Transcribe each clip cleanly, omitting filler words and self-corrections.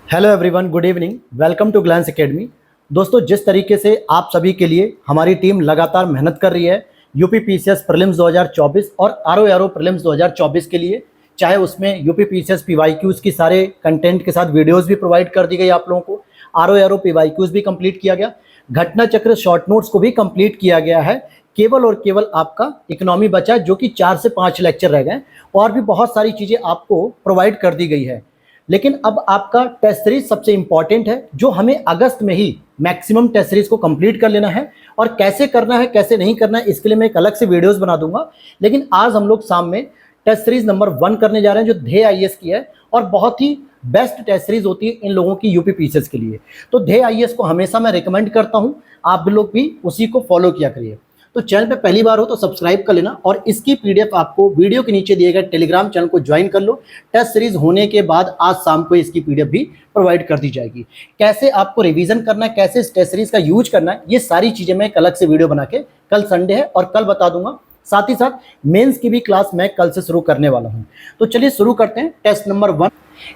Hello everyone, good evening. Welcome to glance academy. दोस्तों, जिस तरीके से आप सभी के लिए हमारी टीम लगातार मेहनत कर रही है यूपी पीसीएस प्रीलिम्स 2024 और आरओ प्रीलिम्स 2024 के लिए, चाहे उसमें यूपी पीसीएस पीवाईक्यूज की सारे कंटेंट के साथ वीडियोस भी प्रोवाइड कर दी गई आप लोगों को, आरओ पीवाईक्यूज भी कंप्लीट किया गया, घटना चक्र शॉर्ट नोट्स को भी कंप्लीट किया गया है। केवल और केवल आपका इकोनॉमी बचा है, जो कि 4 से 5 लेक्चर रह गए और भी बहुत सारी चीज़ें आपको प्रोवाइड कर दी गई है। लेकिन अब आपका टेस्ट सीरीज सबसे इंपॉर्टेंट है, जो हमें अगस्त में ही मैक्सिमम टेस्ट सीरीज को कंप्लीट कर लेना है। और कैसे करना है, कैसे नहीं करना है, इसके लिए मैं एक अलग से वीडियोस बना दूंगा। लेकिन आज हम लोग शाम में टेस्ट सीरीज नंबर 1 करने जा रहे हैं, जो ध्येय आईएएस की है और बहुत ही बेस्ट टेस्ट सीरीज होती है इन लोगों की यूपी पीसीएस के लिए। तो ध्येय आईएएस को हमेशा मैं रिकमेंड करता हूं, आप लोग भी उसी को फॉलो किया करिए। तो चैनल पे पहली बार हो तो सब्सक्राइब कर लेना और इसकी पीडीएफ आपको वीडियो के नीचे दिए गए टेलीग्राम चैनल को ज्वाइन कर लो। टेस्ट सीरीज होने के बाद आज शाम को इसकी पीडीएफ भी प्रोवाइड कर दी जाएगी। कैसे आपको रिवीजन करना है, कैसे इस टेस्ट सीरीज का यूज करना है, ये सारी चीजें मैं एक अलग से वीडियो बना के कल संडे है और कल बता दूंगा। साथ ही साथ मेंस की भी क्लास मैं कल से शुरू करने वाला हूं। तो चलिए शुरू करते हैं टेस्ट नंबर 1।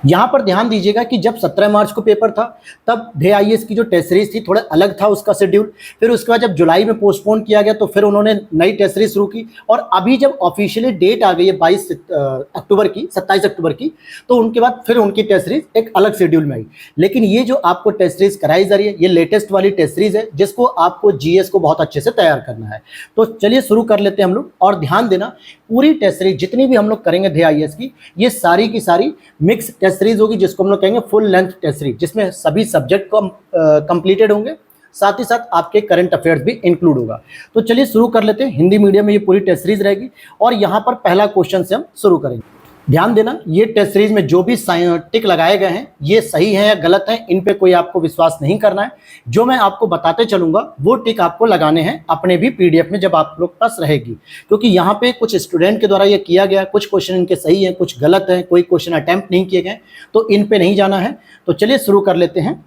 यहां पर ध्यान दीजिएगा कि जब 17 मार्च को पेपर था, तब ध्येय आईएएस की जो टेस्ट सीरीज थी थोड़ा अलग था उसका शेड्यूल। फिर उसके बाद जब जुलाई में पोस्टपोन किया गया तो फिर उन्होंने नई टेस्ट सीरीज शुरू की और अभी जब ऑफिशियली डेट आ गई है 22 अक्टूबर की, 27 अक्टूबर की, तो उनके बाद फिर उनकी टेस्ट सीरीज एक अलग शेड्यूल में आई। लेकिन ये जो आपको टेस्ट सीरीज कराई जा रही है, ये लेटेस्ट वाली टेस्ट सीरीज है, जिसको आपको जीएस को बहुत अच्छे से तैयार करना है। तो चलिए शुरू कर लेते हैं हम लोग। और ध्यान देना, पूरी टेस्ट सीरीज जितनी भी हम लोग करेंगे ध्येय आईएएस की, ये सारी की सारी मिक्स टेस्ट सीरीज होगी, जिसको हम लोग कहेंगे फुल लेंथ टेस्ट सीरीज, जिसमें सभी सब्जेक्ट को कंप्लीटेड होंगे, साथ ही साथ आपके करंट अफेयर्स भी इंक्लूड होगा। तो चलिए शुरू कर लेते हैं। हिंदी मीडियम में ये पूरी टेस्ट सीरीज रहेगी और यहाँ पर पहला क्वेश्चन से हम शुरू करेंगे। ध्यान देना, ये टेस्ट सीरीज में जो भी टिक लगाए गए हैं ये सही है या गलत है, इन पे कोई आपको विश्वास नहीं करना है। जो मैं आपको बताते चलूंगा वो टिक आपको लगाने हैं अपने भी पीडीएफ में जब आप लोग पास रहेगी, क्योंकि यहाँ पे कुछ स्टूडेंट के द्वारा ये किया गया, कुछ क्वेश्चन इनके सही है, कुछ गलत है, कोई क्वेश्चन अटेम्प्ट नहीं किए गए, तो इन पे नहीं जाना है। तो चलिए शुरू कर लेते हैं।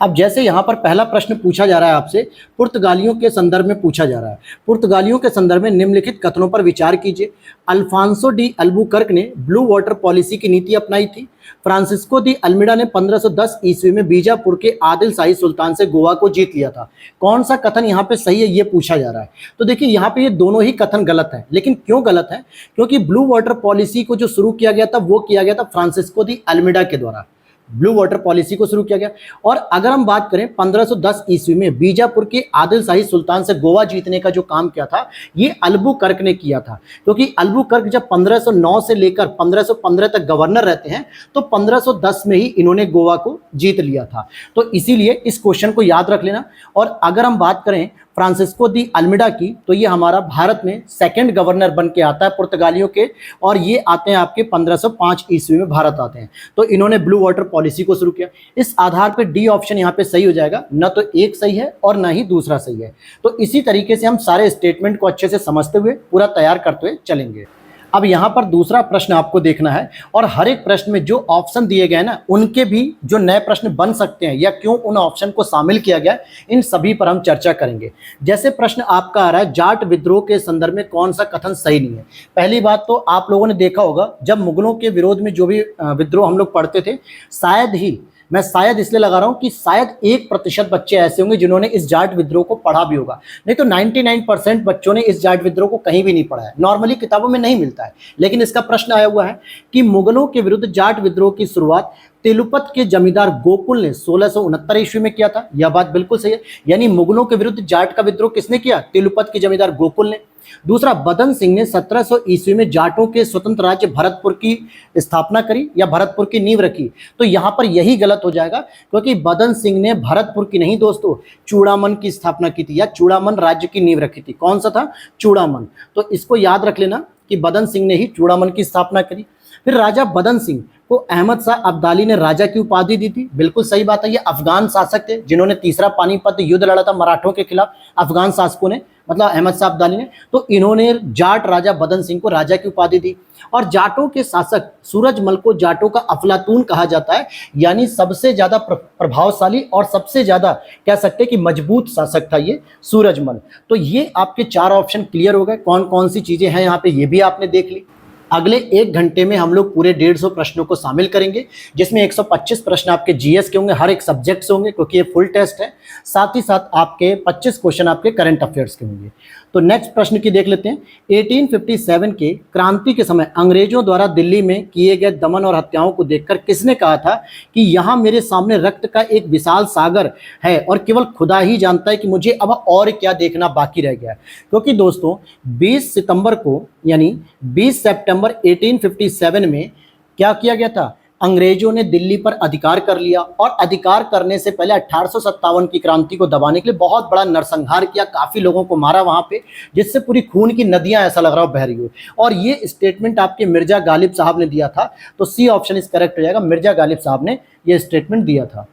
अब जैसे यहाँ पर पहला प्रश्न पूछा जा रहा है आपसे, पुर्तगालियों के संदर्भ में पूछा जा रहा है। पुर्तगालियों के संदर्भ में निम्नलिखित कथनों पर विचार कीजिए। अल्फांसो डी अल्बुकर्क ने ब्लू वाटर पॉलिसी की नीति अपनाई थी। फ्रांसिस्को दी अल्मीडा ने 1510 ईस्वी में बीजापुर के आदिल शाही सुल्तान से गोवा को जीत लिया था। कौन सा कथन यहाँ पे सही है, ये पूछा जा रहा है। तो देखिए, यहाँ पे ये दोनों ही कथन गलत है। लेकिन क्यों गलत है? क्योंकि ब्लू वाटर पॉलिसी को जो शुरू किया गया था वो किया गया था फ्रांसिस्को दी अल्मीडा के द्वारा। ब्लू वाटर पॉलिसी को शुरू किया गया। और अगर हम बात करें 1510 ईस्वी में बीजापुर के आदिल शाही सुल्तान से गोवा जीतने का जो काम किया था, ये अल्बुकर्क ने किया था। क्योंकि अल्बुकर्क जब 1509 से लेकर 1515 तक गवर्नर रहते हैं, तो 1510 में ही इन्होंने गोवा को जीत लिया था। तो इसीलिए इस क्वेश्चन को याद रख लेना। और अगर हम बात करें फ्रांसिस्को दी अल्मीडा की, तो ये हमारा भारत में सेकंड गवर्नर बन के आता है पुर्तगालियों के, और ये आते हैं आपके 1505 ईस्वी में भारत आते हैं। तो इन्होंने ब्लू वाटर पॉलिसी को शुरू किया। इस आधार पे डी ऑप्शन यहाँ पे सही हो जाएगा, न तो एक सही है और ना ही दूसरा सही है। तो इसी तरीके से हम सारे स्टेटमेंट को अच्छे से समझते हुए पूरा तैयार करते हुए चलेंगे। अब यहाँ पर दूसरा प्रश्न आपको देखना है, और हर एक प्रश्न में जो ऑप्शन दिए गए ना, उनके भी जो नए प्रश्न बन सकते हैं या क्यों उन ऑप्शन को शामिल किया गया, इन सभी पर हम चर्चा करेंगे। जैसे प्रश्न आपका आ रहा है, जाट विद्रोह के संदर्भ में कौन सा कथन सही नहीं है। पहली बात तो आप लोगों ने देखा होगा, जब मुगलों के विरोध में जो भी विद्रोह हम लोग पढ़ते थे, शायद ही, मैं शायद इसलिए लगा रहा हूं कि शायद 1% बच्चे ऐसे होंगे जिन्होंने इस जाट विद्रोह को पढ़ा भी होगा, नहीं तो 99% बच्चों ने इस जाट विद्रोह को कहीं भी नहीं पढ़ा है। नॉर्मली किताबों में नहीं मिलता है। लेकिन इसका प्रश्न आया हुआ है कि मुगलों के विरुद्ध जाट विद्रोह की शुरुआत तिलुपत के जमींदार गोकुल ने 1669 ईस्वी में किया था। यह बात बिल्कुल सही है। यानी मुगलों के विरुद्ध जाट का विद्रोह किसने किया? तिलुपत के जमींदार गोकुल ने। दूसरा, बदन सिंह ने 1700 ईस्वी में जाटों के स्वतंत्र राज्य भरतपुर की स्थापना करी या भरतपुर की नींव रखी। तो यहां पर यही गलत हो जाएगा, क्योंकि बदन सिंह ने भरतपुर की नहीं दोस्तों, चूड़ामन की स्थापना की थी, या चूड़ामन राज्य की नींव रखी थी। कौन सा था? चूड़ामन। तो इसको याद रख लेना कि बदन सिंह ने ही चूड़ामन की स्थापना करी। फिर राजा बदन सिंह को अहमद शाह अब्दाली ने राजा की उपाधि दी थी। बिल्कुल सही बात है। ये अफगान शासक थे जिन्होंने तीसरा पानीपत युद्ध लड़ा था मराठों के खिलाफ, अफगान शासकों ने, मतलब अहमद शाह अब्दाली ने। तो इन्होंने जाट राजा बदन सिंह को राजा की उपाधि दी। और जाटों के शासक सूरजमल को जाटों का अफलातून कहा जाता है, यानी सबसे ज्यादा प्रभावशाली और सबसे ज्यादा कह सकते हैं कि मजबूत शासक था ये सूरजमल। तो ये आपके 4 ऑप्शन क्लियर हो गए। कौन कौन सी चीजें हैं यहाँ पे, ये भी आपने देख ली। अगले 1 घंटे में हम लोग पूरे 150 प्रश्नों को शामिल करेंगे, जिसमें 125 प्रश्न आपके जीएस के होंगे, हर एक सब्जेक्ट से होंगे क्योंकि ये फुल टेस्ट है। साथ ही साथ आपके 25 क्वेश्चन आपके करंट अफेयर्स के होंगे। तो नेक्स्ट प्रश्न की देख लेते हैं। 1857 के क्रांति के समय अंग्रेजों द्वारा दिल्ली में किए गए दमन और हत्याओं को देखकर किसने कहा था कि यहाँ मेरे सामने रक्त का एक विशाल सागर है और केवल खुदा ही जानता है कि मुझे अब और क्या देखना बाकी रह गया है। क्योंकि दोस्तों 20 सितंबर को यानी 20 सितंबर 1857 में क्या किया गया था, अंग्रेजों ने दिल्ली पर अधिकार कर लिया और अधिकार करने से पहले 1857 की क्रांति को दबाने के लिए बहुत बड़ा नरसंहार किया, काफी लोगों को मारा वहां पे, जिससे पूरी खून की नदियां ऐसा लग रहा हो बह रही हो। और ये स्टेटमेंट आपके मिर्जा गालिब साहब ने दिया था। तो सी ऑप्शन इस करेक्ट हो जाएगा, मिर्जा गालिब साहब ने ये स्टेटमेंट दिया था।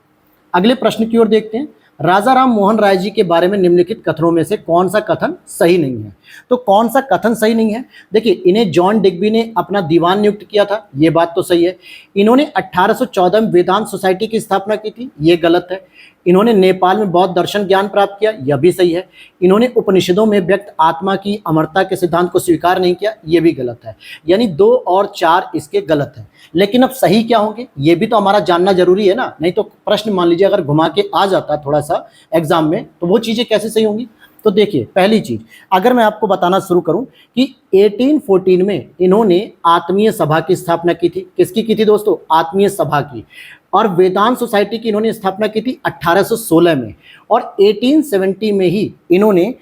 अगले प्रश्न की ओर देखते हैं। राजा राम मोहन राय जी के बारे में निम्नलिखित कथनों में से कौन सा कथन सही नहीं है? तो कौन सा कथन सही नहीं है? देखिए, इन्हें जॉन डिग्बी ने अपना दीवान नियुक्त किया था, ये बात तो सही है। इन्होंने 1814 में वेदांत सोसाइटी की स्थापना की थी, ये गलत है। इन्होंने नेपाल में बौद्ध दर्शन ज्ञान प्राप्त किया, यह भी सही है। इन्होंने उपनिषदों में व्यक्त आत्मा की अमरता के सिद्धांत को स्वीकार नहीं किया, यह भी गलत है। यानी 2 और 4 इसके गलत है। लेकिन अब सही क्या होंगे ये भी तो हमारा जानना जरूरी है ना, नहीं तो प्रश्न मान लीजिए अगर घुमा के आ जाता थोड़ा सा एग्जाम में, तो वो चीजें कैसे सही होंगी? तो देखिए, पहली चीज अगर मैं आपको बताना शुरू करूं कि 1814 में इन्होंने आत्मीय सभा की स्थापना की थी। किसकी की थी दोस्तों? आत्मीय सभा की। और वेदांत सोसाइटी की इन्होंने स्थापना की थी 1816 में। और 1870 में ही इन्होंने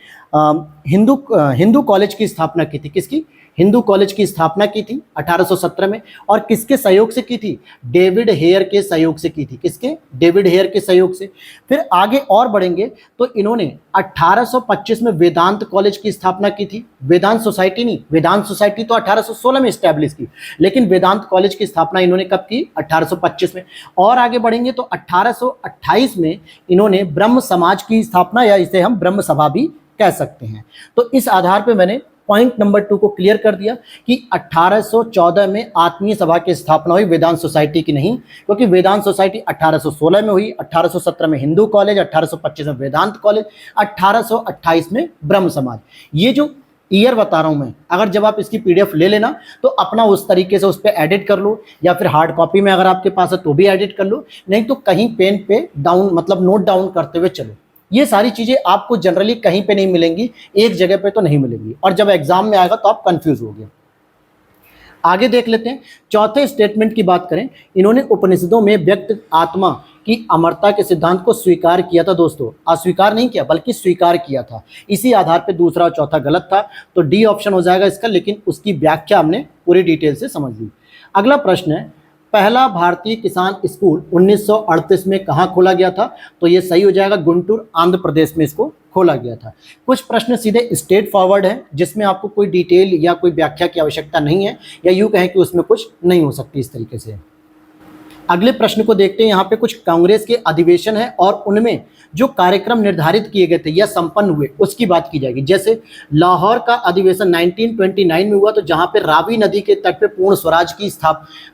हिंदू कॉलेज की स्थापना की थी। किसकी? हिंदू कॉलेज की स्थापना की थी 1817 में। और किसके सहयोग से की थी? डेविड हेयर के सहयोग से की थी। किसके? डेविड हेयर के सहयोग से। फिर आगे और बढ़ेंगे तो इन्होंने 1825 में वेदांत कॉलेज की स्थापना की थी। वेदांत सोसाइटी नहीं, वेदांत सोसाइटी तो 1816 में स्टैब्लिश की, लेकिन वेदांत कॉलेज की स्थापना इन्होंने कब की? 1825 में। और आगे बढ़ेंगे तो 1828 में इन्होंने ब्रह्म समाज की स्थापना, या इसे हम ब्रह्म सभा भी कह सकते हैं। तो इस आधार पर मैंने पॉइंट नंबर 2 को क्लियर कर दिया कि 1814 में आत्मीय सभा की स्थापना हुई, वेदांत सोसाइटी की नहीं, क्योंकि वेदांत सोसाइटी 1816 में हुई, 1817 में हिंदू कॉलेज, 1825 में वेदांत कॉलेज, 1828 में ब्रह्म समाज। ये जो ईयर बता रहा हूं मैं, अगर जब आप इसकी पीडीएफ ले लेना तो अपना उस तरीके से उस पर एडिट कर लो, या फिर हार्ड कॉपी में अगर आपके पास है तो भी एडिट कर लो, नहीं तो कहीं पेन पे डाउन मतलब नोट डाउन करते हुए चलो। ये सारी चीजें आपको जनरली कहीं पे नहीं मिलेंगी, एक जगह पे तो नहीं मिलेंगी, और जब एग्जाम में आएगा तो आप कंफ्यूज होगे। आगे देख लेते हैं। चौथे स्टेटमेंट की बात करें, इन्होंने उपनिषदों में व्यक्त आत्मा की अमरता के सिद्धांत को स्वीकार किया था दोस्तों, अस्वीकार नहीं किया बल्कि स्वीकार किया था। इसी आधार पे दूसरा और चौथा गलत था, तो डी ऑप्शन हो जाएगा इसका, लेकिन उसकी व्याख्या हमने पूरी डिटेल से समझ ली। अगला प्रश्न है, पहला भारतीय किसान स्कूल 1938 में कहाँ खोला गया था? तो ये सही हो जाएगा, गुंटूर आंध्र प्रदेश में इसको खोला गया था। कुछ प्रश्न सीधे स्ट्रेट फॉरवर्ड है, जिसमें आपको कोई डिटेल या कोई व्याख्या की आवश्यकता नहीं है, या यूं कहें कि उसमें कुछ नहीं हो सकती इस तरीके से। अगले प्रश्न को देखते हैं। यहाँ पे कुछ कांग्रेस के अधिवेशन है और उनमें जो कार्यक्रम निर्धारित किए गए थे या संपन्न हुए उसकी बात की जाएगी। जैसे लाहौर का अधिवेशन 1929 में हुआ, तो जहाँ पे रावी नदी के तट पे पूर्ण स्वराज की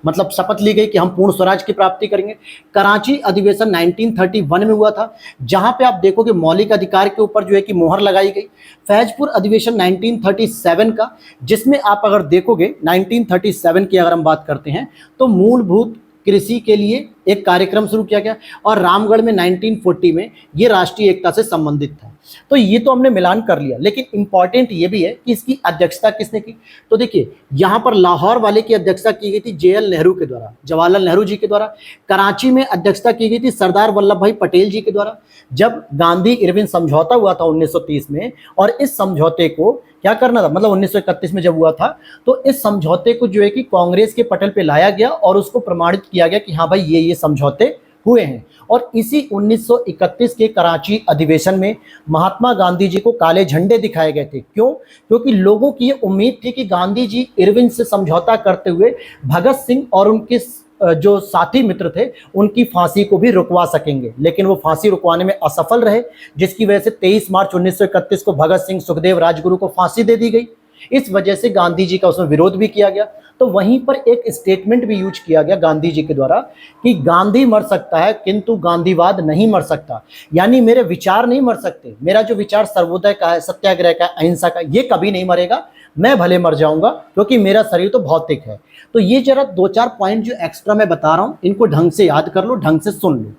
मतलब शपथ ली गई कि हम पूर्ण स्वराज की प्राप्ति करेंगे। कराची अधिवेशन 1931 में हुआ था, जहाँ पे आप देखोगे मौलिक अधिकार के ऊपर जो है कि मोहर लगाई गई। फैजपुर अधिवेशन 1937 का, जिसमें आप अगर देखोगे 1937 की अगर हम बात करते हैं तो मूलभूत कृषि के लिए एक कार्यक्रम शुरू किया गया। और रामगढ़ में 1940 में ये राष्ट्रीय एकता से संबंधित था। तो ये तो हमने मिलान कर लिया, लेकिन इंपॉर्टेंट ये भी है कि इसकी अध्यक्षता किसने की। तो देखिए, यहाँ पर लाहौर वाले की अध्यक्षता की गई थी JL नेहरू के द्वारा, जवाहरलाल नेहरू जी के द्वारा। कराची में अध्यक्षता की गई थी सरदार वल्लभ भाई पटेल जी के द्वारा। जब गांधी इरविन समझौता हुआ था 1930 में, और इस समझौते को क्या करना था, मतलब 1931 में जब हुआ था, तो इस समझौते को जो है कि कांग्रेस के पटल पे लाया गया और उसको प्रमाणित किया गया कि हाँ भाई ये समझौते हुए हैं। और इसी 1931 के कराची अधिवेशन में महात्मा गांधी जी को काले झंडे दिखाए गए थे। क्यों? क्योंकि लोगों की ये उम्मीद थी कि गांधी जी इरविन से समझौता करते हुए भगत सिंह और उनके जो साथी मित्र थे उनकी फांसी को भी रुकवा सकेंगे, लेकिन वो फांसी रुकवाने में असफल रहे, जिसकी वजह से 23 मार्च 1931 को भगत सिंह, सुखदेव, राजगुरु को फांसी दे दी गई। इस वजह से गांधी जी का उसमें विरोध भी किया गया। तो वहीं पर एक स्टेटमेंट भी यूज किया गया गांधी जी के द्वारा कि गांधी मर सकता है किंतु गांधीवाद नहीं मर सकता। यानी मेरे विचार नहीं मर सकते, मेरा जो विचार सर्वोदय का है, सत्याग्रह का, अहिंसा का, ये कभी नहीं मरेगा, मैं भले मर जाऊंगा क्योंकि मेरा शरीर तो भौतिक है। तो ये जरा 2-4 पॉइंट जो एक्स्ट्रा मैं बता रहा हूं, इनको ढंग से याद कर लो, ढंग से सुन लो।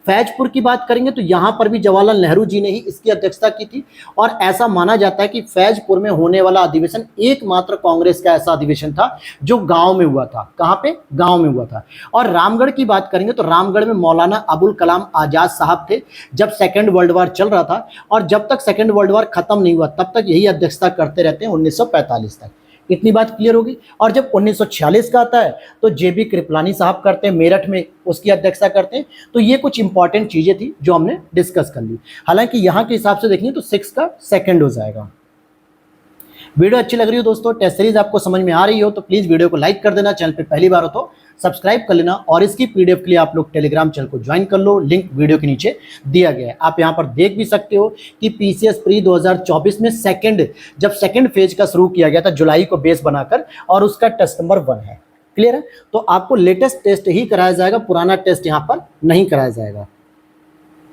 फैजपुर की बात करेंगे तो यहां पर भी जवाहरलाल नेहरू जी ने ही इसकी अध्यक्षता की थी, और ऐसा माना जाता है कि फैजपुर में होने वाला अधिवेशन एकमात्र कांग्रेस का ऐसा अधिवेशन था जो गांव में हुआ था। कहां पे? गांव में हुआ था। और रामगढ़ की बात करेंगे तो रामगढ़ में मौलाना अबुल कलाम आजाद साहब थे जब सेकेंड वर्ल्ड वॉर चल रहा था, और जब तक सेकेंड वर्ल्ड वॉर खत्म नहीं हुआ तब तक यही अध्यक्षता करते रहते हैं 1945 तक। इतनी बात क्लियर होगी। और जब 1946 का आता है तो जेबी कृपलानी साहब करते हैं, मेरठ में उसकी अध्यक्षता करते हैं। तो ये कुछ इंपॉर्टेंट चीजें थी जो हमने डिस्कस कर ली। हालांकि यहां के हिसाब से देखेंगे तो 6 का सेकंड हो जाएगा। वीडियो अच्छी लग रही हो दोस्तों, टेस्ट सीरीज आपको समझ में आ रही हो तो प्लीज वीडियो को लाइक कर देना, चैनल पे पहली बार हो तो सब्सक्राइब कर लेना, और इसकी पीडीएफ के लिए आप लोग टेलीग्राम चैनल को ज्वाइन कर लो, लिंक वीडियो के नीचे दिया गया है। आप यहां पर देख भी सकते हो कि पीसीएस प्री 2024 में जब सेकंड फेज का शुरू किया गया था जुलाई को बेस बनाकर, और उसका टेस्ट नंबर 1 है। क्लियर है? तो आपको लेटेस्ट टेस्ट ही कराया जाएगा, पुराना टेस्ट यहां पर नहीं कराया जाएगा।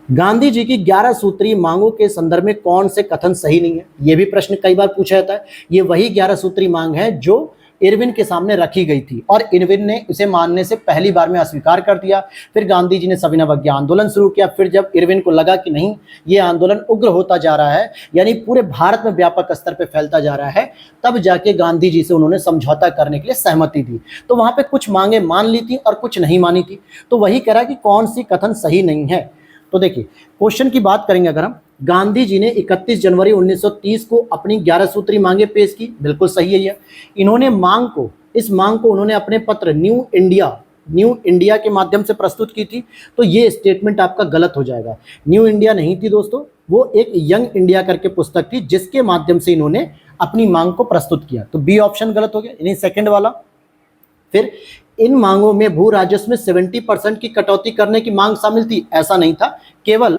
गांधी जी की 11 सूत्री मांगों के संदर्भ में कौन से कथन सही नहीं है? यह भी प्रश्न कई बार पूछा जाता है। ये वही 11 सूत्री मांग है जो इरविन के सामने रखी गई थी, और इरविन ने इसे मानने से पहली बार में अस्वीकार कर दिया। फिर गांधी जी ने सविनय अवज्ञा आंदोलन शुरू किया। फिर जब इरविन को लगा कि नहीं, ये आंदोलन उग्र होता जा रहा है, यानी पूरे भारत में व्यापक स्तर पर फैलता जा रहा है, तब जाके गांधी जी से उन्होंने समझौता करने के लिए सहमति दी। तो वहां पे कुछ मांगे मान ली थी और कुछ नहीं मानी थी। तो वही कह रहा है कि कौन सी कथन सही नहीं है। तो देखिए, क्वेश्चन की बात करेंगे अगर हम, गांधी जी ने 31 जनवरी 1930 को अपनी 11 सूत्री मांगे पेश की, बिल्कुल सही है ये। इन्होंने इस मांग को उन्होंने अपने पत्र न्यू इंडिया के माध्यम से प्रस्तुत की थी। तो ये स्टेटमेंट आपका गलत हो जाएगा। न्यू इंडिया नहीं थी दोस्तों, वो एक यंग इंडिया करके पुस्तक थी जिसके माध्यम से इन्होंने अपनी मांग को प्रस्तुत किया। तो बी ऑप्शन गलत हो गया, यानी सेकंड वाला। फिर इन मांगों में भू राजस्व में 70% की कटौती करने की मांग शामिल थी, ऐसा नहीं था, केवल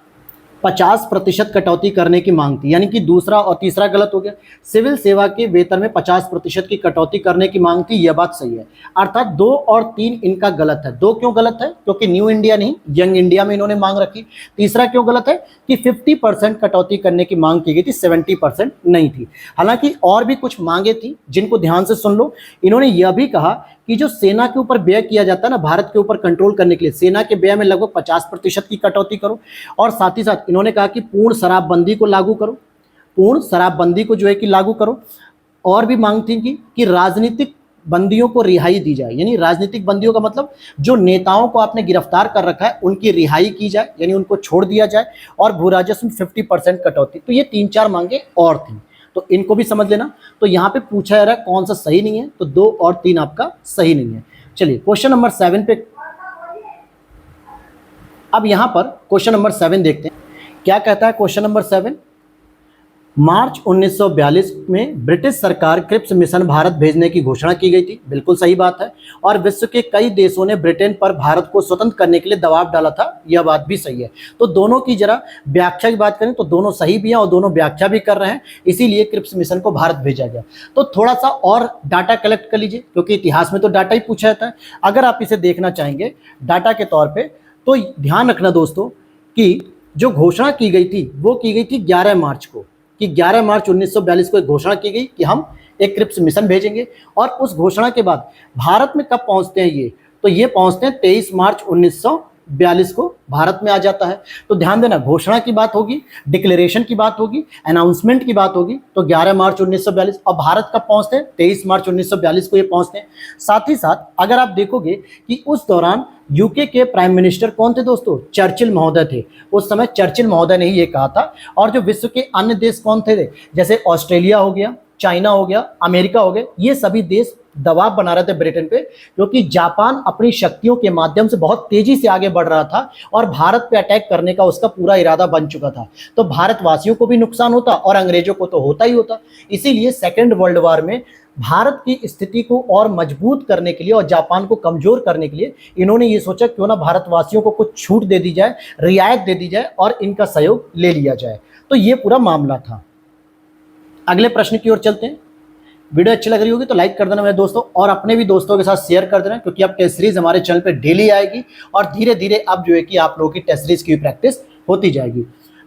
50% कटौती करने की मांग थी, यानी कि दूसरा और तीसरा गलत हो गया। सिविल सेवा के वेतन में 50% की कटौती करने की मांग थी, यह बात सही है। अर्थात 2 और 3 इनका गलत है। 2 क्यों गलत है? क्योंकि न्यू इंडिया नहीं, यंग इंडिया में इन्होंने मांग रखी। तीसरा क्यों गलत है? कि 50% कटौती करने की मांग की गई थी, 70% नहीं थी। हालांकि और भी कुछ मांगे थी जिनको ध्यान से सुन लो। इन्होंने यह भी कहा कि जो सेना के ऊपर व्यय किया जाता है ना, भारत के ऊपर कंट्रोल करने के लिए, सेना के व्यय में लगभग 50% की कटौती करो। और साथ ही साथ इन्होंने कहा कि पूर्ण शराबबंदी को लागू करो, पूर्ण शराबबंदी को जो है कि लागू करो। और भी मांग थी कि राजनीतिक बंदियों को रिहाई दी जाए, यानी राजनीतिक बंदियों का मतलब जो नेताओं को आपने गिरफ्तार कर रखा है उनकी रिहाई की जाए, यानी उनको छोड़ दिया जाए। और भू राजस्व में 50% कटौती। तो ये 3-4 मांगे और थी, तो इनको भी समझ लेना। तो यहाँ पे पूछा जा रहा है कौन सा सही नहीं है, तो 2 और 3 आपका सही नहीं है। चलिए क्वेश्चन नंबर 7 पे, अब यहाँ पर क्वेश्चन नंबर 7 देखते हैं क्या कहता है। क्वेश्चन नंबर 7, मार्च 1942 में ब्रिटिश सरकार क्रिप्स मिशन भारत भेजने की घोषणा की गई थी, बिल्कुल सही बात है। और विश्व के कई देशों ने ब्रिटेन पर भारत को स्वतंत्र करने के लिए दबाव डाला था, यह बात भी सही है। तो दोनों की जरा व्याख्या की बात करें तो दोनों सही भी हैं और दोनों व्याख्या भी कर रहे हैं, इसीलिए क्रिप्स मिशन को भारत भेजा गया। तो थोड़ा सा और डाटा कलेक्ट कर लीजिए, क्योंकि इतिहास में तो डाटा ही पूछा जाता है। अगर आप इसे देखना चाहेंगे डाटा के तौर पर, तो ध्यान रखना दोस्तों कि जो घोषणा की गई थी वो की गई थी 11 मार्च को, कि 11 मार्च 1942 को एक घोषणा की गई कि हम एक क्रिप्स मिशन भेजेंगे। और उस घोषणा के बाद भारत में कब पहुंचते हैं ये, तो ये पहुंचते हैं 23 मार्च 1942 को भारत में आ जाता है। तो ध्यान देना, घोषणा की बात होगी, डिक्लेरेशन की बात होगी, अनाउंसमेंट की बात होगी, तो 11 मार्च 1942। और भारत कब पहुंचते हैं? 23 मार्च 1942 को ये पहुंचते हैं। साथ ही साथ अगर आप देखोगे कि उस दौरान यूके के प्राइम मिनिस्टर कौन थे दोस्तों? चर्चिल महोदय थे। उस समय चर्चिल महोदय ने ही ये कहा था। और जो विश्व के अन्य देश कौन थे? जैसे ऑस्ट्रेलिया हो गया, चाइना हो गया, अमेरिका हो गया, ये सभी देश दबाव बना रहे थे ब्रिटेन पे, क्योंकि जापान अपनी शक्तियों के माध्यम से बहुत तेजी से आगे बढ़ रहा था और भारत पे अटैक करने का उसका पूरा इरादा बन चुका था। तो भारतवासियों को भी नुकसान होता और अंग्रेजों को तो होता ही होता। इसीलिए सेकेंड वर्ल्ड वॉर में भारत की स्थिति को और मजबूत करने के लिए और जापान को कमजोर करने के लिए इन्होंने ये सोचा क्यों ना भारतवासियों को कुछ छूट दे दी जाए, रियायत दे दी जाए और इनका सहयोग ले लिया जाए। तो ये पूरा मामला था। अगले प्रश्न की ओर चलते हैं। वीडियो अच्छी लग रही होगी तो लाइक कर देना मेरे दोस्तों, और अपने भी दोस्तों के साथ शेयर कर देना, क्योंकि अब टेस्ट सीरीज हमारे चैनल पे डेली आएगी और धीरे धीरे अब जो है कि आप लोगों की टेस्ट सीरीज की प्रैक्टिस होती जाएगी।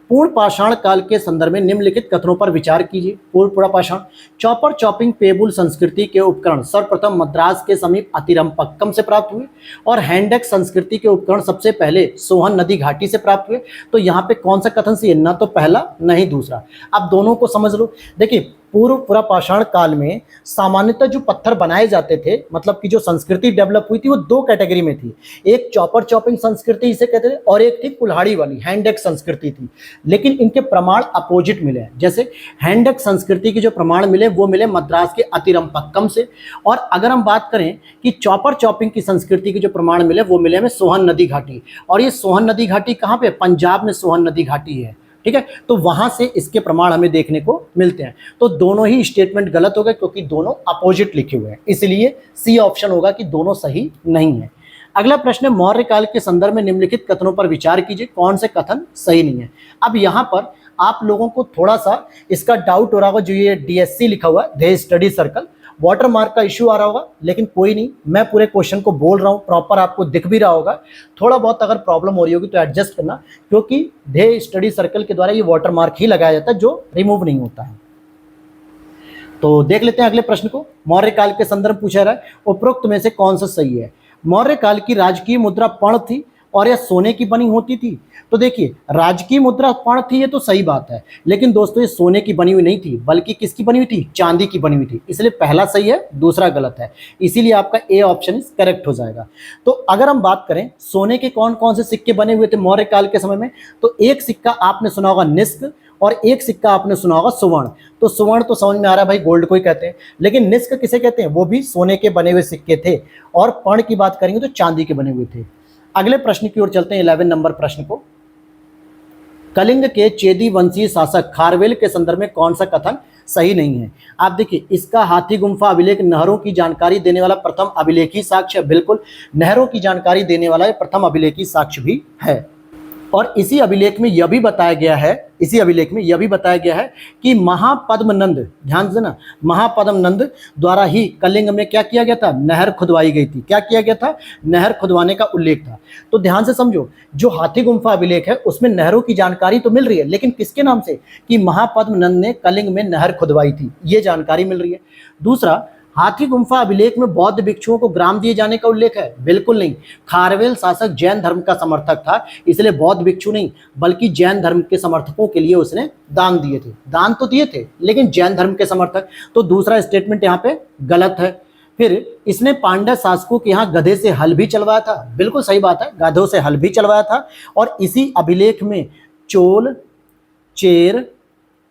पूर्ण पाषाण काल के संदर्भ में निम्नलिखित कथनों पर विचार कीजिए। पूर्ण पाषाण, चॉपर चॉपिंग पेबुल संस्कृति के उपकरण सर्वप्रथम मद्रास के समीप अतिरम्पक्कम से प्राप्त हुए और हैंडक संस्कृति के उपकरण सबसे पहले सोहन नदी घाटी से प्राप्त हुए। तो यहाँ पे कौन सा कथन सही है? ना तो पहला न ही दूसरा। अब दोनों को समझ लो। देखिए, पूर्व पाषाण काल में सामान्यतः जो पत्थर बनाए जाते थे, मतलब कि जो संस्कृति डेवलप हुई थी, वो दो कैटेगरी में थी। एक चॉपर चॉपिंग संस्कृति इसे कहते थे और एक थी कुल्हाड़ी वाली हैंडक संस्कृति थी। लेकिन इनके प्रमाण अपोजिट मिले हैं। जैसे हैंडक संस्कृति के जो प्रमाण मिले वो मिले मद्रास के अतिरम्पक्कम से, और अगर हम बात करें कि चॉपर चॉपिंग की संस्कृति के जो प्रमाण मिले वो मिले हमें सोहन नदी घाटी। और ये सोहन नदी घाटी कहाँ पे? पंजाब में सोहन नदी घाटी है। ठीक है, तो वहां से इसके प्रमाण हमें देखने को मिलते हैं। तो दोनों ही स्टेटमेंट गलत हो गए क्योंकि दोनों अपोजिट लिखे हुए हैं, इसलिए सी ऑप्शन होगा कि दोनों सही नहीं है। अगला प्रश्न है, मौर्य काल के संदर्भ में निम्नलिखित कथनों पर विचार कीजिए, कौन से कथन सही नहीं है। अब यहाँ पर आप लोगों को थोड़ा सा इसका डाउट हो रहा होगा, जो ये DSC लिखा हुआ है, ध्येय स्टडी सर्कल, वाटरमार्क का इश्यू आ रहा होगा, लेकिन कोई नहीं, मैं पूरे क्वेश्चन को बोल रहा हूँ, प्रॉपर आपको दिख भी रहा होगा। थोड़ा बहुत अगर प्रॉब्लम हो रही होगी तो एडजस्ट करना, क्योंकि ध्येय स्टडी सर्कल के द्वारा ये वाटरमार्क ही लगाया जाता है जो रिमूव नहीं होता है। तो देख लेते हैं अगले प्रश्न को। मौर्य काल के संदर्भ पूछा रहा है, उपरोक्त में से कौन सा सही है? मौर्य काल की राजकीय मुद्रा पर्ण थी और यह सोने की बनी होती थी। तो देखिए, राजकीय मुद्रा पर्ण थी, ये तो सही बात है, लेकिन दोस्तों ये सोने की बनी हुई नहीं थी, बल्कि किसकी बनी हुई थी? चांदी की बनी हुई थी। इसलिए पहला सही है, दूसरा गलत है, इसीलिए आपका ए ऑप्शन करेक्ट हो जाएगा। तो अगर हम बात करें सोने के कौन कौन से सिक्के बने हुए थे मौर्य काल के समय में, तो एक सिक्का आपने सुना होगा निष्क, और एक सिक्का आपने सुना होगा सुवर्ण। तो सुवर्ण तो समझ में आ रहा है भाई, गोल्ड को ही कहते हैं, लेकिन निष्क किसे कहते हैं? वो भी सोने के बने हुए सिक्के थे। और पर्ण की बात करेंगे तो चांदी के बने हुए थे। अगले प्रश्न की ओर चलते हैं, 11 नंबर प्रश्न को। कलिंग के चेदी वंशीय शासक खारवेल के संदर्भ में कौन सा कथन सही नहीं है? आप देखिए, इसका हाथी गुम्फा अभिलेख नहरों की जानकारी देने वाला प्रथम अभिलेखी साक्ष्य, बिल्कुल नहरों की जानकारी देने वाला प्रथम अभिलेखी साक्ष्य भी है। और इसी अभिलेख में यह भी बताया गया है, कि महापद्मनंद, ध्यान से ना, महापद्मनंद द्वारा ही कलिंग में क्या किया गया था? नहर खुदवाई गई थी। क्या किया गया था? नहर खुदवाने का उल्लेख था। तो ध्यान से समझो, जो हाथी गुम्फा अभिलेख है उसमें नहरों की जानकारी तो मिल रही है, लेकिन किसके नाम से? कि महापद्मनंद ने कलिंग में नहर खुदवाई थी, ये जानकारी मिल रही है। दूसरा, हाथी गुम्फा अभिलेख में बौद्ध भिक्षुओं को ग्राम दिए जाने का उल्लेख है? बिल्कुल नहीं। खारवेल शासक जैन धर्म का समर्थक था, इसलिए बौद्ध भिक्षु नहीं, बल्कि जैन धर्म के समर्थकों के लिए उसने दान दिए थे। दान तो दिए थे, लेकिन जैन धर्म के समर्थक। तो दूसरा स्टेटमेंट यहाँ पे गलत है। फिर इसने पांड्य शासकों के यहाँ गधे से हल भी चलवाया था। बिल्कुल सही बात है, गधों से हल भी चलवाया था। और इसी अभिलेख में चोल, चेर,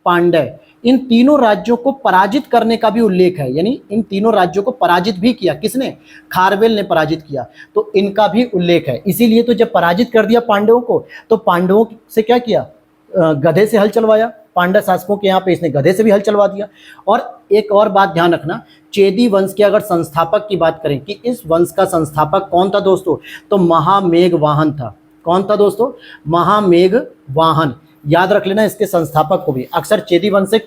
पांड्य, इन तीनों राज्यों को पराजित करने का भी उल्लेख है। यानी इन तीनों राज्यों को पराजित भी किया, किसने? खारवेल ने पराजित किया, तो इनका भी उल्लेख है। इसीलिए तो जब पराजित कर दिया पांडवों को, तो पांडवों से क्या किया? गधे से हल चलवाया। पांड्य शासकों के यहाँ पे इसने गधे से भी हल चलवा दिया। और एक और बात ध्यान रखना, चेदी वंश के अगर संस्थापक की बात करें कि इस वंश का संस्थापक कौन था दोस्तों, तो महामेघवाहन था। कौन था दोस्तों? महामेघवाहन। याद रख लेना इसके संस्थापक को भी। अक्सर चेदी वंश से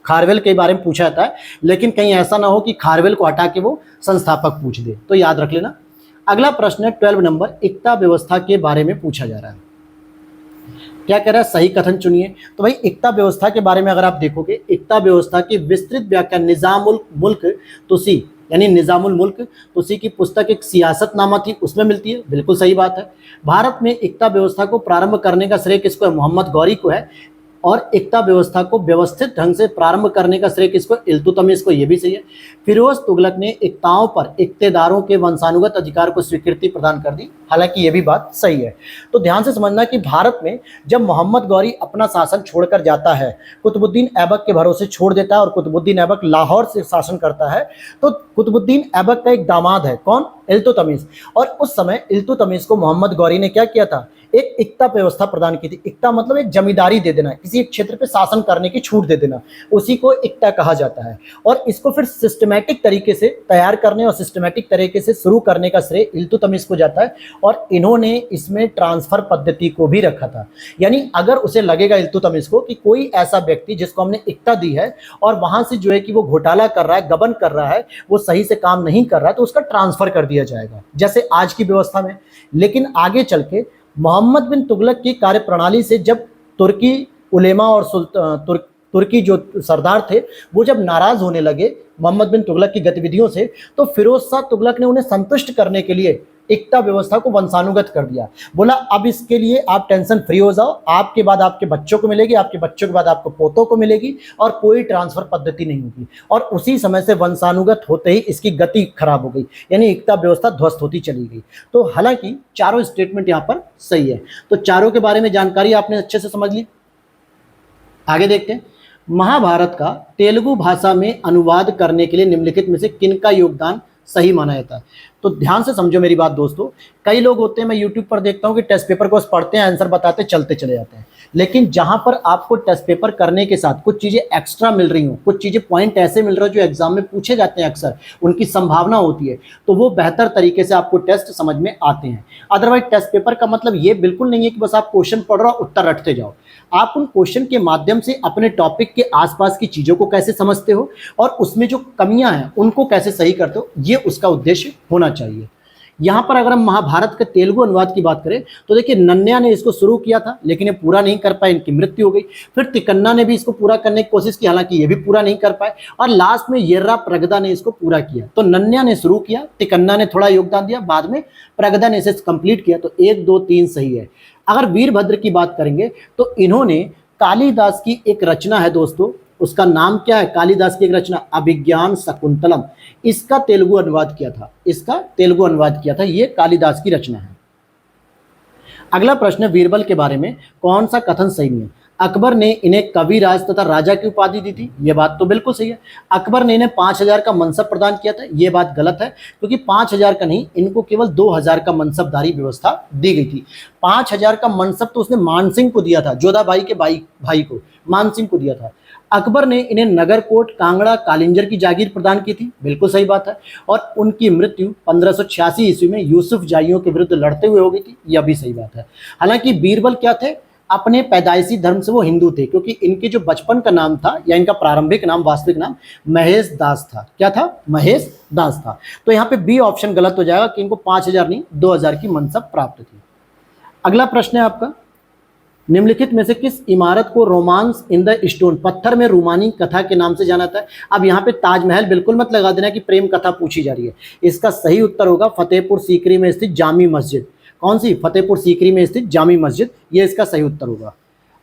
खारवेल के बारे में पूछा जाता है, लेकिन कहीं ऐसा ना हो कि खारवेल को हटा के वो संस्थापक पूछ दे, तो याद रख लेना। अगला प्रश्न है 12 नंबर, एकता व्यवस्था के बारे में पूछा जा रहा है। क्या कह रहा है? सही कथन चुनिए। तो भाई एकता व्यवस्था के बारे में अगर आप देखोगे, एकता व्यवस्था की विस्तृत व्याख्या निजामुल मुल्क तुसी, यानी निजामुल मुल्क तुसी की पुस्तक एक सियासतनामा थी, उसमें मिलती है। बिल्कुल सही बात है। भारत में एकता व्यवस्था को प्रारंभ करने का श्रेय किसको है? मोहम्मद गौरी को है। और एकता व्यवस्था को व्यवस्थित ढंग से प्रारंभ करने का श्रेय किसको? इल्तुतमिश को, ये भी सही है। फिरोज तुगलक ने एकताओं पर इक्तेदारों के वंशानुगत अधिकार को स्वीकृति प्रदान कर दी, हालांकि ये भी बात सही है। तो ध्यान से समझना कि भारत में जब मोहम्मद गौरी अपना शासन छोड़कर जाता है, कुतुबुद्दीन ऐबक के भरोसे छोड़ देता है और कुतुबुद्दीन ऐबक लाहौर से शासन करता है, तो कुतुबुद्दीन ऐबक का एक दामाद है, कौन? इल्तुतमिश। और उस समय इल्तुतमिश को मोहम्मद गौरी ने क्या किया था? एक एकता व्यवस्था प्रदान की थी। एकता मतलब एक जमींदारी दे देना, किसी एक क्षेत्र पे शासन करने की छूट दे देना, उसी को एकता कहा जाता है। और इसको फिर सिस्टमैटिक तरीके से तैयार करने और सिस्टमैटिक तरीके से शुरू करने का श्रेय इल्तुतमिश को जाता है। और इन्होंने इसमें ट्रांसफर पद्धति को भी रखा था। यानी अगर उसे लगेगा इल्तुतमिश को कि कोई ऐसा व्यक्ति जिसको हमने एकता दी है और वहां से जो है कि वो घोटाला कर रहा है, गबन कर रहा है, वो सही से काम नहीं कर रहा है, तो उसका ट्रांसफर कर दिया जाएगा, जैसे आज की व्यवस्था में। लेकिन आगे चल के मोहम्मद बिन तुगलक की कार्यप्रणाली से जब तुर्की उलेमा और तुर्की जो सरदार थे वो जब नाराज होने लगे मोहम्मद बिन तुगलक की गतिविधियों से, तो फिरोज शाह तुगलक ने उन्हें संतुष्ट करने के लिए एकता व्यवस्था को वंशानुगत कर दिया। बोला अब इसके लिए आप टेंशन फ्री हो जाओ, आपके बाद आपके बच्चों को मिलेगी, आपके बच्चों के बाद आपको पोतों को मिलेगी और कोई ट्रांसफर पद्धति नहीं होगी। और उसी समय से वंशानुगत होते ही इसकी गति खराब हो गई, यानी एकता व्यवस्था ध्वस्त होती चली गई। तो हालांकि चारों स्टेटमेंट यहाँ पर सही है। तो चारों के बारे में जानकारी आपने अच्छे से समझ ली। आगे देखते हैं, महाभारत का तेलुगु भाषा में अनुवाद करने के लिए निम्नलिखित में से किनका योगदान सही माना जाता है। तो ध्यान से समझो मेरी बात दोस्तों, कई लोग होते हैं, मैं यूट्यूब पर देखता हूं कि टेस्ट पेपर को पढ़ते हैं, आंसर बताते चलते चले जाते हैं, लेकिन जहां पर आपको टेस्ट पेपर करने के साथ कुछ चीजें एक्स्ट्रा मिल रही हो, कुछ चीजें पॉइंट ऐसे मिल रहे हो जो एग्जाम में पूछे जाते हैं, अक्सर उनकी संभावना होती है, तो वो बेहतर तरीके से आपको टेस्ट समझ में आते हैं। अदरवाइज टेस्ट पेपर का मतलब ये बिल्कुल नहीं है कि बस आप क्वेश्चन पढ़ रहे हो उत्तर रटते जाओ। आप उन क्वेश्चन के माध्यम से अपने टॉपिक के आसपास की चीजों को कैसे समझते हो और उसमें जो कमियां हैं उनको कैसे सही करते हो, ये उसका उद्देश्य होना चाहिए। यहां पर अगर हम महाभारत के तेलुगु अनुवाद की बात करें तो देखिए, नन्या ने इसको शुरू किया था लेकिन ये पूरा नहीं कर पाए, इनकी मृत्यु हो गई। फिर तिकन्ना ने भी इसको पूरा करने की कोशिश की, हालांकि ये भी पूरा नहीं कर पाए, और लास्ट में येर्रा प्रगदा ने इसको पूरा किया। तो नन्या ने शुरू किया, तिकन्ना ने थोड़ा योगदान दिया, बाद में प्रगदा ने इसे कंप्लीट किया। तो 1 2 3 सही है। अगर वीरभद्र की बात करेंगे तो इन्होंने कालिदास की एक रचना है दोस्तों, उसका नाम क्या है, कालिदास की एक रचना अभिज्ञान शकुंतलम, इसका तेलुगु अनुवाद किया था, इसका तेलुगु अनुवाद किया था, ये कालिदास की रचना है। अगला प्रश्न है बीरबल के बारे में कौन सा कथन सही नहीं है। अकबर ने इन्हें कविराज तथा राजा की उपाधि दी थी, ये बात तो बिल्कुल सही है। अकबर ने इन्हें 5000 का मनसब प्रदान किया था, ये बात गलत है, क्योंकि 5000 का नहीं, इनको केवल 2000 का मनसबदारी व्यवस्था दी गई थी। 5000 का मनसब तो उसने मानसिंह को दिया था, जोधा भाई के भाई को मानसिंह को दिया था। अकबर ने इन्हें नगरकोट, कांगड़ा, कालिंजर की जागीर प्रदान की थी, बिल्कुल सही बात है। और उनकी मृत्यु 1586 ईस्वी में यूसुफ जाइयों के विरुद्ध लड़ते हुए हो गई थी, यह भी सही बात है। हालांकि बीरबल क्या थे, अपने पैदाइशी धर्म से वो हिंदू थे, क्योंकि इनके जो बचपन का नाम था या इनका प्रारंभिक नाम, वास्तविक नाम महेश दास था। क्या था, महेश दास था। तो यहाँ पे बी ऑप्शन गलत हो जाएगा कि इनको 5000 नहीं 2000 की मनसब प्राप्त थी। अगला प्रश्न है आपका, निम्नलिखित में से किस इमारत को रोमांस इन द स्टोन, पत्थर में रूमानी कथा के नाम से जाना जाता है। अब यहाँ पे ताजमहल बिल्कुल मत लगा देना कि प्रेम कथा पूछी जा रही है। इसका सही उत्तर होगा फतेहपुर सीकरी में स्थित जामी मस्जिद। कौन सी, फतेहपुर सीकरी में स्थित जामी मस्जिद, ये इसका सही उत्तर होगा।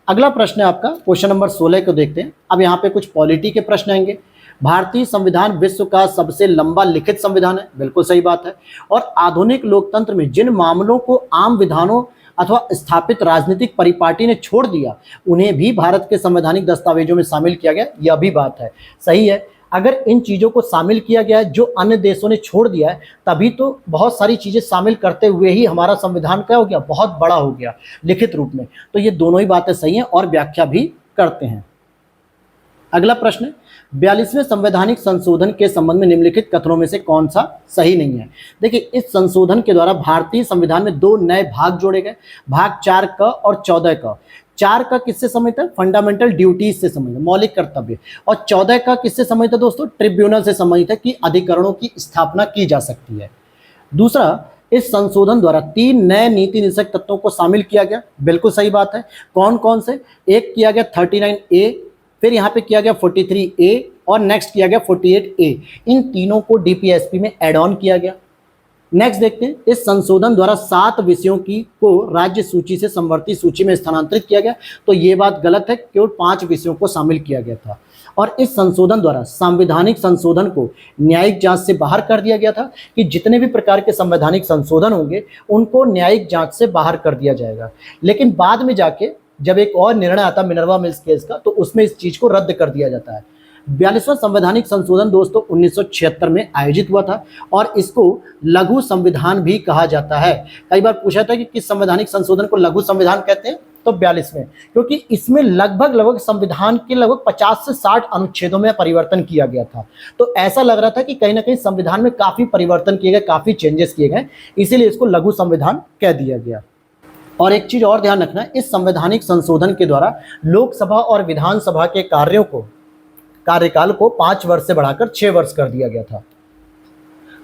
अगला प्रश्न है आपका क्वेश्चन नंबर 16 को देखते हैं। अब यहाँ पे कुछ पॉलिटी के प्रश्न आएंगे। भारतीय संविधान विश्व का सबसे लंबा लिखित संविधान है, बिल्कुल सही बात है। और आधुनिक लोकतंत्र में जिन मामलों को आम विधानों अथवा स्थापित राजनीतिक परिपाटी ने छोड़ दिया, उन्हें भी भारत के संवैधानिक दस्तावेजों में शामिल किया गया, यह भी बात है, सही है। अगर इन चीज़ों को शामिल किया गया है जो अन्य देशों ने छोड़ दिया है, तभी तो बहुत सारी चीज़ें शामिल करते हुए ही हमारा संविधान क्या हो गया, बहुत बड़ा हो गया लिखित रूप में। तो ये दोनों ही बातें सही हैं और व्याख्या भी करते हैं। अगला प्रश्न, 42वें संवैधानिक संशोधन के संबंध में निम्नलिखित कथनों में से कौन सा सही नहीं है। देखिए, इस संशोधन के द्वारा भारतीय संविधान में 2 नए भाग जोड़े गए, भाग 4 क और 14 क। 4 का किससे संबंधित है, फंडामेंटल ड्यूटीज से संबंधित, मौलिक कर्तव्य। और 14 का किससे संबंधित है दोस्तों, ट्रिब्यूनल से संबंधित है कि अधिकरणों की स्थापना की जा सकती है। दूसरा, इस संशोधन द्वारा 3 नए नीति निषेध तत्वों को शामिल किया गया, बिल्कुल सही बात है। कौन कौन से, एक किया गया 39A, फिर यहाँ पे किया गया 43A और नेक्स्ट किया गया 48A। इन तीनों को डीपीएसपी में एड ऑन किया गया। नेक्स्ट देखते हैं, इस संशोधन द्वारा 7 विषयों को राज्य सूची से समवर्ती सूची में स्थानांतरित किया गया। तो ये बात गलत है, केवल 5 विषयों को शामिल किया गया था। और इस संशोधन द्वारा संवैधानिक संशोधन को न्यायिक जांच से बाहर कर दिया गया था कि जितने भी प्रकार के संवैधानिक संशोधन होंगे उनको न्यायिक जांच से बाहर कर दिया जाएगा। लेकिन बाद में जाके जब एक और निर्णय आता मिनर्वा मिल्स केस का, तो उसमें इस चीज को रद्द कर दिया जाता है। 42वां संवैधानिक संशोधन दोस्तों 1976 में आयोजित हुआ था और इसको लघु संविधान भी कहा जाता है। कई बार पूछा था कि किस संवैधानिक संशोधन को लघु संविधान कहते हैं, तो 42वें, क्योंकि इसमें लगभग संविधान के लगभग 50 से 60 अनुच्छेदों में परिवर्तन किया गया था। तो ऐसा लग रहा था कि कहीं ना कहीं संविधान में काफी परिवर्तन किए गए, काफी चेंजेस किए गए, इसीलिए इसको लघु संविधान कह दिया गया। और एक चीज और ध्यान रखना, इस संवैधानिक संशोधन के द्वारा लोकसभा और विधानसभा के कार्यकाल को 5 वर्ष से बढ़ाकर 6 वर्ष कर दिया गया था।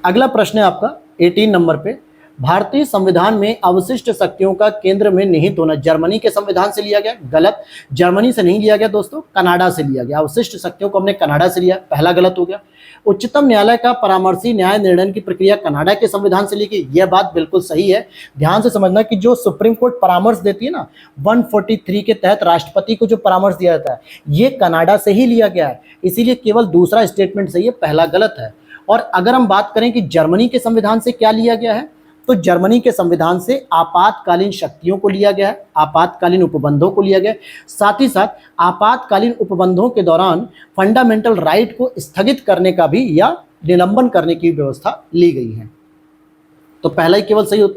अगला प्रश्न है आपका 18 नंबर पे, भारतीय संविधान में अवशिष्ट शक्तियों का केंद्र में निहित होना जर्मनी के संविधान से लिया गया, गलत। जर्मनी से नहीं लिया गया दोस्तों, कनाडा से लिया गया। अवशिष्ट शक्तियों को हमने कनाडा से लिया, पहला गलत हो गया। उच्चतम न्यायालय का परामर्शी न्याय निर्णय की प्रक्रिया कनाडा के संविधान से ली गई, यह बात बिल्कुल सही है। ध्यान से समझना कि जो सुप्रीम कोर्ट परामर्श देती है ना, 143 के तहत राष्ट्रपति को जो परामर्श दिया जाता है, ये कनाडा से ही लिया गया है, इसीलिए केवल दूसरा स्टेटमेंट सही है, पहला गलत है। और अगर हम बात करें कि जर्मनी के संविधान से क्या लिया गया है, तो जर्मनी के संविधान से आपातकालीन शक्तियों को लिया गया है, आपातकालीन उपबंधों को लिया गया, साथ ही साथ आपातकालीन उपबंधों के दौरान फंडामेंटल राइट को स्थगित करने का भी या निलंबन करने की व्यवस्था ली गई है। तो पहला ही केवल सही।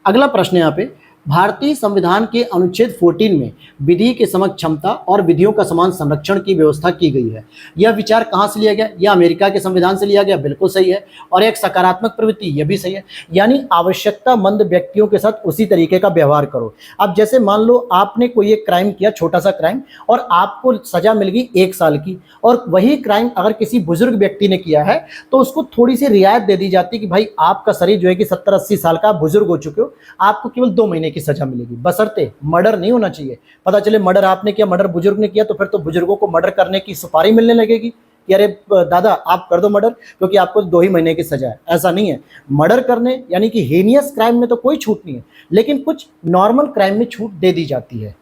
अगला प्रश्न यहाँ पे, भारतीय संविधान के अनुच्छेद 14 में विधि के समक्ष क्षमता और विधियों का समान संरक्षण की व्यवस्था की गई है। यह विचार कहाँ से लिया गया? यह अमेरिका के संविधान से लिया गया, बिल्कुल सही है। और एक सकारात्मक प्रवृत्ति, यह भी सही है, यानी आवश्यकतामंद व्यक्तियों के साथ उसी तरीके का व्यवहार करो। अब जैसे मान लो आपने कोई एक क्राइम किया, छोटा सा क्राइम, और आपको सजा मिल गई 1 साल की, और वही क्राइम अगर किसी बुजुर्ग व्यक्ति ने किया है तो उसको थोड़ी सी रियायत दे दी जाती है कि भाई आपका शरीर जो है कि 70-80 साल का बुजुर्ग हो चुके हो, आपको केवल 2 महीने की सजा मिलेगी, बशर्ते मर्डर नहीं होना चाहिए। पता चले मर्डर आपने किया, मर्डर बुजुर्ग ने किया, तो फिर तो बुजुर्गों को मर्डर करने की सुपारी मिलने लगेगी कि अरे दादा आप कर दो मर्डर, क्योंकि आपको 2 ही महीने की सजा है। ऐसा नहीं है, मर्डर करने यानी कि हेनियस क्राइम में तो कोई छूट नहीं है, लेकिन कुछ नॉर्मल क्राइम में छूट दे दी जाती है।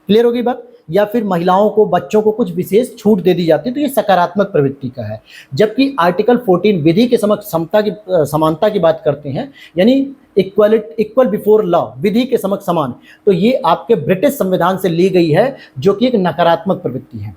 क्लियर होगी बात? या फिर महिलाओं को, बच्चों को कुछ विशेष छूट दे दी जाती है, तो ये सकारात्मक प्रवृत्ति का है। जबकि आर्टिकल 14 विधि के समक्ष समता की समानता की बात करते हैं, यानी इक्वल बिफोर लॉ, विधि के समक्ष समान, तो ये आपके ब्रिटिश संविधान से ली गई है, जो कि एक नकारात्मक प्रवृत्ति है।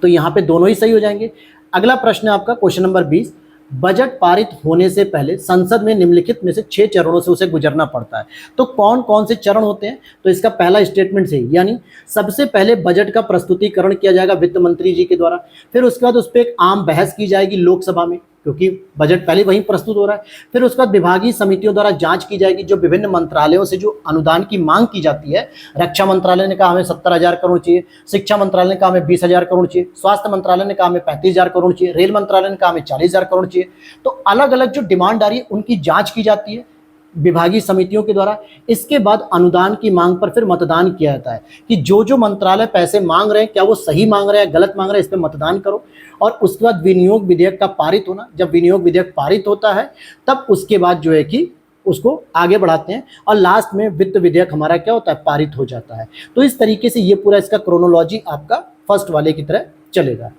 तो यहाँ पे दोनों ही सही हो जाएंगे। अगला प्रश्न है आपका क्वेश्चन नंबर 20, बजट पारित होने से पहले संसद में निम्नलिखित में से 6 चरणों से उसे गुजरना पड़ता है। तो कौन कौन से चरण होते हैं? तो इसका पहला स्टेटमेंट सही, यानी सबसे पहले बजट का प्रस्तुतिकरण किया जाएगा वित्त मंत्री जी के द्वारा, फिर उसके बाद उस पर एक आम बहस की जाएगी लोकसभा में, क्योंकि बजट पहले वहीं प्रस्तुत हो रहा है। फिर उसके बाद विभागीय समितियों द्वारा जांच की जाएगी, जो विभिन्न मंत्रालयों से जो अनुदान की मांग की जाती है। रक्षा मंत्रालय ने कहा हमें 70,000 करोड़ चाहिए, शिक्षा मंत्रालय ने कहा हमें 20,000 करोड़ चाहिए, स्वास्थ्य मंत्रालय ने कहा हमें 35,000 करोड़ चाहिए, रेल मंत्रालय ने कहा हमें 40,000 करोड़ चाहिए। तो अलग अलग जो डिमांड आ रही है उनकी जाँच की जाती है विभागीय समितियों के द्वारा। इसके बाद अनुदान की मांग पर फिर मतदान किया जाता है कि जो जो मंत्रालय पैसे मांग रहे हैं क्या वो सही मांग रहे हैं, गलत मांग रहे हैं, इस पर मतदान करो। और उसके बाद विनियोग विधेयक का पारित होना, जब विनियोग विधेयक पारित होता है तब उसके बाद जो है कि उसको आगे बढ़ाते हैं, और लास्ट में वित्त विधेयक हमारा क्या होता है, पारित हो जाता है। तो इस तरीके से ये पूरा इसका क्रोनोलॉजी आपका फर्स्ट वाले की तरह चलेगा।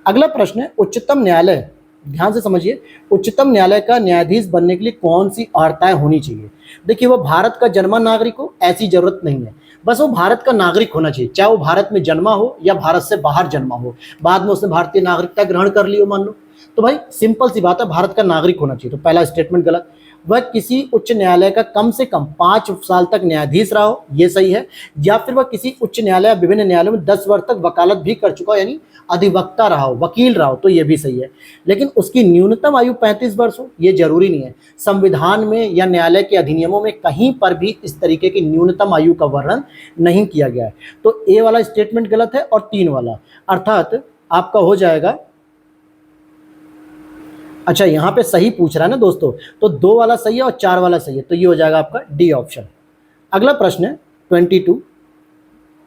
अगला प्रश्न है, उच्चतम न्यायालय, ध्यान से समझिए, उच्चतम न्यायालय का न्यायाधीश बनने के लिए कौन सी अर्हताएं होनी चाहिए? देखिए, वो भारत का जन्मा नागरिक हो, ऐसी जरूरत नहीं है, बस वो भारत का नागरिक होना चाहिए, चाहे वो भारत में जन्मा हो या भारत से बाहर जन्मा हो, बाद में उसने भारतीय नागरिकता ग्रहण कर ली हो मान लो, तो भाई सिंपल सी बात है, भारत का नागरिक होना चाहिए। तो पहला स्टेटमेंट गलत। वह किसी उच्च न्यायालय का कम से कम 5 साल तक न्यायाधीश रहा हो, ये सही है। या फिर वह किसी उच्च न्यायालय, विभिन्न न्यायालयों में 10 वर्ष तक वकालत भी कर चुका हो, यानी अधिवक्ता रहा हो, वकील रहा हो, तो ये भी सही है। लेकिन उसकी न्यूनतम आयु 35 वर्ष हो, ये जरूरी नहीं है। संविधान में या न्यायालय के अधिनियमों में कहीं पर भी इस तरीके की न्यूनतम आयु का वर्णन नहीं किया गया है। तो ए वाला स्टेटमेंट गलत है, और 3 वाला, अर्थात आपका हो जाएगा, अच्छा यहाँ पे सही पूछ रहा है ना दोस्तों, तो 2 वाला सही है और 4 वाला सही है, तो ये हो जाएगा आपका डी ऑप्शन। अगला प्रश्न है 22,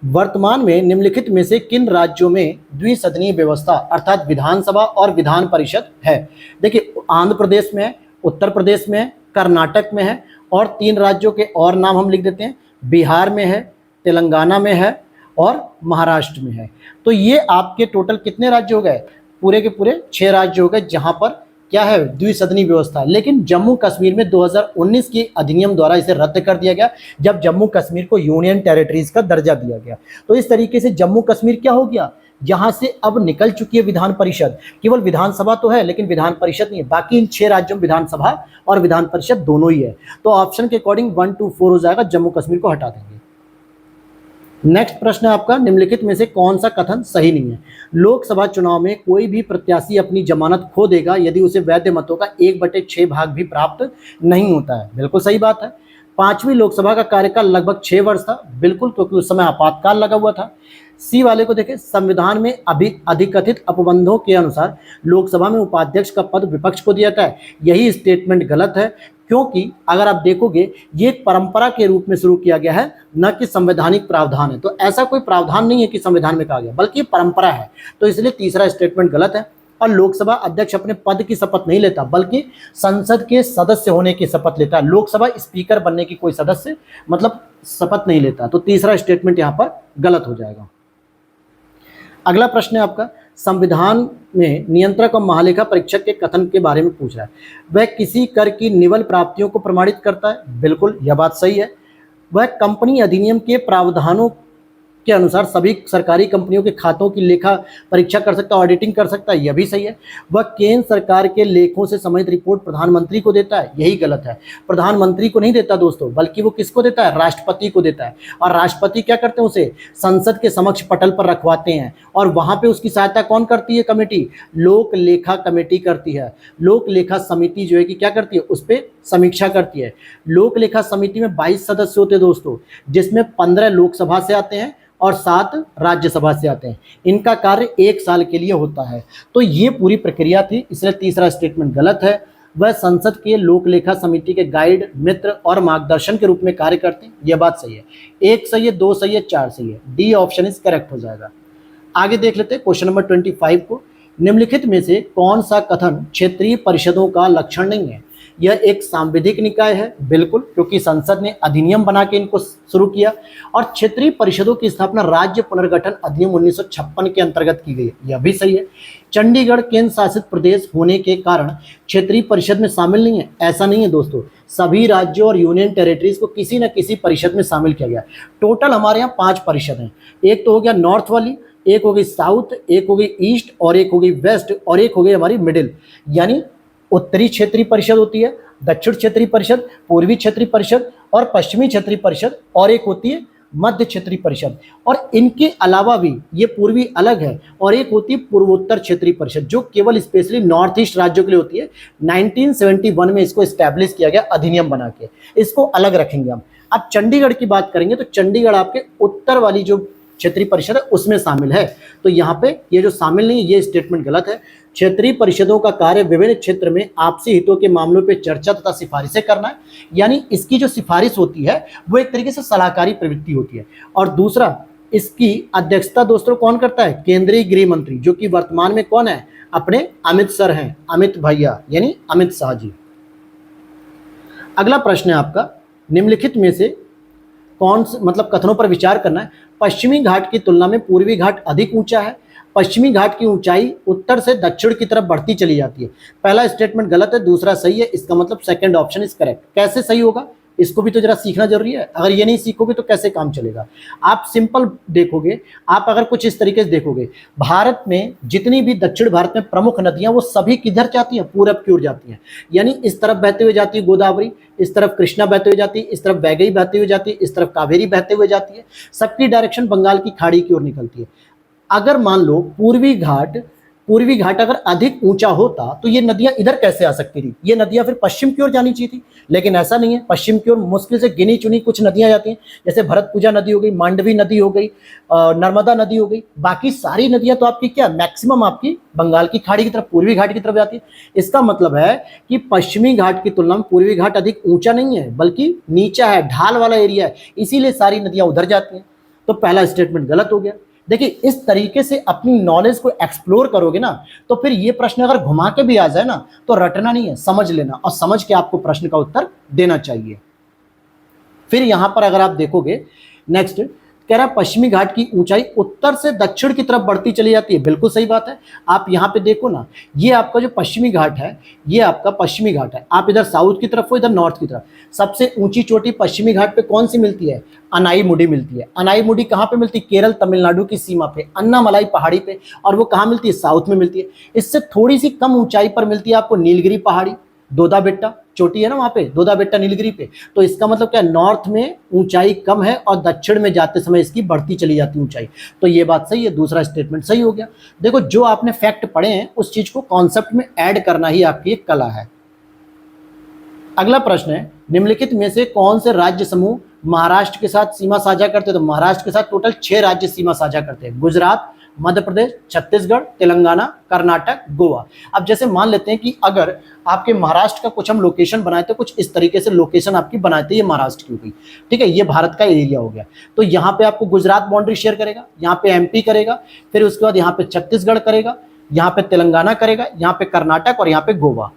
वर्तमान में निम्नलिखित में से किन राज्यों में द्विसदनीय व्यवस्था अर्थात विधानसभा और विधान परिषद है? देखिए, आंध्र प्रदेश में है, उत्तर प्रदेश में है, कर्नाटक में है, और 3 राज्यों के और नाम हम लिख देते हैं, बिहार में है, तेलंगाना में है और महाराष्ट्र में है। तो ये आपके टोटल कितने राज्य हो गए? पूरे के पूरे 6 राज्य हो गए जहां पर क्या है, द्विसदनीय व्यवस्था। लेकिन जम्मू कश्मीर में 2019 के अधिनियम द्वारा इसे रद्द कर दिया गया, जब जम्मू कश्मीर को यूनियन टेरिटरीज का दर्जा दिया गया। तो इस तरीके से जम्मू कश्मीर क्या हो गया, यहाँ से अब निकल चुकी है विधान परिषद। केवल विधानसभा तो है लेकिन विधान परिषद नहीं है। बाकी इन 6 राज्यों में विधानसभा और विधान परिषद दोनों ही है। तो ऑप्शन के अकॉर्डिंग 1, 2, 4 हो जाएगा, जम्मू कश्मीर को हटा देंगे। नेक्स्ट प्रश्न है आपका, निम्नलिखित में से कौन सा कथन सही नहीं है? लोकसभा चुनाव में कोई भी प्रत्याशी अपनी जमानत खो देगा यदि उसे वैध मतों का 1/6 भाग भी प्राप्त नहीं होता है। बिल्कुल सही बात है। 5वीं लोकसभा का कार्यकाल लगभग 6 वर्ष था, बिल्कुल, क्योंकि उस समय आपातकाल लगा हुआ था। सी वाले को देखें, संविधान में अभी अधिकथित अपबंधों के अनुसार लोकसभा में उपाध्यक्ष का पद विपक्ष को दिया जाता है। यही स्टेटमेंट गलत है, क्योंकि अगर आप देखोगे ये एक परंपरा के रूप में शुरू किया गया है, न कि संवैधानिक प्रावधान है। तो ऐसा कोई प्रावधान नहीं है कि संविधान में कहा गया, बल्कि परंपरा है। तो इसलिए तीसरा स्टेटमेंट गलत है। और लोकसभा अध्यक्ष अपने पद की शपथ नहीं लेता, बल्कि संसद के सदस्य होने की शपथ लेता है। लोकसभा स्पीकर बनने की कोई सदस्य मतलब शपथ नहीं लेता। तो तीसरा स्टेटमेंट यहाँ पर गलत हो जाएगा। अगला प्रश्न है आपका, संविधान में नियंत्रक और महालेखा परीक्षक के कथन के बारे में पूछ रहा है। वह किसी कर की निवल प्राप्तियों को प्रमाणित करता है। बिल्कुल, यह बात सही है। वह कंपनी अधिनियम के प्रावधानों के अनुसार सभी सरकारी कंपनियों के खातों की लेखा परीक्षा कर सकता है, ऑडिटिंग कर सकता है, यह भी सही है। वह केंद्र सरकार के लेखों से संबंधित रिपोर्ट प्रधानमंत्री को देता है, यही गलत है। प्रधानमंत्री को नहीं देता दोस्तों, बल्कि वो किसको देता है? राष्ट्रपति को देता है। और राष्ट्रपति क्या करते हैं? उसे संसद के समक्ष पटल पर रखवाते हैं, और वहां पे उसकी सहायता कौन करती है? कमेटी, लोक लेखा कमेटी करती है। लोक लेखा समिति जो है कि क्या करती है? उस पर समीक्षा करती है। लोक लेखा समिति में 22 सदस्य होते हैं दोस्तों, जिसमें 15 लोकसभा से आते हैं और 7 राज्यसभा से आते हैं। इनका कार्य 1 साल के लिए होता है। तो ये पूरी प्रक्रिया थी, इसलिए तीसरा स्टेटमेंट गलत है। वह संसद के लोक लेखा समिति के गाइड, मित्र और मार्गदर्शन के रूप में कार्य करते हैं, यह बात सही है। 1 सही है, 2 सही है, 4 सही है। डी ऑप्शन इज करेक्ट हो जाएगा। आगे देख लेते हैं क्वेश्चन नंबर 25 को। निम्नलिखित में से कौन सा कथन क्षेत्रीय परिषदों का लक्षण नहीं है? यह एक सांविधिक निकाय है, बिल्कुल, क्योंकि संसद ने अधिनियम बना के इनको शुरू किया। और क्षेत्रीय परिषदों की स्थापना राज्य पुनर्गठन अधिनियम 1956 के अंतर्गत की गई है, यह भी सही है। चंडीगढ़ केंद्र शासित प्रदेश होने के कारण क्षेत्रीय परिषद में शामिल नहीं है, ऐसा नहीं है दोस्तों। सभी राज्यों और यूनियन टेरिटरीज को किसी न किसी परिषद में शामिल किया गया। टोटल हमारे यहाँ 5 परिषद हैं। एक तो हो गया नॉर्थ वाली, एक हो गई साउथ, एक हो गई ईस्ट, और एक हो गई वेस्ट, और एक हो गई हमारी मिडिल। यानी उत्तरी क्षेत्रीय परिषद होती है, दक्षिण क्षेत्रीय परिषद, पूर्वी क्षेत्रीय परिषद और पश्चिमी क्षेत्रीय परिषद, और एक होती है मध्य क्षेत्रीय परिषद। और इनके अलावा भी ये पूर्वी अलग है, और एक होती है पूर्वोत्तर क्षेत्रीय परिषद, जो केवल स्पेशली नॉर्थ ईस्ट राज्यों के लिए होती है। 1971 में इसको एस्टैब्लिश किया गया अधिनियम बना के, इसको अलग रखेंगे हम। अब चंडीगढ़ की बात करेंगे तो चंडीगढ़ आपके उत्तर वाली जो क्षेत्रीय परिषद है उसमें शामिल है। तो यहाँ पे ये जो शामिल नहीं है, ये स्टेटमेंट गलत है। क्षेत्रीय परिषदों का कार्य विभिन्न क्षेत्र में आपसी हितों के मामलों पे चर्चा तथा सिफारिशें करना है। यानी इसकी जो सिफारिश होती है वो एक तरीके से सलाहकारी प्रवृत्ति होती है। और दूसरा, इसकी अध्यक्षता दोस्तों कौन करता है? केंद्रीय गृह मंत्री, जो कि वर्तमान में कौन है? अपने अमित सर हैं, अमित भैया, यानी अमित शाह जी। अगला प्रश्न है आपका, निम्नलिखित में से कौन से मतलब कथनों पर विचार करना है? पश्चिमी घाट की तुलना में पूर्वी घाट अधिक ऊंचा है। पश्चिमी घाट की ऊंचाई उत्तर से दक्षिण की तरफ बढ़ती चली जाती है। पहला स्टेटमेंट गलत है, दूसरा सही है। इसका मतलब सेकंड ऑप्शन इज करेक्ट। कैसे सही होगा? इसको भी तो जरा सीखना जरूरी है। अगर ये नहीं सीखोगे तो कैसे काम चलेगा? आप सिंपल देखोगे, आप अगर कुछ इस तरीके से देखोगे, भारत में जितनी भी दक्षिण भारत में प्रमुख नदियां वो सभी किधर जाती हैं? पूरब की ओर जाती हैं। यानी इस तरफ बहते हुए जाती है गोदावरी, इस तरफ कृष्णा बहते हुए जाती है, इस तरफ वैगई बहते हुए जाती है, इस तरफ कावेरी बहते हुए जाती है। सबकी डायरेक्शन बंगाल की खाड़ी की ओर निकलती है। अगर मान लो पूर्वी घाट अगर अधिक ऊंचा होता तो ये नदियां इधर कैसे आ सकती थी? ये नदियां फिर पश्चिम की ओर जानी चाहिए थी, लेकिन ऐसा नहीं है। पश्चिम की ओर मुश्किल से गिनी चुनी कुछ नदियां जाती हैं, जैसे भरतपुजा नदी हो गई, मांडवी नदी हो गई, नर्मदा नदी हो गई। बाकी सारी नदियां तो आपकी क्या मैक्सिमम आपकी बंगाल की खाड़ी की तरफ, पूर्वी घाट की तरफ जाती है। इसका मतलब है कि पश्चिमी घाट की तुलना में पूर्वी घाट अधिक ऊंचा नहीं है, बल्कि नीचा है, ढाल वाला एरिया है, इसीलिए सारी नदियां उधर जाती हैं। तो पहला स्टेटमेंट गलत हो गया। देखिए, इस तरीके से अपनी नॉलेज को एक्सप्लोर करोगे ना, तो फिर ये प्रश्न अगर घुमा के भी आ जाए ना, तो रटना नहीं है, समझ लेना, और समझ के आपको प्रश्न का उत्तर देना चाहिए। फिर यहां पर अगर आप देखोगे, नेक्स्ट कह रहा है पश्चिमी घाट की ऊंचाई उत्तर से दक्षिण की तरफ बढ़ती चली जाती है। बिल्कुल सही बात है। आप यहाँ पे देखो ना, ये आपका जो पश्चिमी घाट है, ये आपका पश्चिमी घाट है। आप इधर साउथ की तरफ हो, इधर नॉर्थ की तरफ। सबसे ऊंची चोटी पश्चिमी घाट पे कौन सी मिलती है? अनाईमुडी मिलती है। अनाईमुडी कहाँ पे मिलती है? केरल तमिलनाडु की सीमा पे, अन्नामलाई पहाड़ी पे। और वो कहाँ मिलती है? साउथ में मिलती है। इससे थोड़ी सी कम ऊंचाई पर मिलती है आपको नीलगिरी पहाड़ी, दोदा बेट्टा चोटी है ना वहां पे, दोदा बेट्टा नीलगिरी पे। तो इसका मतलब क्या? नॉर्थ में ऊंचाई कम है और दक्षिण में जाते समय इसकी बढ़ती चली जाती है ऊंचाई। तो ये बात सही है, दूसरा स्टेटमेंट सही हो गया। देखो, जो आपने फैक्ट पढ़े हैं उस चीज को कॉन्सेप्ट में ऐड करना ही आपकी एक कला है। अगला प्रश्न है, निम्नलिखित में से कौन से राज्य समूह महाराष्ट्र के साथ सीमा साझा करते हैं, तो महाराष्ट्र के साथ टोटल 6 राज्य सीमा साझा करते हैं, गुजरात, मध्य प्रदेश, छत्तीसगढ़, तेलंगाना, कर्नाटक, गोवा। अब जैसे मान लेते हैं कि अगर आपके महाराष्ट्र का कुछ हम लोकेशन बनाए तो कुछ इस तरीके से लोकेशन आपकी बनाते हैं, ये महाराष्ट्र की हो गई, ठीक है, ये भारत का एरिया हो गया। तो यहाँ पे आपको गुजरात बाउंड्री शेयर करेगा, यहाँ पे एमपी करेगा, फिर उसके बाद यहाँ पे छत्तीसगढ़ करेगा, यहाँ पे तेलंगाना करेगा, यहाँ पे कर्नाटक और यहाँ पे गोवा।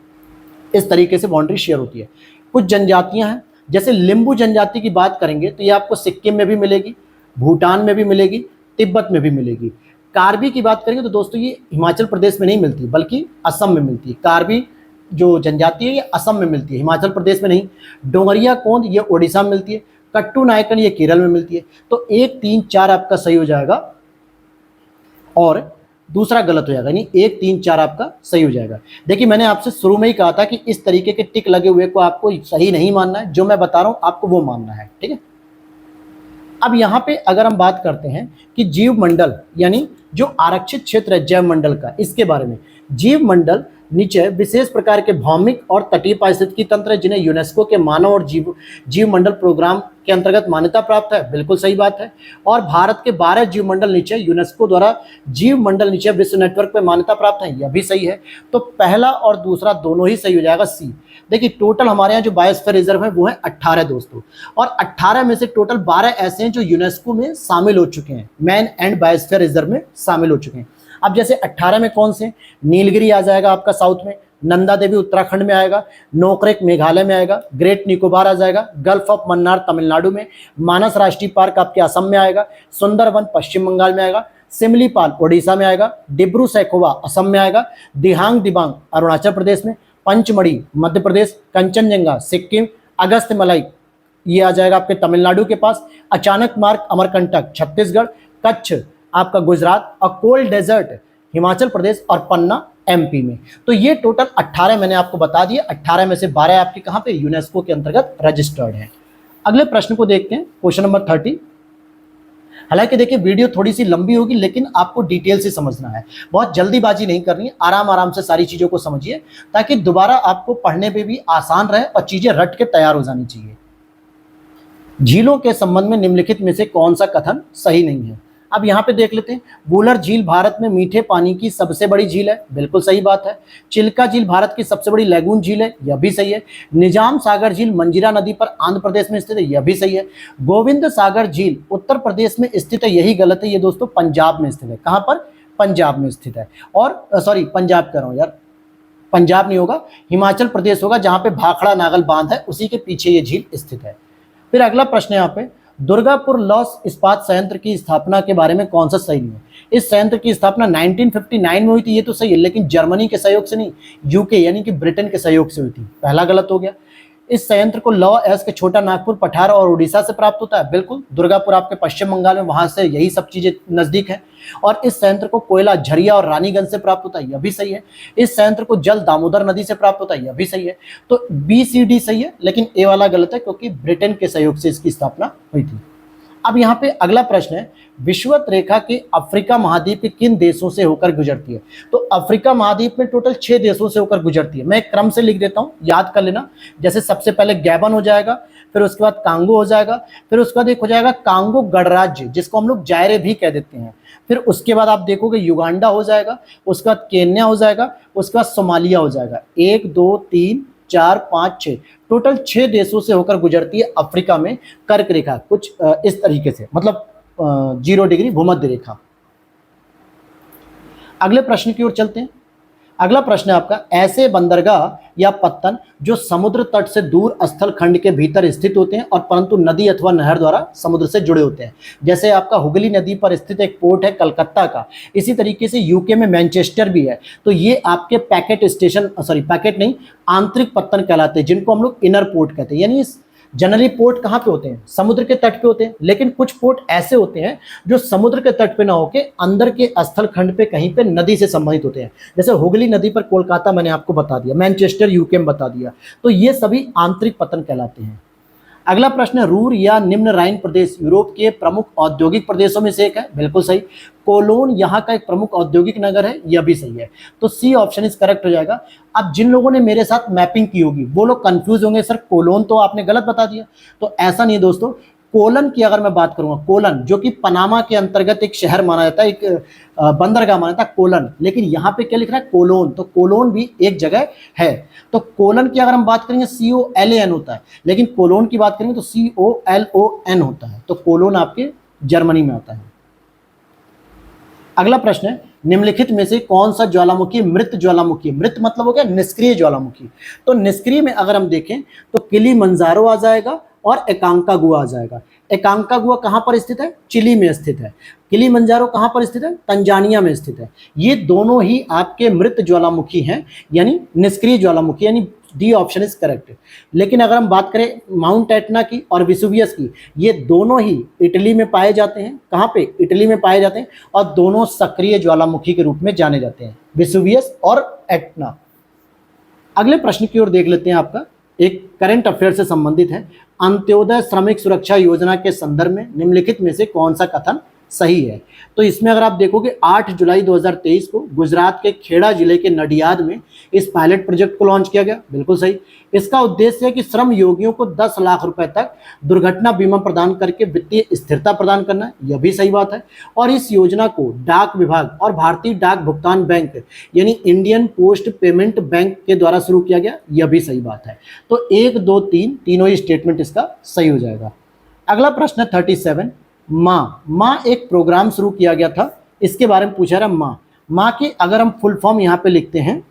इस तरीके से बाउंड्री शेयर होती है। कुछ जनजातियां हैं, जैसे लिम्बू जनजाति की बात करेंगे तो ये आपको सिक्किम में भी मिलेगी, भूटान में भी मिलेगी, तिब्बत में भी मिलेगी। कार्बी की बात करेंगे तो दोस्तों ये हिमाचल प्रदेश में नहीं मिलती बल्कि असम में मिलती है। कार्बी जो जनजाति है ये असम में मिलती है, हिमाचल प्रदेश में नहीं। डोंगरिया कोंद ये उड़ीसा में मिलती है। कट्टू नायकन ये केरल में मिलती है। तो 1, 3, 4 आपका सही हो जाएगा और दूसरा गलत हो जाएगा, यानी 1, 3, 4 आपका सही हो जाएगा। देखिए मैंने आपसे शुरू में ही कहा था कि इस तरीके के टिक लगे हुए को आपको सही नहीं मानना है, जो मैं बता रहा हूं आपको वो मानना है, ठीक है। अब यहाँ पे अगर हम बात करते हैं कि जीव मंडल यानी जो आरक्षित क्षेत्र है जैव मंडल का, इसके बारे में, जीव मंडल नीचे विशेष प्रकार के भौमिक और तटीय पारिस्थितिकी तंत्र है जिन्हें यूनेस्को के मानव और जीव मंडल प्रोग्राम के अंतर्गत मान्यता प्राप्त है, बिल्कुल सही बात है। और भारत के 12 जीव मंडल नीचे यूनेस्को द्वारा जीव मंडल नीचे विश्व नेटवर्क पे मान्यता प्राप्त है, यह भी सही है। तो पहला और दूसरा दोनों ही सही हो जाएगा, सी। देखिए टोटल हमारे यहाँ जो बायोस्फीयर रिजर्व है वो है 18 दोस्तों, और 18 में से टोटल 12 ऐसे हैं जो यूनेस्को में शामिल हो चुके हैं, मैन एंड बायोस्फीयर रिजर्व में शामिल हो चुके हैं। अब जैसे 18 में कौन से, नीलगिरी आ जाएगा आपका साउथ में, नंदा देवी उत्तराखंड में आएगा, नोकरेक मेघालय में आएगा, ग्रेट निकोबार आ जाएगा, गल्फ ऑफ मन्नार तमिलनाडु में, मानस राष्ट्रीय पार्क आपके असम में आएगा, सुंदरवन पश्चिम बंगाल में आएगा, सिमलीपाल उड़ीसा में आएगा, डिब्रू सैखोवा असम में आएगा, दिहांग दिबांग अरुणाचल प्रदेश में, पंचमढ़ी मध्य प्रदेश, कंचनजंगा सिक्किम, अगस्त मलाई ये आ जाएगा आपके तमिलनाडु के पास, अचानक मार्ग अमरकंटक छत्तीसगढ़, कच्छ आपका गुजरात और कोल्ड डेजर्ट हिमाचल प्रदेश और पन्ना एमपी में। तो ये टोटल 18 मैंने आपको बता दिया, 18 में से 12 आपके कहां पे, यूनेस्को के अंतर्गत रजिस्टर्ड है। अगले प्रश्न को देखते हैं, क्वेश्चन नंबर 30। हालांकि देखिए वीडियो थोड़ी सी लंबी होगी लेकिन आपको डिटेल से समझना है, बहुत जल्दीबाजी नहीं करनी है, आराम आराम से सारी चीजों को समझिए ताकि दोबारा आपको पढ़ने में भी आसान रहे और चीजें रट के तैयार हो जानी चाहिए। झीलों के संबंध में निम्नलिखित में से कौन सा कथन सही नहीं है। अब यहाँ पे देख लेते हैं, वुलर झील भारत में मीठे पानी की सबसे बड़ी झील है, बिल्कुल सही बात है। चिल्का झील भारत की सबसे बड़ी लैगून झील है, यह भी सही है। निजाम सागर झील मंजीरा नदी पर आंध्र प्रदेश में स्थित है, यह भी सही है। गोविंद सागर झील उत्तर प्रदेश में स्थित है, यही गलत है, ये दोस्तों पंजाब में स्थित है। कहाँ पर, पंजाब में स्थित है। और सॉरी पंजाब कह रहा हूँ यार, पंजाब नहीं होगा, हिमाचल प्रदेश होगा, जहाँ पे भाखड़ा नागल बांध है उसी के पीछे ये झील स्थित है। फिर अगला प्रश्न है यहाँ पे, दुर्गापुर लौस इस्पात संयंत्र की स्थापना के बारे में कौन सा सही नहीं है। इस संयंत्र की स्थापना 1959 में हुई थी, ये तो सही है, लेकिन जर्मनी के सहयोग से नहीं, यूके यानी कि ब्रिटेन के सहयोग से हुई थी, पहला गलत हो गया। इस संयंत्र को लौ एस के छोटा नागपुर, पठार और उड़ीसा से प्राप्त होता है, बिल्कुल। दुर्गापुर आपके पश्चिम बंगाल में, वहां से यही सब चीजें नजदीक है। और इस संयंत्र को कोयला झरिया और रानीगंज से प्राप्त होता है, यह भी सही है। इस संयंत्र को जल दामोदर नदी से प्राप्त होता है, यह भी सही है। तो बी सी डी सही है, लेकिन ए वाला गलत है क्योंकि ब्रिटेन के सहयोग से इसकी स्थापना हुई थी। अब यहाँ पे अगला प्रश्न है, विषुवत रेखा के अफ्रीका महाद्वीप के किन देशों से होकर गुजरती है। तो अफ्रीका महाद्वीप में टोटल 6 देशों से होकर गुजरती है। मैं एक क्रम से लिख देता हूँ, याद कर लेना। जैसे सबसे पहले गैबन हो जाएगा, फिर उसके बाद कांगो हो जाएगा, फिर उसके बाद एक हो जाएगा कांगो गणराज्य जिसको हम लोग जायरे भी कह देते हैं। फिर उसके बाद आप देखोगे युगांडा हो जाएगा, उसके बाद केन्या हो जाएगा, उसके बाद सोमालिया हो जाएगा। 1, 2, 3, 4, 5, 6 टोटल 6 देशों से होकर गुजरती है अफ्रीका में कर्क रेखा, कुछ इस तरीके से, मतलब 0 डिग्री भूमध्य रेखा। अगले प्रश्न की ओर चलते हैं। अगला प्रश्न है आपका, ऐसे बंदरगाह या पत्तन जो समुद्र तट से दूर स्थल खंड के भीतर स्थित होते हैं और परंतु नदी अथवा नहर द्वारा समुद्र से जुड़े होते हैं। जैसे आपका हुगली नदी पर स्थित एक पोर्ट है कलकत्ता का, इसी तरीके से यूके में मैनचेस्टर भी है। तो ये आपके पैकेट स्टेशन, सॉरी पैकेट नहीं, आंतरिक पत्तन कहलाते हैं, जिनको हम लोग इनर पोर्ट कहते हैं। यानी जनरली पोर्ट कहाँ पे होते हैं, समुद्र के तट पे होते हैं, लेकिन कुछ पोर्ट ऐसे होते हैं जो समुद्र के तट पे ना होके अंदर के स्थल खंड पे कहीं पे नदी से संबंधित होते हैं। जैसे हुगली नदी पर कोलकाता मैंने आपको बता दिया, मैनचेस्टर यूके में बता दिया। तो ये सभी आंतरिक पत्तन कहलाते हैं। अगला प्रश्न है, रूर या निम्न राइन प्रदेश यूरोप के प्रमुख औद्योगिक प्रदेशों में से एक है, बिल्कुल सही। कोलोन यहाँ का एक प्रमुख औद्योगिक नगर है, यह भी सही है। तो सी ऑप्शन इज करेक्ट हो जाएगा। अब जिन लोगों ने मेरे साथ मैपिंग की होगी वो लोग कंफ्यूज होंगे, सर कोलोन तो आपने गलत बता दिया। तो ऐसा नहीं है दोस्तों, कोलन की अगर मैं बात करूंगा, कोलन जो कि पनामा के अंतर्गत एक शहर माना जाता है, एक बंदरगाह माना जाता है कोलन, लेकिन यहाँ पे क्या लिख रहा है कोलोन, तो कोलोन भी एक जगह है। तो कोलन की अगर हम बात करेंगे COLAN होता है, लेकिन कोलोन की बात करेंगे तो COLON होता है। तो कोलोन आपके जर्मनी में आता है। अगला प्रश्न है, निम्नलिखित में से कौन सा ज्वालामुखी मृत ज्वालामुखी, मृत मतलब हो गया निष्क्रिय ज्वालामुखी, तो निष्क्रिय में अगर हम देखें तो किलिमंजारो आ जाएगा और एकांकागुआ आ जाएगा। एकांकागुआ कहाँ पर स्थित है? चिली में स्थित है। किलिमंजारो कहाँ पर स्थित है? तंजानिया में स्थित है। ये दोनों ही आपके मृत ज्वालामुखी हैं, यानी निष्क्रिय ज्वालामुखी, यानी डी ऑप्शन इज करेक्ट। लेकिन अगर हम बात करें माउंट एटना की और विसुवियस की, ये दोनों ही इटली में पाए जाते हैं। कहाँ पे? इटली में पाए जाते हैं, और दोनों सक्रिय ज्वालामुखी के रूप में जाने जाते हैं, विसुवियस और एटना। अगले प्रश्न की ओर देख लेते हैं, आपका एक करंट अफेयर से संबंधित है। अंत्योदय श्रमिक सुरक्षा योजना के संदर्भ में निम्नलिखित में से कौन सा कथन सही है? तो इसमें अगर आप देखोगे 8 जुलाई 2023 को गुजरात के खेड़ा जिले के नडियाद में इस पायलट प्रोजेक्ट को लॉन्च किया गया। बिल्कुल सही। इसका उद्देश्य है कि श्रम योगियों को 10 लाख रुपए तक दुर्घटना बीमा प्रदान करके वित्तीय स्थिरता प्रदान करना है। यह भी सही बात है। और इस योजना को डाक विभाग और भारतीय डाक भुगतान बैंक यानी इंडियन पोस्ट पेमेंट बैंक के द्वारा शुरू किया गया। यह भी सही बात है। तो 1, 2, 3 तीनों ही स्टेटमेंट इसका सही हो जाएगा। अगला प्रश्न है 37, माँ एक प्रोग्राम शुरू किया गया था, इसके बारे में पूछा रहा। माँ की अगर हम फुल फॉर्म यहाँ पे लिखते हैं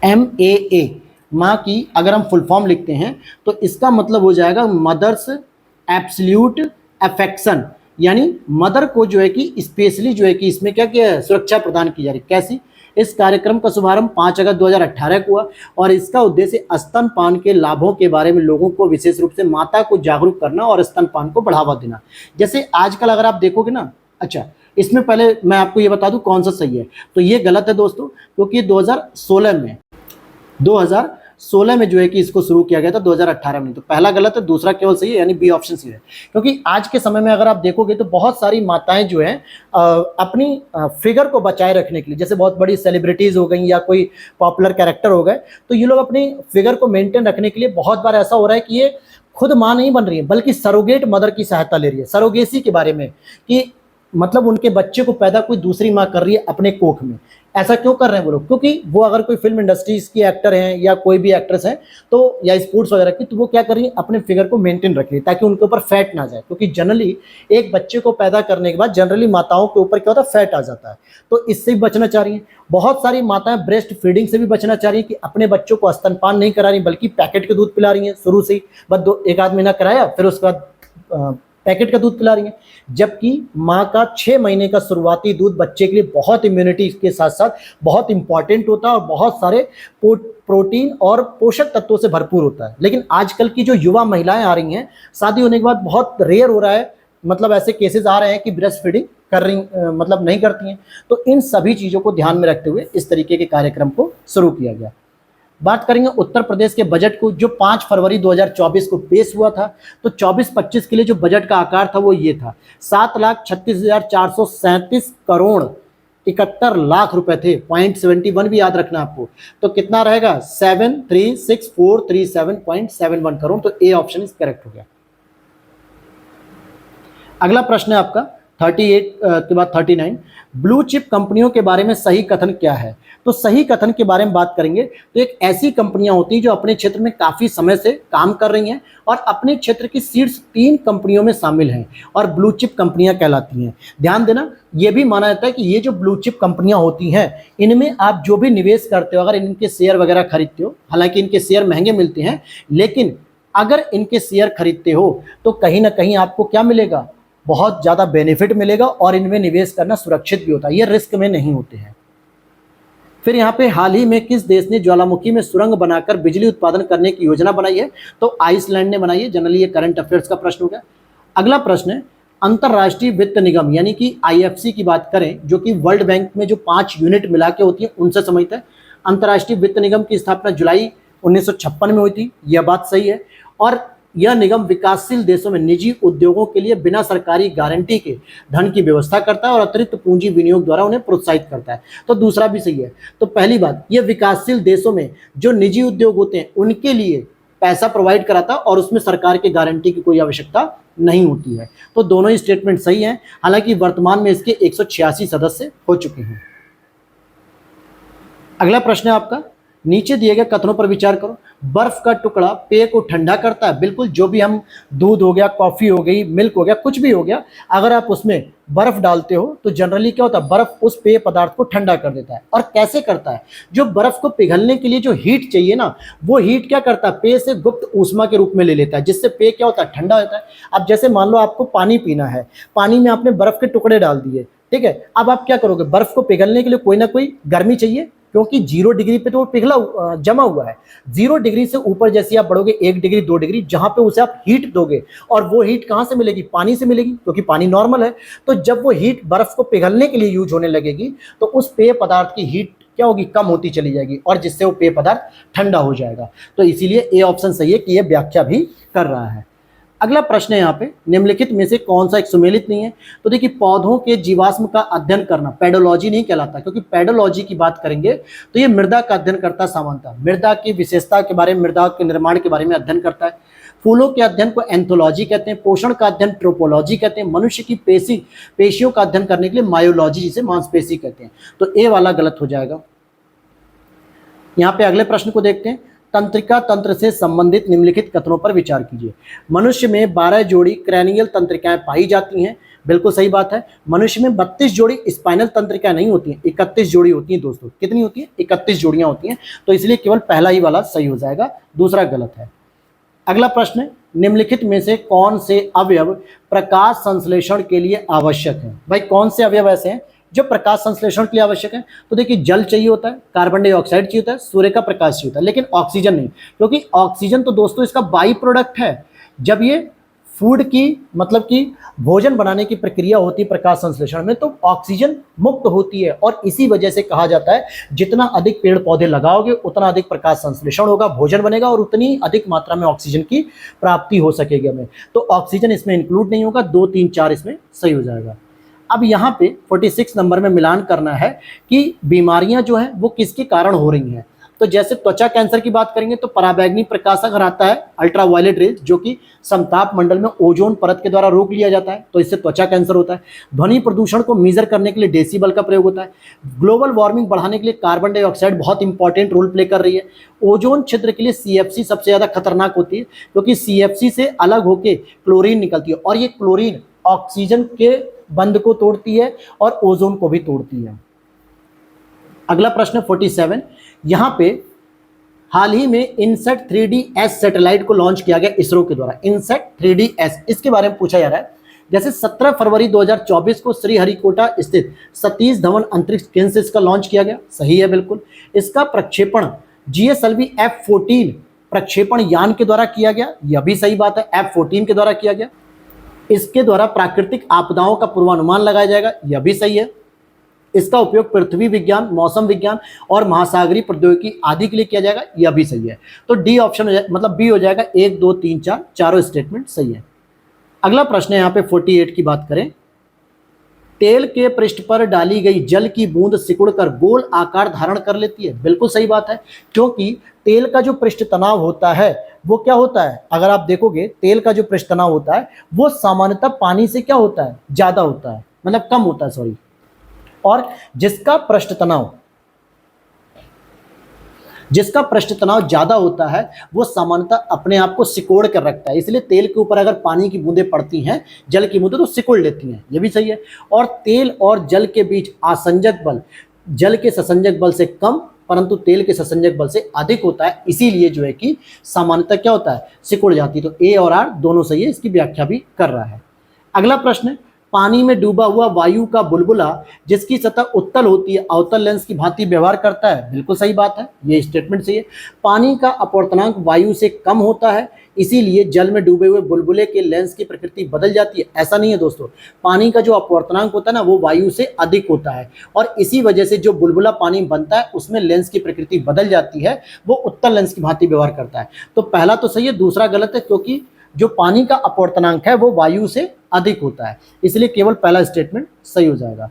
MAA, माँ की अगर हम फुल फॉर्म लिखते हैं तो इसका मतलब हो जाएगा मदर्स एब्सोल्यूट अफेक्शन, यानी मदर को जो है कि स्पेशली जो है कि इसमें क्या किया सुरक्षा प्रदान की जा रही। कैसी? इस कार्यक्रम का शुभारंभ 5 अगस्त 2018 को हुआ और इसका उद्देश्य स्तनपान के लाभों के बारे में लोगों को विशेष रूप से माता को जागरूक करना और स्तनपान को बढ़ावा देना। जैसे आजकल अगर आप देखोगे ना, अच्छा इसमें पहले मैं आपको ये बता दूं कौन सा सही है। तो ये गलत है दोस्तों, क्योंकि 2016 में जो है कि इसको शुरू किया गया था, 2018 में। तो पहला गलत है, दूसरा केवल सही है, यानी बी ऑप्शन सही है। क्योंकि आज के समय में अगर आप देखोगे तो बहुत सारी माताएं जो हैं अपनी फिगर को बचाए रखने के लिए, जैसे बहुत बड़ी सेलिब्रिटीज हो गई या कोई पॉपुलर कैरेक्टर हो गए, तो ये लोग अपनी फिगर को मेंटेन रखने के लिए बहुत बार ऐसा हो रहा है कि ये खुद माँ नहीं बन रही है, बल्कि सरोगेट मदर की सहायता ले रही है। सरोगेसी के बारे में कि मतलब उनके बच्चे को पैदा कोई दूसरी माँ कर रही है अपने कोख में। ऐसा क्यों कर रहे हैं वो लोग? क्योंकि वो अगर कोई फिल्म इंडस्ट्रीज की एक्टर हैं या कोई भी एक्ट्रेस हैं तो या स्पोर्ट्स वगैरह की, तो वो क्या कर रही है अपने फिगर को मेंटेन रख रही है ताकि उनके ऊपर फैट ना जाए। क्योंकि जनरली एक बच्चे को पैदा करने के बाद जनरली माताओं के ऊपर क्या होता है, फैट आ जाता है। तो इससे भी बचना चाह रही हैं। बहुत सारी माताएं ब्रेस्ट फीडिंग से भी बचना चाह रही हैं कि अपने बच्चों को स्तनपान नहीं करा रही बल्कि पैकेट के दूध पिला रही हैं शुरू से ही, बस 1 आध महीना कराया फिर उसके बाद पैकेट का दूध पिला रही हैं। जबकि माँ का 6 महीने का शुरुआती दूध बच्चे के लिए बहुत इम्यूनिटी के साथ साथ बहुत इंपॉर्टेंट होता है और बहुत सारे प्रोटीन और पोषक तत्वों से भरपूर होता है। लेकिन आजकल की जो युवा महिलाएं आ रही हैं, शादी होने के बाद बहुत रेयर हो रहा है, मतलब ऐसे केसेस आ रहे हैं कि ब्रेस्ट फीडिंग कर रही मतलब नहीं करती हैं। तो इन सभी चीज़ों को ध्यान में रखते हुए इस तरीके के कार्यक्रम को शुरू किया गया। बात करेंगे उत्तर प्रदेश के बजट को, जो 5 फरवरी 2024 को पेश हुआ था। तो 24-25 के लिए जो बजट का आकार था वो ये था, 7,36,437 करोड़ 71 लाख रुपए थे। 0.71 भी याद रखना आपको। तो कितना रहेगा? 7,36,437.71 करोड़। तो ए ऑप्शन इज करेक्ट हो गया। अगला प्रश्न है आपका 38 के बाद 39, ब्लू चिप कंपनियों के बारे में सही कथन क्या है? तो सही कथन के बारे में बात करेंगे तो एक ऐसी कंपनियां होती हैं जो अपने क्षेत्र में काफ़ी समय से काम कर रही हैं और अपने क्षेत्र की शीर्ष 3 कंपनियों में शामिल हैं और ब्लू चिप कंपनियां कहलाती हैं। ध्यान देना, ये भी माना जाता है कि ये जो ब्लू चिप कंपनियां होती हैं, इनमें आप जो भी निवेश करते हो, अगर इनके शेयर वगैरह खरीदते हो, हालांकि इनके शेयर महंगे मिलते हैं, लेकिन अगर इनके शेयर खरीदते हो तो कहीं ना कहीं आपको क्या मिलेगा? बहुत ज़्यादा बेनिफिट मिलेगा और इनमें निवेश करना सुरक्षित भी होता है, ये रिस्क में नहीं होते हैं। फिर यहाँ पे हाल ही में किस देश ने ज्वालामुखी में सुरंग बनाकर बिजली उत्पादन करने की योजना बनाई है? तो आइसलैंड ने बनाई है। जनरली ये करंट अफेयर्स का प्रश्न हो गया। अगला प्रश्न है, अंतर्राष्ट्रीय वित्त निगम यानी कि IFC की बात करें, जो कि वर्ल्ड बैंक में जो 5 यूनिट मिला के होती है उनसे समझते हैं। अंतर्राष्ट्रीय वित्त निगम की स्थापना जुलाई 1956 में हुई थी, यह बात सही है। और यह निगम विकासशील देशों में निजी उद्योगों के लिए बिना सरकारी गारंटी के धन की व्यवस्था करता है और अतिरिक्त पूंजी विनियोग द्वारा उन्हें प्रोत्साहित करता है। तो दूसरा भी सही है। तो पहली बात, यह विकासशील देशों में जो निजी उद्योग होते हैं उनके लिए पैसा प्रोवाइड कराता है और उसमें सरकार की गारंटी की कोई आवश्यकता नहीं होती है। तो दोनों ही स्टेटमेंट सही हैं। हालांकि वर्तमान में इसके 186 सदस्य हो चुके हैं। अगला प्रश्न है आपका, नीचे दिए गए कथनों पर विचार करो। बर्फ का टुकड़ा पेय को ठंडा करता है। बिल्कुल, जो भी हम दूध हो गया, कॉफी हो गई, मिल्क हो गया, कुछ भी हो गया, अगर आप उसमें बर्फ डालते हो तो जनरली क्या होता है, बर्फ उस पेय पदार्थ को ठंडा कर देता है। और कैसे करता है, जो बर्फ को पिघलने के लिए जो हीट चाहिए ना, वो हीट क्या करता है, पेय से गुप्त ऊष्मा के रूप में ले लेता है, जिससे पेय क्या होता है, ठंडा होता है। अब जैसे मान लो आपको पानी पीना है, पानी में आपने बर्फ के टुकड़े डाल दिए, ठीक है, अब आप क्या करोगे, बर्फ को पिघलने के लिए कोई ना कोई गर्मी चाहिए, क्योंकि 0 डिग्री पे तो वो पिघला जमा हुआ है। 0 डिग्री से ऊपर जैसे आप बढ़ोगे 1 डिग्री 2 डिग्री, जहां पे उसे आप हीट दोगे, और वो हीट कहां से मिलेगी, पानी से मिलेगी, क्योंकि पानी नॉर्मल है। तो जब वो हीट बर्फ को पिघलने के लिए यूज होने लगेगी तो उस पेय पदार्थ की हीट क्या होगी, कम होती चली जाएगी, और जिससे वो पेय पदार्थ ठंडा हो जाएगा। तो इसीलिए ए ऑप्शन सही है कि ये व्याख्या भी कर रहा है। अगला प्रश्न है यहाँ पे, निम्नलिखित में से कौन सा एक सुमेलित नहीं है। तो देखिए, पौधों के जीवाश्म का अध्ययन करना पेडोलॉजी नहीं कहलाता, क्योंकि पेडोलॉजी की बात करेंगे तो ये मृदा का अध्ययन करता है, सामान्यतः मृदा की विशेषता के बारे में, मृदा के निर्माण के बारे में अध्ययन करता है। फूलों के अध्ययन को एंथोलॉजी कहते हैं, पोषण का अध्ययन ट्रोपोलॉजी कहते हैं, मनुष्य की पेशियों का अध्ययन करने के लिए मायोलॉजी, जिसे मांसपेशी कहते हैं। तो ए वाला गलत हो जाएगा। यहाँ पे अगले प्रश्न को देखते हैं, तंत्रिका तंत्र से संबंधित निम्नलिखित कथनों पर विचार कीजिए। मनुष्य में 12 जोड़ी क्रैनियल तंत्रिकाएं पाई जाती हैं। बिल्कुल सही बात है। मनुष्य में 32 जोड़ी स्पाइनल तंत्रिकाएं नहीं होती हैं, 31 जोड़ी होती हैं दोस्तों। कितनी होती है, 31 जोड़ियां होती हैं। तो इसलिए केवल पहला ही वाला सही हो जाएगा, दूसरा गलत है। अगला प्रश्न, निम्नलिखित में से कौन से अवयव प्रकाश संश्लेषण के लिए आवश्यक है। भाई, कौन से अवयव ऐसे हैं जो प्रकाश संश्लेषण के लिए आवश्यक है। तो देखिए, जल चाहिए होता है, कार्बन डाइऑक्साइड चाहिए होता है, सूर्य का प्रकाश चाहिए होता है, लेकिन ऑक्सीजन नहीं, क्योंकि ऑक्सीजन तो दोस्तों इसका बाई प्रोडक्ट है। जब ये फूड की, मतलब कि भोजन बनाने की प्रक्रिया होती है प्रकाश संश्लेषण में, तो ऑक्सीजन मुक्त होती है, और इसी वजह से कहा जाता है जितना अधिक पेड़ पौधे लगाओगे उतना अधिक प्रकाश संश्लेषण होगा, भोजन बनेगा, और उतनी अधिक मात्रा में ऑक्सीजन की प्राप्ति हो सकेगी हमें। तो ऑक्सीजन इसमें इंक्लूड नहीं होगा, 2, 3, 4 इसमें सही हो जाएगा। अब यहाँ पे 46 नंबर में मिलान करना है कि बीमारियां जो हैं वो किसके कारण हो रही हैं। तो जैसे त्वचा कैंसर की बात करेंगे तो पराबैंगनी प्रकाश अगर आता है, अल्ट्रावायलेट रेज, जो कि समताप मंडल में ओजोन परत के द्वारा रोक लिया जाता है, तो इससे त्वचा कैंसर होता है। ध्वनि प्रदूषण को मेजर करने के लिए डेसिबल का प्रयोग होता है। ग्लोबल वार्मिंग बढ़ाने के लिए कार्बन डाइऑक्साइड बहुत इंपॉर्टेंट रोल प्ले कर रही है। ओजोन छिद्र के लिए CFC सबसे ज़्यादा खतरनाक होती है, क्योंकि CFC से अलग होकर क्लोरीन निकलती है, और ये क्लोरीन ऑक्सीजन के बंध को तोड़ती है और ओजोन को भी तोड़ती है। अगला प्रश्न 47, यहाँ पे हाल ही में इनसेट 3DS सैटेलाइट को लॉन्च किया गया इसरो के द्वारा। इनसेट 3DS, इसके बारे में पूछा जा रहा है। जैसे 17 फरवरी 2024 को श्रीहरिकोटा स्थित सतीश धवन अंतरिक्ष केंद्र से इसका लॉन्च किया गया। सही है, बिल्कुल। इसका प्रक्षेपण GSLV F-14 प्रक्षेपण यान के द्वारा किया गया, यह भी सही बात है, F-14 के द्वारा किया गया। इसके द्वारा प्राकृतिक आपदाओं का पूर्वानुमान लगाया जाएगा, यह भी सही है। इसका उपयोग पृथ्वी विज्ञान, मौसम विज्ञान और महासागरीय प्रौद्योगिकी आदि के लिए किया जाएगा, यह भी सही है। तो डी ऑप्शन हो जाएगा, मतलब बी हो जाएगा। 1, 2, 3, 4 चारों स्टेटमेंट सही है। अगला प्रश्न है यहाँ पे 48 की बात करें, तेल के पृष्ठ पर डाली गई जल की बूंद सिकुड़कर गोल आकार धारण कर लेती है। बिल्कुल सही बात है, क्योंकि तेल का जो पृष्ठ तनाव होता है वो क्या होता है, अगर आप देखोगे तेल का जो पृष्ठ तनाव होता है वो सामान्यतः पानी से क्या होता है, ज्यादा होता है, मतलब कम होता है, सॉरी। और जिसका पृष्ठ तनाव ज्यादा होता है वो सामान्यतः अपने आप को सिकोड़ कर रखता है। इसलिए तेल के ऊपर अगर पानी की बूंदें पड़ती हैं, जल की बूंदें, तो सिकुड़ लेती हैं, ये भी सही है। और तेल और जल के बीच आसंजक बल जल के ससंजक बल से कम, परंतु तेल के ससंजक बल से अधिक होता है, इसीलिए जो है कि सामान्यतः क्या होता है, सिकुड़ जाती है। तो ए और आर दोनों सही है, इसकी व्याख्या भी कर रहा है। अगला प्रश्न, पानी में डूबा हुआ वायु का बुलबुला जिसकी सतह उत्तल होती है अवतल लेंस की भांति व्यवहार करता है। बिल्कुल सही बात है, ये स्टेटमेंट सही है। पानी का अपवर्तनांक वायु से कम होता है, इसीलिए जल में डूबे हुए बुलबुले के लेंस की प्रकृति बदल जाती है। ऐसा नहीं है दोस्तों, पानी का जो अपवर्तनांक होता है ना वो वायु से अधिक होता है, और इसी वजह से जो बुलबुला पानी बनता है उसमें लेंस की प्रकृति बदल जाती है, वो उत्तल लेंस की भांति व्यवहार करता है। तो पहला तो सही है, दूसरा गलत है, क्योंकि जो पानी का अपवर्तनांक है वो वायु से अधिक होता है, इसलिए केवल पहला स्टेटमेंट सही हो जाएगा।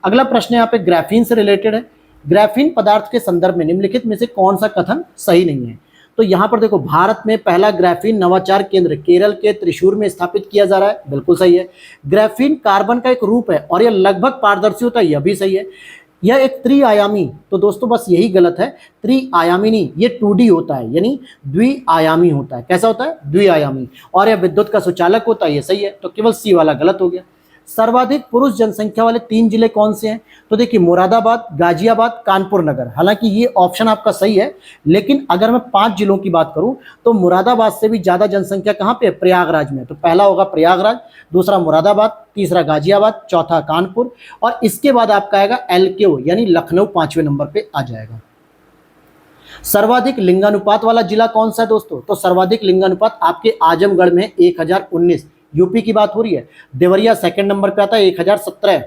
अगला प्रश्न यहाँ पे ग्राफीन से रिलेटेड है। ग्राफीन पदार्थ के संदर्भ में निम्नलिखित में से कौन सा कथन सही नहीं है। तो तो यहाँ पर देखो, भारत में पहला ग्राफीन नवाचार केंद्र केरल के त्रिशूर में स्थापित किया जा रहा है, बिल्कुल सही है। ग्राफीन कार्बन का एक रूप है और यह लगभग पारदर्शी होता है, यह भी सही है। यह एक त्रिआयामी, तो दोस्तों बस यही गलत है, त्रिआयामी नहीं, ये 2D होता है, यानी द्विआयामी होता है। कैसा होता है? द्विआयामी। और यह विद्युत का सुचालक होता है, ये सही है, तो केवल सी वाला गलत हो गया। सर्वाधिक पुरुष जनसंख्या वाले 3 जिले कौन से हैं? तो देखिए, मुरादाबाद, गाजियाबाद, कानपुर नगर। हालांकि ये ऑप्शन आपका सही है, लेकिन अगर मैं 5 जिलों की बात करूं तो मुरादाबाद से भी ज्यादा जनसंख्या कहां पे है? प्रयागराज में। तो पहला होगा प्रयागराज, दूसरा मुरादाबाद, तीसरा गाजियाबाद, चौथा कानपुर, और इसके बाद आपका आएगा LKO यानी लखनऊ 5वें नंबर पे आ जाएगा। सर्वाधिक लिंगानुपात वाला जिला कौन सा है दोस्तों? तो सर्वाधिक लिंगानुपात आपके आजमगढ़ में 1019, यूपी की बात हो रही है। देवरिया सेकंड नंबर पे आता है 1017,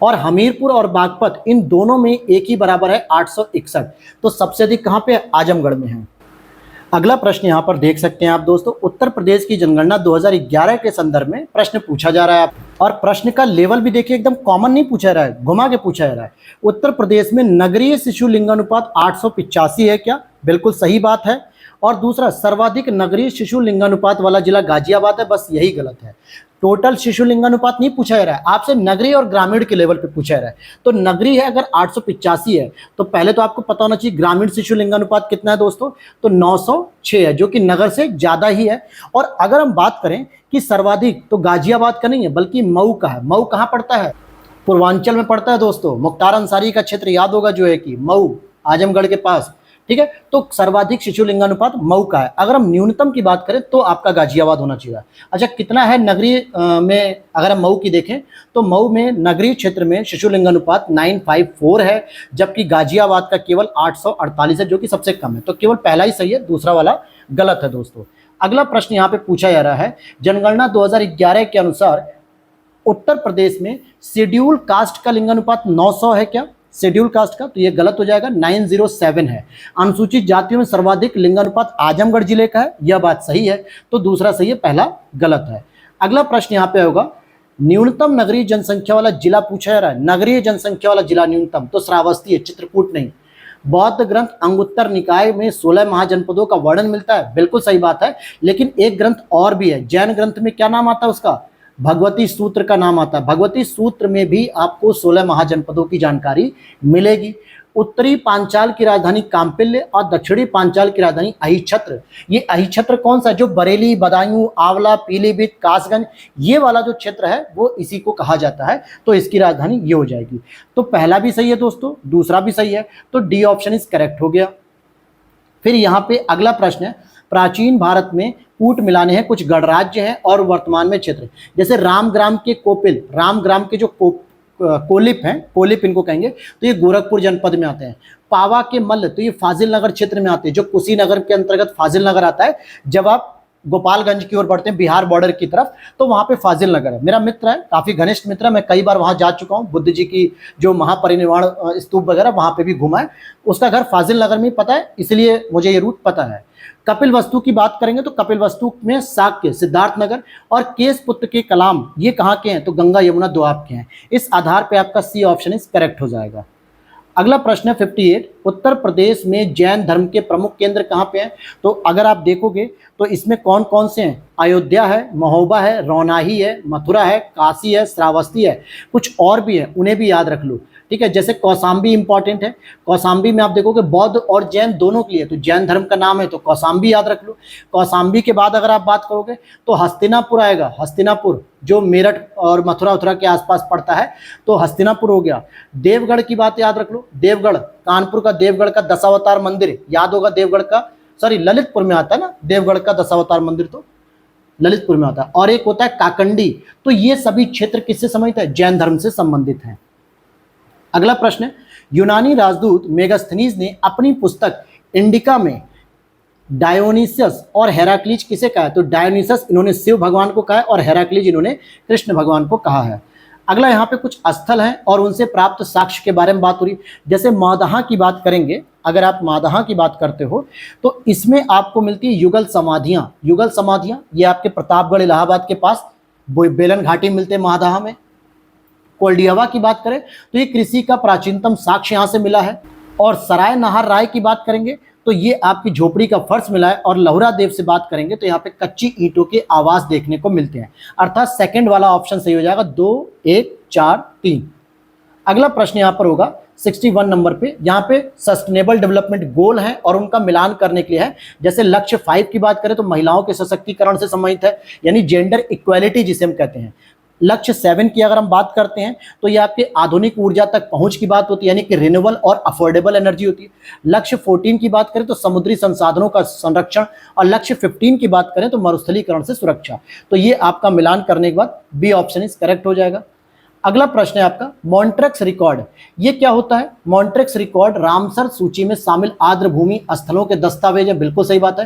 और हमीरपुर और बागपत इन दोनों में एक ही बराबर है 861। तो सबसे अधिक कहां पे? आजमगढ़ में है। अगला प्रश्न यहां पर देख सकते हैं आप दोस्तों, उत्तर प्रदेश की जनगणना 2011 के संदर्भ में प्रश्न पूछा जा रहा है। और प्रश्न का लेवल भी देखिए, एकदम कॉमन नहीं पूछा जा रहा है, घुमा के पूछा जा रहा है। उत्तर प्रदेश में नगरीय शिशु लिंगानुपात 885 है क्या? बिल्कुल सही बात है। और दूसरा, सर्वाधिक नगरीय शिशु लिंगानुपात वाला जिला गाजियाबाद है, बस यही गलत है। टोटल शिशु लिंगानुपात नहीं पूछा जा रहा है, आपसे नगरीय और ग्रामीण के लेवल पे पूछा जा रहा है। तो नगरीय है अगर 885 है, तो पहले तो आपको पता होना चाहिए ग्रामीण शिशु लिंगानुपात कितना है दोस्तों? तो 906 है, जो कि नगर से ज्यादा ही है। और अगर हम बात करें कि सर्वाधिक, तो गाजियाबाद का नहीं है बल्कि मऊ का है। मऊ कहाँ पड़ता है? पूर्वांचल में पड़ता है दोस्तों। मुख्तार अंसारी का क्षेत्र याद होगा, जो है कि मऊ, आजमगढ़ के पास, ठीक है। तो सर्वाधिक शिशु लिंगानुपात मऊ का है। अगर हम न्यूनतम की बात करें तो आपका गाजियाबाद होना चाहिए। अच्छा, कितना है नगरीय में? अगर हम मऊ की देखें तो मऊ में नगरीय क्षेत्र में शिशु लिंगानुपात 954 है, जबकि गाजियाबाद का केवल 848 है, जो कि सबसे कम है। तो केवल पहला ही सही है, दूसरा वाला गलत है दोस्तों। अगला प्रश्न यहाँ पे पूछा जा रहा है, जनगणना 2011 के अनुसार उत्तर प्रदेश में शेड्यूल कास्ट का लिंगानुपात 900 है क्या? शेड्यूल कास्ट का, तो ये गलत हो जाएगा, 907 है। अनुसूचित जातियों में सर्वाधिक लिंगानुपात आजमगढ़ जिले का है, यह बात सही है, तो दूसरा सही है, पहला गलत है। अगला प्रश्न यहाँ पे होगा, न्यूनतम नगरीय जनसंख्या वाला जिला पूछा जा रहा है। नगरीय जनसंख्या वाला जिला न्यूनतम, तो श्रावस्ती है, चित्रकूट नहीं। बौद्ध ग्रंथ अंगुत्तर निकाय में 16 महाजनपदों का वर्णन मिलता है, बिल्कुल सही बात है, लेकिन एक ग्रंथ और भी है। जैन ग्रंथ में क्या नाम आता है उसका? भगवती सूत्र का नाम आता है। भगवती सूत्र में भी आपको 16 महाजनपदों की जानकारी मिलेगी। उत्तरी पांचाल की राजधानी काम्पिल्य और दक्षिणी पांचाल की राजधानी अहिछत्र। ये अहिछत्र कौन सा? जो बरेली, बदायूं, आंवला, पीलीभीत, कासगंज, ये वाला जो क्षेत्र है वो इसी को कहा जाता है। तो इसकी राजधानी ये हो जाएगी। तो पहला भी सही है दोस्तों, दूसरा भी सही है, तो डी ऑप्शन इज करेक्ट हो गया। फिर यहाँ पे अगला प्रश्न है, प्राचीन भारत में कूट मिलाने हैं कुछ गणराज्य हैं और वर्तमान में क्षेत्र। जैसे रामग्राम के कोपिल, रामग्राम के जो कोलिप हैं, कोलिप इनको कहेंगे, तो ये गोरखपुर जनपद में आते हैं। पावा के मल्ल, तो ये फाजिल नगर क्षेत्र में आते हैं, जो कुशीनगर के अंतर्गत फाजिल नगर आता है। जब आप गोपालगंज की ओर बढ़ते हैं, बिहार बॉर्डर की तरफ, तो वहां पे फाजिल नगर है। मेरा मित्र है, काफी घनिष्ठ मित्र है, मैं कई बार वहां जा चुका हूं। बुद्ध जी की जो महापरिनिर्वाण स्तूप वगैरह वहां पे भी घुमा है। उसका घर फाजिल नगर में पता है, इसलिए मुझे ये रूट पता है। कपिल वस्तु की बात करेंगे तो कपिल वस्तु में साक्य, सिद्धार्थ नगर और केस पुत्र के कलाम, ये कहाँ के हैं? तो गंगा यमुना दोआब के हैं। इस आधार पे आपका सी ऑप्शन इज करेक्ट हो जाएगा। अगला प्रश्न है 58, उत्तर प्रदेश में जैन धर्म के प्रमुख केंद्र कहाँ पे हैं? तो अगर आप देखोगे तो इसमें कौन कौन से हैं? अयोध्या है, महोबा है, रौनाही है, मथुरा है, काशी है, श्रावस्ती है, कुछ और भी है, उन्हें भी याद रख लो, ठीक है। जैसे कौशाम्बी इंपॉर्टेंट है, कौशाम्बी में आप देखोगे बौद्ध और जैन दोनों के लिए, तो जैन धर्म का नाम है तो कौशाम्बी याद रख लो। कौशाम्बी के बाद अगर आप बात करोगे तो हस्तिनापुर आएगा, हस्तिनापुर जो मेरठ और मथुरा के आसपास पड़ता है, तो हस्तिनापुर हो गया। देवगढ़ की बात याद रख लो, देवगढ़, कानपुर का देवगढ़ का दशावतार मंदिर याद होगा, देवगढ़ का, सॉरी ललितपुर में आता है ना, देवगढ़ का दशावतार मंदिर तो ललितपुर में आता है। और एक होता है काकंडी। तो ये सभी क्षेत्र किससे संबंधित है? जैन धर्म से संबंधित हैं। अगला प्रश्न है, यूनानी राजदूत मेगास्थनीज ने अपनी पुस्तक इंडिका में डायोनिसस और हेराक्लीज किसे कहा है? तो डायोनिसस इन्होंने शिव भगवान को कहा है और हेराक्लीज इन्होंने कृष्ण भगवान को कहा है। अगला यहाँ पे कुछ स्थल हैं और उनसे प्राप्त साक्ष्य के बारे में बात हो रही। जैसे मादहा की बात करेंगे, अगर आप मादहा की बात करते हो तो इसमें आपको मिलती है युगल समाधियाँ। युगल समाधियाँ ये आपके प्रतापगढ़ इलाहाबाद के पास बेलन घाटी मिलते हैं मादहा में। कोल्डियावा की बात करें तो ये कृषि का प्राचीनतम साक्ष्य यहाँ से मिला है। और सराय नहार राय की बात करेंगे तो ये आपकी झोपड़ी का फर्श मिला है। और लहुरा देव से बात करेंगे तो यहाँ पे कच्ची ईंटों के आवास देखने को मिलते हैं, अर्थात सेकंड वाला ऑप्शन सही हो जाएगा, 2 1 4 3। अगला प्रश्न यहाँ पर होगा 61 नंबर पे, यहाँ पे सस्टेनेबल डेवलपमेंट गोल है और उनका मिलान करने के लिए है। जैसे लक्ष्य 5 की बात करें तो महिलाओं के सशक्तिकरण से संबंधित है, यानी जेंडर इक्वालिटी जिसे हम कहते हैं। लक्ष्य 7 की अगर हम बात करते हैं तो ये आपके आधुनिक ऊर्जा तक पहुंच की बात होती है, यानी कि रिन्यूएबल और अफोर्डेबल एनर्जी होती है। लक्ष्य 14 की बात करें तो समुद्री संसाधनों का संरक्षण, और लक्ष्य 15 की बात करें तो मरुस्थलीकरण से सुरक्षा। तो ये आपका मिलान करने के बाद बी ऑप्शन इज करेक्ट हो जाएगा। अगला प्रश्न है आपका मॉन्ट्रेक्स रिकॉर्ड। ये क्या होता है? मॉन्ट्रेक्स रिकॉर्ड रामसर सूची में शामिल आर्द्र भूमि स्थलों के दस्तावेज है, बिल्कुल सही बात है।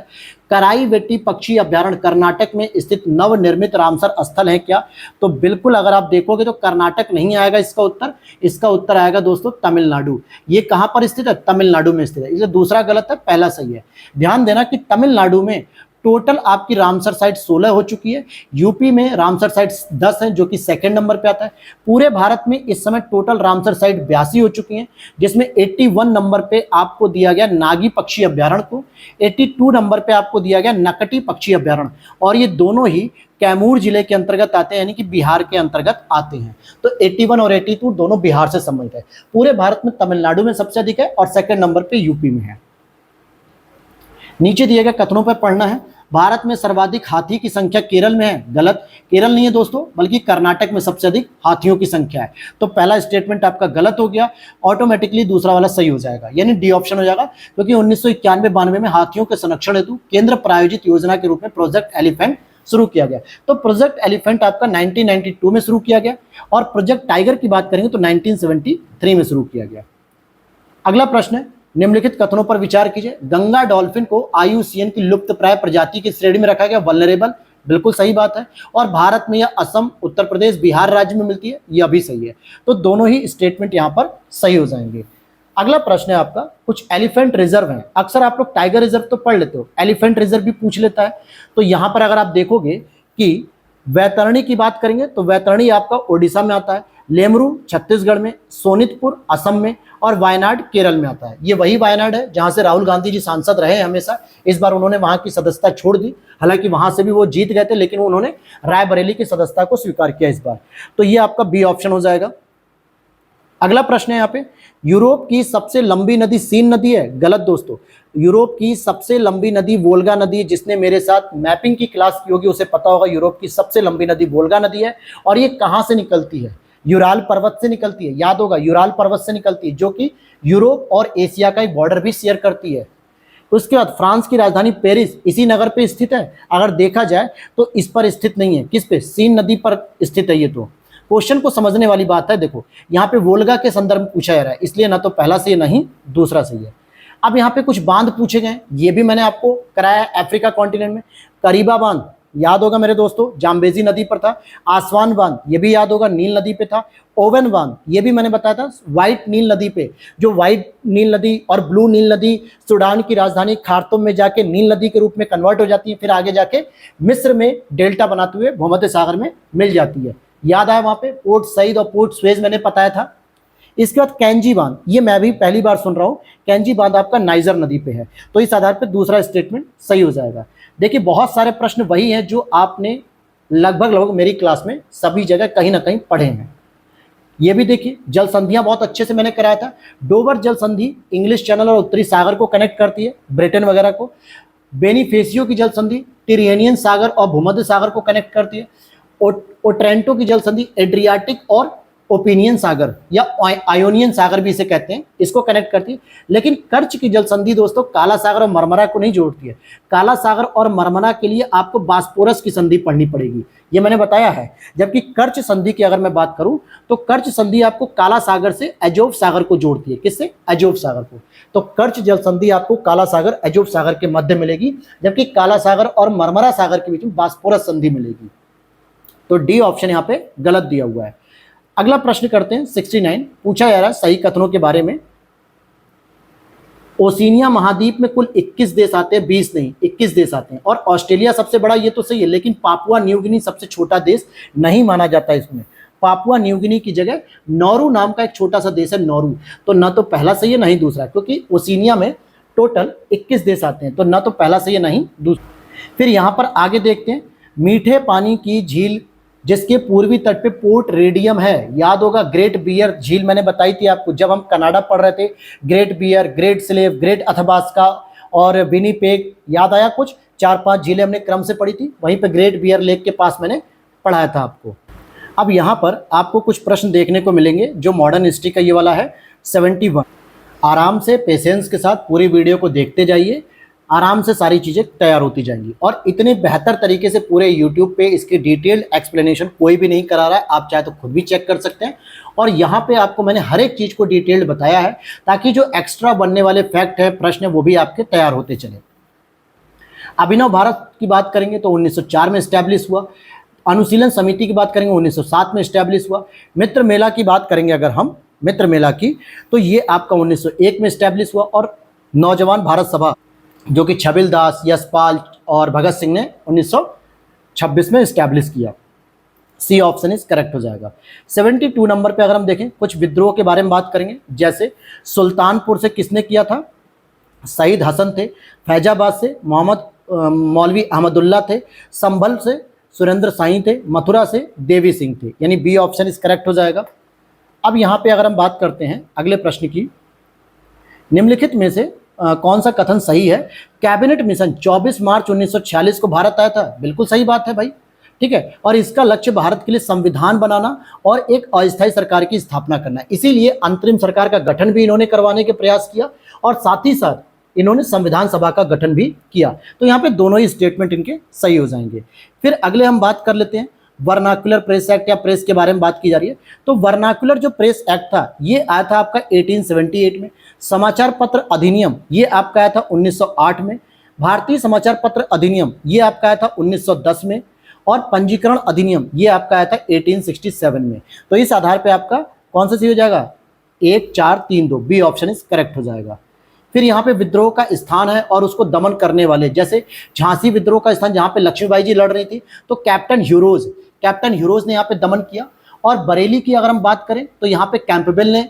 कराईवेटी पक्षी अभ्यारण्य कर्नाटक में स्थित नवनिर्मित रामसर स्थल है क्या? तो बिल्कुल, अगर आप देखोगे तो कर्नाटक नहीं आएगा इसका उत्तर, इसका उत्तर आएगा दोस्तों तमिलनाडु। ये कहाँ पर स्थित है? तमिलनाडु में स्थित है, इसलिए दूसरा गलत है, पहला सही है। ध्यान देना कि तमिलनाडु में टोटल आपकी रामसर साइट 16 हो चुकी है, यूपी में रामसर साइट 10 है जो कि सेकंड नंबर पे आता है। पूरे भारत में इस समय टोटल रामसर साइट 82 हो चुकी हैं, जिसमें 81 नंबर पे आपको दिया गया नागी पक्षी अभ्यारण्य को, 82 नंबर पे आपको दिया गया नकटी पक्षी अभ्यारण्य, और ये दोनों ही कैमूर जिले के अंतर्गत आते हैं, यानी कि बिहार के अंतर्गत आते हैं। तो 81 और 82 दोनों बिहार से संबंधित है। पूरे भारत में तमिलनाडु में सबसे अधिक है और सेकंड नंबर पे यूपी में है। नीचे दिए गए कथनों पर पढ़ना है। भारत में सर्वाधिक हाथी की संख्या केरल में है, गलत। केरल नहीं है दोस्तों, बल्कि कर्नाटक में सबसे अधिक हाथियों की संख्या है। तो पहला स्टेटमेंट आपका गलत हो गया, ऑटोमेटिकली दूसरा वाला सही हो जाएगा, यानी डी ऑप्शन हो जाएगा, क्योंकि 1991-92 में हाथियों के संरक्षण हेतु केंद्र प्रायोजित योजना के रूप में प्रोजेक्ट एलिफेंट शुरू किया गया। तो प्रोजेक्ट एलिफेंट आपका 1992 में शुरू किया गया, और प्रोजेक्ट टाइगर की बात करेंगे तो 1973 में शुरू किया गया। अगला प्रश्न है, निम्नलिखित कथनों पर विचार कीजिए। गंगा डॉल्फिन को IUCN की लुप्तप्राय प्रजाति की श्रेणी में रखा गया, वल्नरेबल, बिल्कुल सही बात है। और भारत में यह असम, उत्तर प्रदेश, बिहार राज्य में मिलती है, यह भी सही है। तो दोनों ही स्टेटमेंट यहाँ पर सही हो जाएंगे। अगला प्रश्न है आपका, कुछ एलिफेंट रिजर्व हैं। अक्सर आप लोग टाइगर रिजर्व तो पढ़ लेते हो, एलिफेंट रिजर्व भी पूछ लेता है। तो यहाँ पर अगर आप देखोगे कि वैतरणी की बात करेंगे तो वैतरणी आपका ओडिशा में आता है, लेमरू छत्तीसगढ़ में, सोनितपुर असम में, और वायनाड केरल में आता है। ये वही वायनाड है जहां से राहुल गांधी जी सांसद रहे हैं हमेशा। इस बार उन्होंने वहां की सदस्यता छोड़ दी, हालांकि वहां से भी वो जीत गए थे, लेकिन उन्होंने रायबरेली की सदस्यता को स्वीकार किया इस बार। तो ये आपका बी ऑप्शन हो जाएगा। अगला प्रश्न है यहाँ पे, यूरोप की सबसे लंबी नदी सीन नदी है, गलत दोस्तों। यूरोप की सबसे लंबी नदी वोल्गा नदी है। जिसने मेरे साथ मैपिंग की क्लास की होगी उसे पता होगा, यूरोप की सबसे लंबी नदी वोल्गा नदी है। और ये कहाँ से निकलती है? यूराल पर्वत से निकलती है, याद होगा, यूराल पर्वत से निकलती है, जो कि यूरोप और एशिया का एक बॉर्डर भी शेयर करती है। उसके बाद फ्रांस की राजधानी पेरिस इसी नगर पे स्थित है। अगर देखा जाए तो इस पर स्थित नहीं है, किस पे? सीन नदी पर स्थित है। ये तो क्वेश्चन को समझने वाली बात है। देखो यहाँ पे वोल्गा के संदर्भ में पूछा जा रहा है, इसलिए ना तो पहला सही नहीं दूसरा सही है। अब यहाँ पे कुछ बांध पूछे गए, ये भी मैंने आपको कराया अफ्रीका कॉन्टिनेंट में। करीबा बांध याद होगा मेरे दोस्तों, जाम्बेजी नदी पर था। आसवान बांध ये भी याद होगा, नील नदी पे था। ओवन बांध ये भी मैंने बताया था, व्हाइट नील नदी पे, जो व्हाइट नील नदी और ब्लू नील नदी सूडान की राजधानी खार्तूम में जाके नील नदी के रूप में कन्वर्ट हो जाती है, फिर आगे जाके मिस्र में डेल्टा बनाते हुए भूमध्य सागर में मिल जाती है। याद आया, वहां पे पोर्ट सईद और पोर्ट सुएज मैंने बताया था। इसके बाद कैंजी बांध, ये मैं भी पहली बार सुन रहा हूँ। कैंजी बांध आपका नाइजर नदी पे है। तो इस आधार पर दूसरा स्टेटमेंट सही हो जाएगा। देखिए बहुत सारे प्रश्न वही हैं जो आपने लगभग मेरी क्लास में सभी जगह कहीं ना कहीं पढ़े हैं। ये भी देखिए, जल संधियां बहुत अच्छे से मैंने कराया था। डोवर जल संधि इंग्लिश चैनल और उत्तरी सागर को कनेक्ट करती है, ब्रिटेन वगैरह को। बेनिफेसियो की जल संधि टिरेनियन सागर और भूमध्य सागर को कनेक्ट करती है। ओट्रेंटो की जल संधि एड्रियाटिक और ओपिनियन सागर या आयोनियन सागर भी इसे कहते हैं, इसको कनेक्ट करती है। लेकिन कर्च की जल संधि दोस्तों काला सागर और मरमरा को नहीं जोड़ती है। काला सागर और मरमरा के लिए आपको बास्पोरस की संधि पढ़नी पड़ेगी, ये मैंने बताया है। जबकि कर्च संधि की अगर मैं बात करूं तो कर्च संधि आपको काला सागर से अजोव सागर को जोड़ती है। किससे? अजोव सागर को। तो कर्च जल संधि आपको काला सागर अजोव सागर के मध्य मिलेगी, जबकि काला सागर और मरमरा सागर के बीच में बास्पोरस संधि मिलेगी। तो डी ऑप्शन यहाँ पे गलत दिया हुआ है। अगला प्रश्न करते हैं 69, पूछा जा रहा है सही कथनों के बारे में। ओशिनिया महाद्वीप में कुल 21 देश आते हैं, 20 नहीं 21 देश आते हैं, और ऑस्ट्रेलिया सबसे बड़ा, ये तो सही है, लेकिन पापुआ न्यू गिनी सबसे छोटा देश नहीं माना जाता इसमें। पापुआ न्यू गिनी की जगह नौरू नाम का एक छोटा सा देश है, नौरू। तो ना तो पहला सही है ना ही दूसरा, क्योंकि ओशिनिया में टोटल 21 देश आते हैं, तो ना तो पहला सही है ना ही दूसरा। फिर यहाँ पर आगे देखते हैं, मीठे पानी की झील जिसके पूर्वी तट पे पोर्ट रेडियम है, याद होगा ग्रेट बियर झील मैंने बताई थी आपको जब हम कनाडा पढ़ रहे थे। Great Bear, Great Slave, Great Athabasca और विनीपेग, याद आया? कुछ 4-5 झीलें हमने क्रम से पढ़ी थी, वहीं पे ग्रेट बियर लेक के पास मैंने पढ़ाया था आपको। अब यहाँ पर आपको कुछ प्रश्न देखने को मिलेंगे जो मॉडर्न हिस्ट्री का ये वाला है 71। आराम से पेशेंस के साथ पूरी वीडियो को देखते जाइए, आराम से सारी चीज़ें तैयार होती जाएंगी। और इतने बेहतर तरीके से पूरे YouTube पे इसकी डिटेल्ड एक्सप्लेनेशन कोई भी नहीं करा रहा है, आप चाहे तो खुद भी चेक कर सकते हैं। और यहाँ पे आपको मैंने हर एक चीज़ को डिटेल्ड बताया है ताकि जो एक्स्ट्रा बनने वाले फैक्ट है, प्रश्न है, वो भी आपके तैयार होते चले। अभिनव भारत की बात करेंगे तो 1904 में इस्टेब्लिश हुआ। अनुशीलन समिति की बात करेंगे 1907 में इस्टेब्लिश हुआ। मित्र मेला की बात करेंगे अगर हम मित्र मेला की, तो ये आपका 1901 में इस्टेब्लिश हुआ। और नौजवान भारत सभा जो कि छबिलदास, यशपाल और भगत सिंह ने 1926 में इस्टेब्लिश किया। सी ऑप्शन इज करेक्ट हो जाएगा। 72 नंबर पे अगर हम देखें कुछ विद्रोह के बारे में बात करेंगे, जैसे सुल्तानपुर से किसने किया था? सईद हसन थे। फैजाबाद से मौलवी अहमदुल्ला थे। संभल से सुरेंद्र साई थे। मथुरा से देवी सिंह थे, यानी बी ऑप्शन इज करेक्ट हो जाएगा। अब यहाँ पे अगर हम बात करते हैं अगले प्रश्न की, निम्नलिखित में से कौन सा कथन सही है? कैबिनेट मिशन 24 मार्च 1946 को भारत आया था। बिल्कुल सही बात है भाई, ठीक है। और इसका लक्ष्य भारत के लिए संविधान बनाना और एक अस्थायी सरकार की स्थापना करना है। इसीलिए अंतरिम सरकार का गठन भी इन्होंने करवाने के प्रयास किया और साथ ही साथ इन्होंने संविधान सभा का गठन भी किया। तो यहाँ पे दोनों ही स्टेटमेंट इनके सही हो जाएंगे। फिर अगले हम बात कर लेते हैं वर्नाकुलर प्रेस एक्ट या प्रेस के बारे में बात की जा रही है। तो वर्नाकुलर जो प्रेस एक्ट था ये आया था आपका 1878 में। समाचार पत्र अधिनियम ये आपका आया था 1908 में। भारतीय समाचार पत्र अधिनियम ये आपका आया था 1910 में। और पंजीकरण अधिनियम ये आपका आया था 1867 में। तो इस आधार पे आपका कौन सा सही हो जाएगा? 1, 4, 3, 2 बी ऑप्शन इज करेक्ट हो जाएगा। फिर यहाँ पे विद्रोह का स्थान है और उसको दमन करने वाले, जैसे झांसी विद्रोह का स्थान जहाँ पे लक्ष्मीबाई जी लड़ रही थी तो कैप्टन ह्यूरोज ने यहाँ पे दमन किया। और बरेली की अगर हम बात करें तो यहाँ पे कैंपबेल ने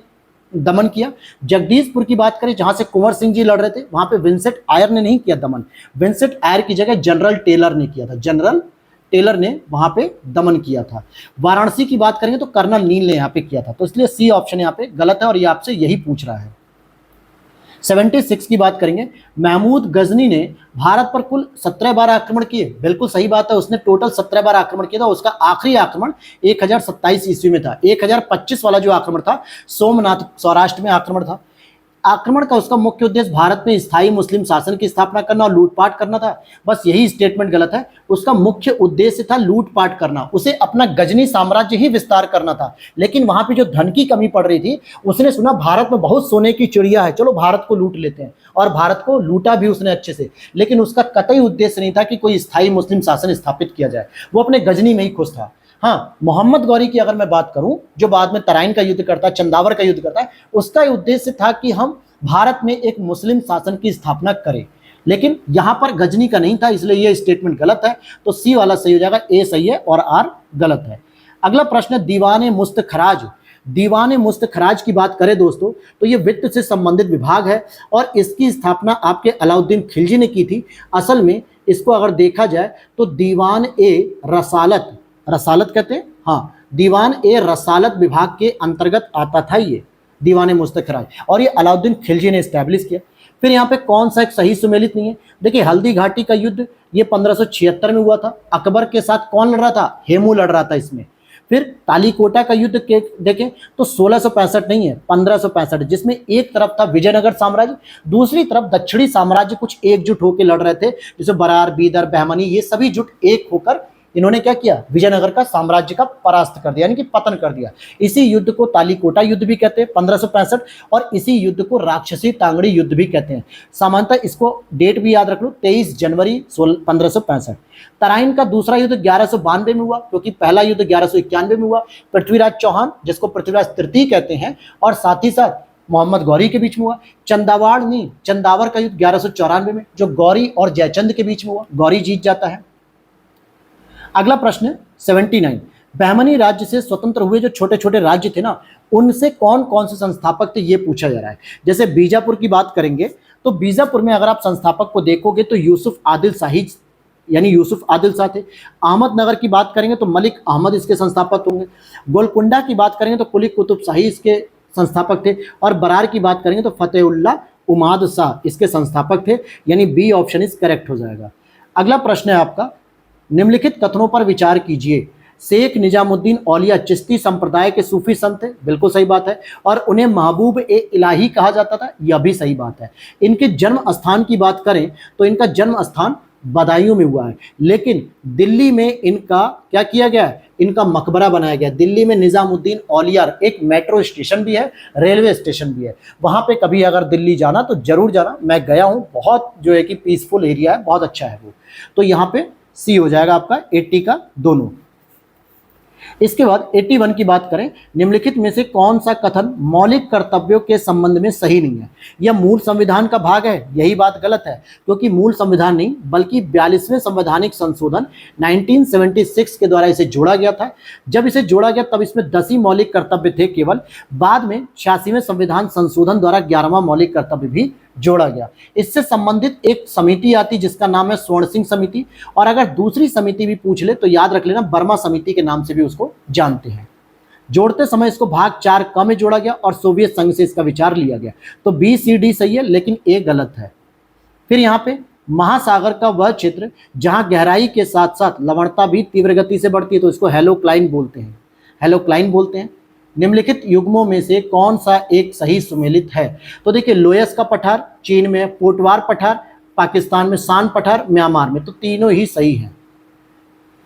दमन किया। जगदीशपुर की बात करें जहाँ से कुंवर सिंह जी लड़ रहे थे, वहाँ पे विंसेंट आयर ने नहीं किया दमन। विंसेंट आयर की जगह जनरल टेलर ने किया था। जनरल टेलर ने वहाँ पे दमन किया था। वाराणसी की बात करेंगे तो कर्नल नील ने यहाँ पे किया था। तो इसलिए सी ऑप्शन यहाँ पे गलत है और ये आपसे यही पूछ रहा है। 76 की बात करेंगे, महमूद गजनी ने भारत पर कुल 17 बार आक्रमण किए। बिल्कुल सही बात है, उसने टोटल 17 बार आक्रमण किया था। उसका आखिरी आक्रमण 1027 ईस्वी में था। 1025 वाला जो आक्रमण था सोमनाथ सौराष्ट्र में आक्रमण था। आक्रमण का उसका मुख्य उद्देश्य भारत में स्थायी मुस्लिम शासन की स्थापना करना और लूटपाट करना था। बस यही स्टेटमेंट गलत है। उसका मुख्य उद्देश्य था लूटपाट करना, उसे अपना गजनी साम्राज्य ही विस्तार करना था। लेकिन वहां पे जो धन की कमी पड़ रही थी, उसने सुना भारत में बहुत सोने की चिड़िया है, चलो भारत को लूट लेते हैं। और भारत को लूटा भी उसने अच्छे से। लेकिन उसका कतई उद्देश्य नहीं था कि कोई स्थायी मुस्लिम शासन स्थापित किया जाए, वो अपने गजनी में ही खुश था। हाँ, मोहम्मद गौरी की अगर मैं बात करूं जो बाद में तराइन का युद्ध करता है, चंदावर का युद्ध करता है, उसका उद्देश्य था कि हम भारत में एक मुस्लिम शासन की स्थापना करें। लेकिन यहां पर गजनी का नहीं था, इसलिए यह स्टेटमेंट गलत है। तो सी वाला सही हो जाएगा, ए सही है और आर गलत है। अगला प्रश्न है दीवाने मुस्त खराज। दीवाने मुस्त खराज की बात करें दोस्तों तो ये वित्त से संबंधित विभाग है और इसकी स्थापना आपके अलाउद्दीन खिलजी ने की थी। असल में इसको अगर देखा जाए तो दीवान ए रसालत, रसालत कहते हैं, हाँ, दीवान ए रसालत विभाग के अंतर्गत आता था ये दीवाने मुस्तखराज, और ये अलाउद्दीन खिलजी ने स्टैब्लिश किया। फिर यहाँ पे कौन सा एक सही सुमेलित नहीं है? देखिए, हल्दी घाटी का युद्ध ये 1576 में हुआ था। अकबर के साथ कौन लड़ रहा था? हेमू लड़ रहा था इसमें। फिर तालीकोटा का युद्ध देखें तो 1665 नहीं है, 1565, जिसमें एक तरफ था विजयनगर साम्राज्य, दूसरी तरफ दक्षिणी साम्राज्य कुछ एकजुट होकर लड़ रहे थे, जैसे बरार, बीदर, बहमनी, ये सभी जुट एक होकर इन्होंने क्या किया? विजयनगर का साम्राज्य का परास्त कर दिया, यानी कि पतन कर दिया। इसी युद्ध को तालीकोटा युद्ध भी कहते हैं 1565, और इसी युद्ध को राक्षसी टांगड़ी युद्ध भी कहते हैं। सामान्यतः इसको डेट भी याद रख लो, 23 जनवरी 1565। तराइन का दूसरा युद्ध 1192 में हुआ, क्योंकि पहला युद्ध 1191 में हुआ। पृथ्वीराज चौहान, जिसको पृथ्वीराज तृतीय कहते हैं, और साथ ही साथ मोहम्मद गौरी के बीच में हुआ। चंदावर का युद्ध 1194 में, जो गौरी और जयचंद के बीच में हुआ। गौरी जीत जाता है। अगला प्रश्न 79, बहमनी राज्य से स्वतंत्र हुए जो छोटे छोटे राज्य थे ना, उनसे कौन कौन से संस्थापक थे, ये पूछा जा रहा है। जैसे बीजापुर की बात करेंगे तो बीजापुर में अगर आप संस्थापक को देखोगे तो यूसुफ आदिल शाही यानी यूसुफ आदिल शाह थे। अहमदनगर की बात करेंगे तो मलिक अहमद इसके संस्थापक होंगे। गोलकुंडा की बात करेंगे तो कुली कुतुब शाही इसके संस्थापक थे। और बरार की बात करेंगे तो फतेहुल्ला उमाद शाह इसके संस्थापक थे, यानी बी ऑप्शन इज करेक्ट हो जाएगा। अगला प्रश्न है आपका, निम्नलिखित कथनों पर विचार कीजिए। शेख निजामुद्दीन औलिया चिश्ती संप्रदाय के सूफी संत थे, बिल्कुल सही बात है। और उन्हें महबूब ए इलाही कहा जाता था, यह भी सही बात है। इनके जन्म स्थान की बात करें तो इनका जन्म स्थान बदायूं में हुआ है, लेकिन दिल्ली में इनका क्या किया गया है, इनका मकबरा बनाया गया। दिल्ली में निजामुद्दीन औलिया एक मेट्रो स्टेशन भी है, रेलवे स्टेशन भी है। वहां पे कभी अगर दिल्ली जाना तो जरूर जाना, मैं गया हूं, बहुत जो है कि पीसफुल एरिया है, बहुत अच्छा है वो। तो यहाँ पे सी हो जाएगा आपका 80 का दोनों। इसके बाद 81 की बात करें, निम्नलिखित में से कौन सा कथन मौलिक कर्तव्यों के संबंध में सही नहीं है। यह मूल संविधान का भाग है, यही बात गलत है, क्योंकि मूल संविधान नहीं बल्कि 42वें संवैधानिक संशोधन 1976 के द्वारा इसे जोड़ा गया था। जब इसे जोड़ा गया तब इसमें 10 ही मौलिक कर्तव्य थे केवल, बाद में 86वें संविधान संशोधन द्वारा 11वां मौलिक कर्तव्य भी जोड़ा गया। इससे संबंधित एक समिति आती जिसका नाम है स्वर्ण सिंह समिति, और अगर दूसरी समिति भी पूछ ले तो याद रख लेना बर्मा समिति के नाम से भी उसको जानते हैं। जोड़ते समय इसको भाग 4 क में जोड़ा गया और सोवियत संघ से इसका विचार लिया गया। तो बी सी डी सही है, लेकिन ए गलत है। फिर यहाँ पे महासागर का वह क्षेत्र जहां गहराई के साथ साथ लवणता भी तीव्र गति से बढ़ती है, तो इसको हेलोक्लाइन बोलते हैं, हेलोक्लाइन बोलते हैं। निम्नलिखित युग्मों में से कौन सा एक सही सुमेलित है। तो देखिए, लोयस का पठार चीन में, पोटवार पठार पाकिस्तान में, सान पठार म्यांमार में, तो तीनों ही सही हैं।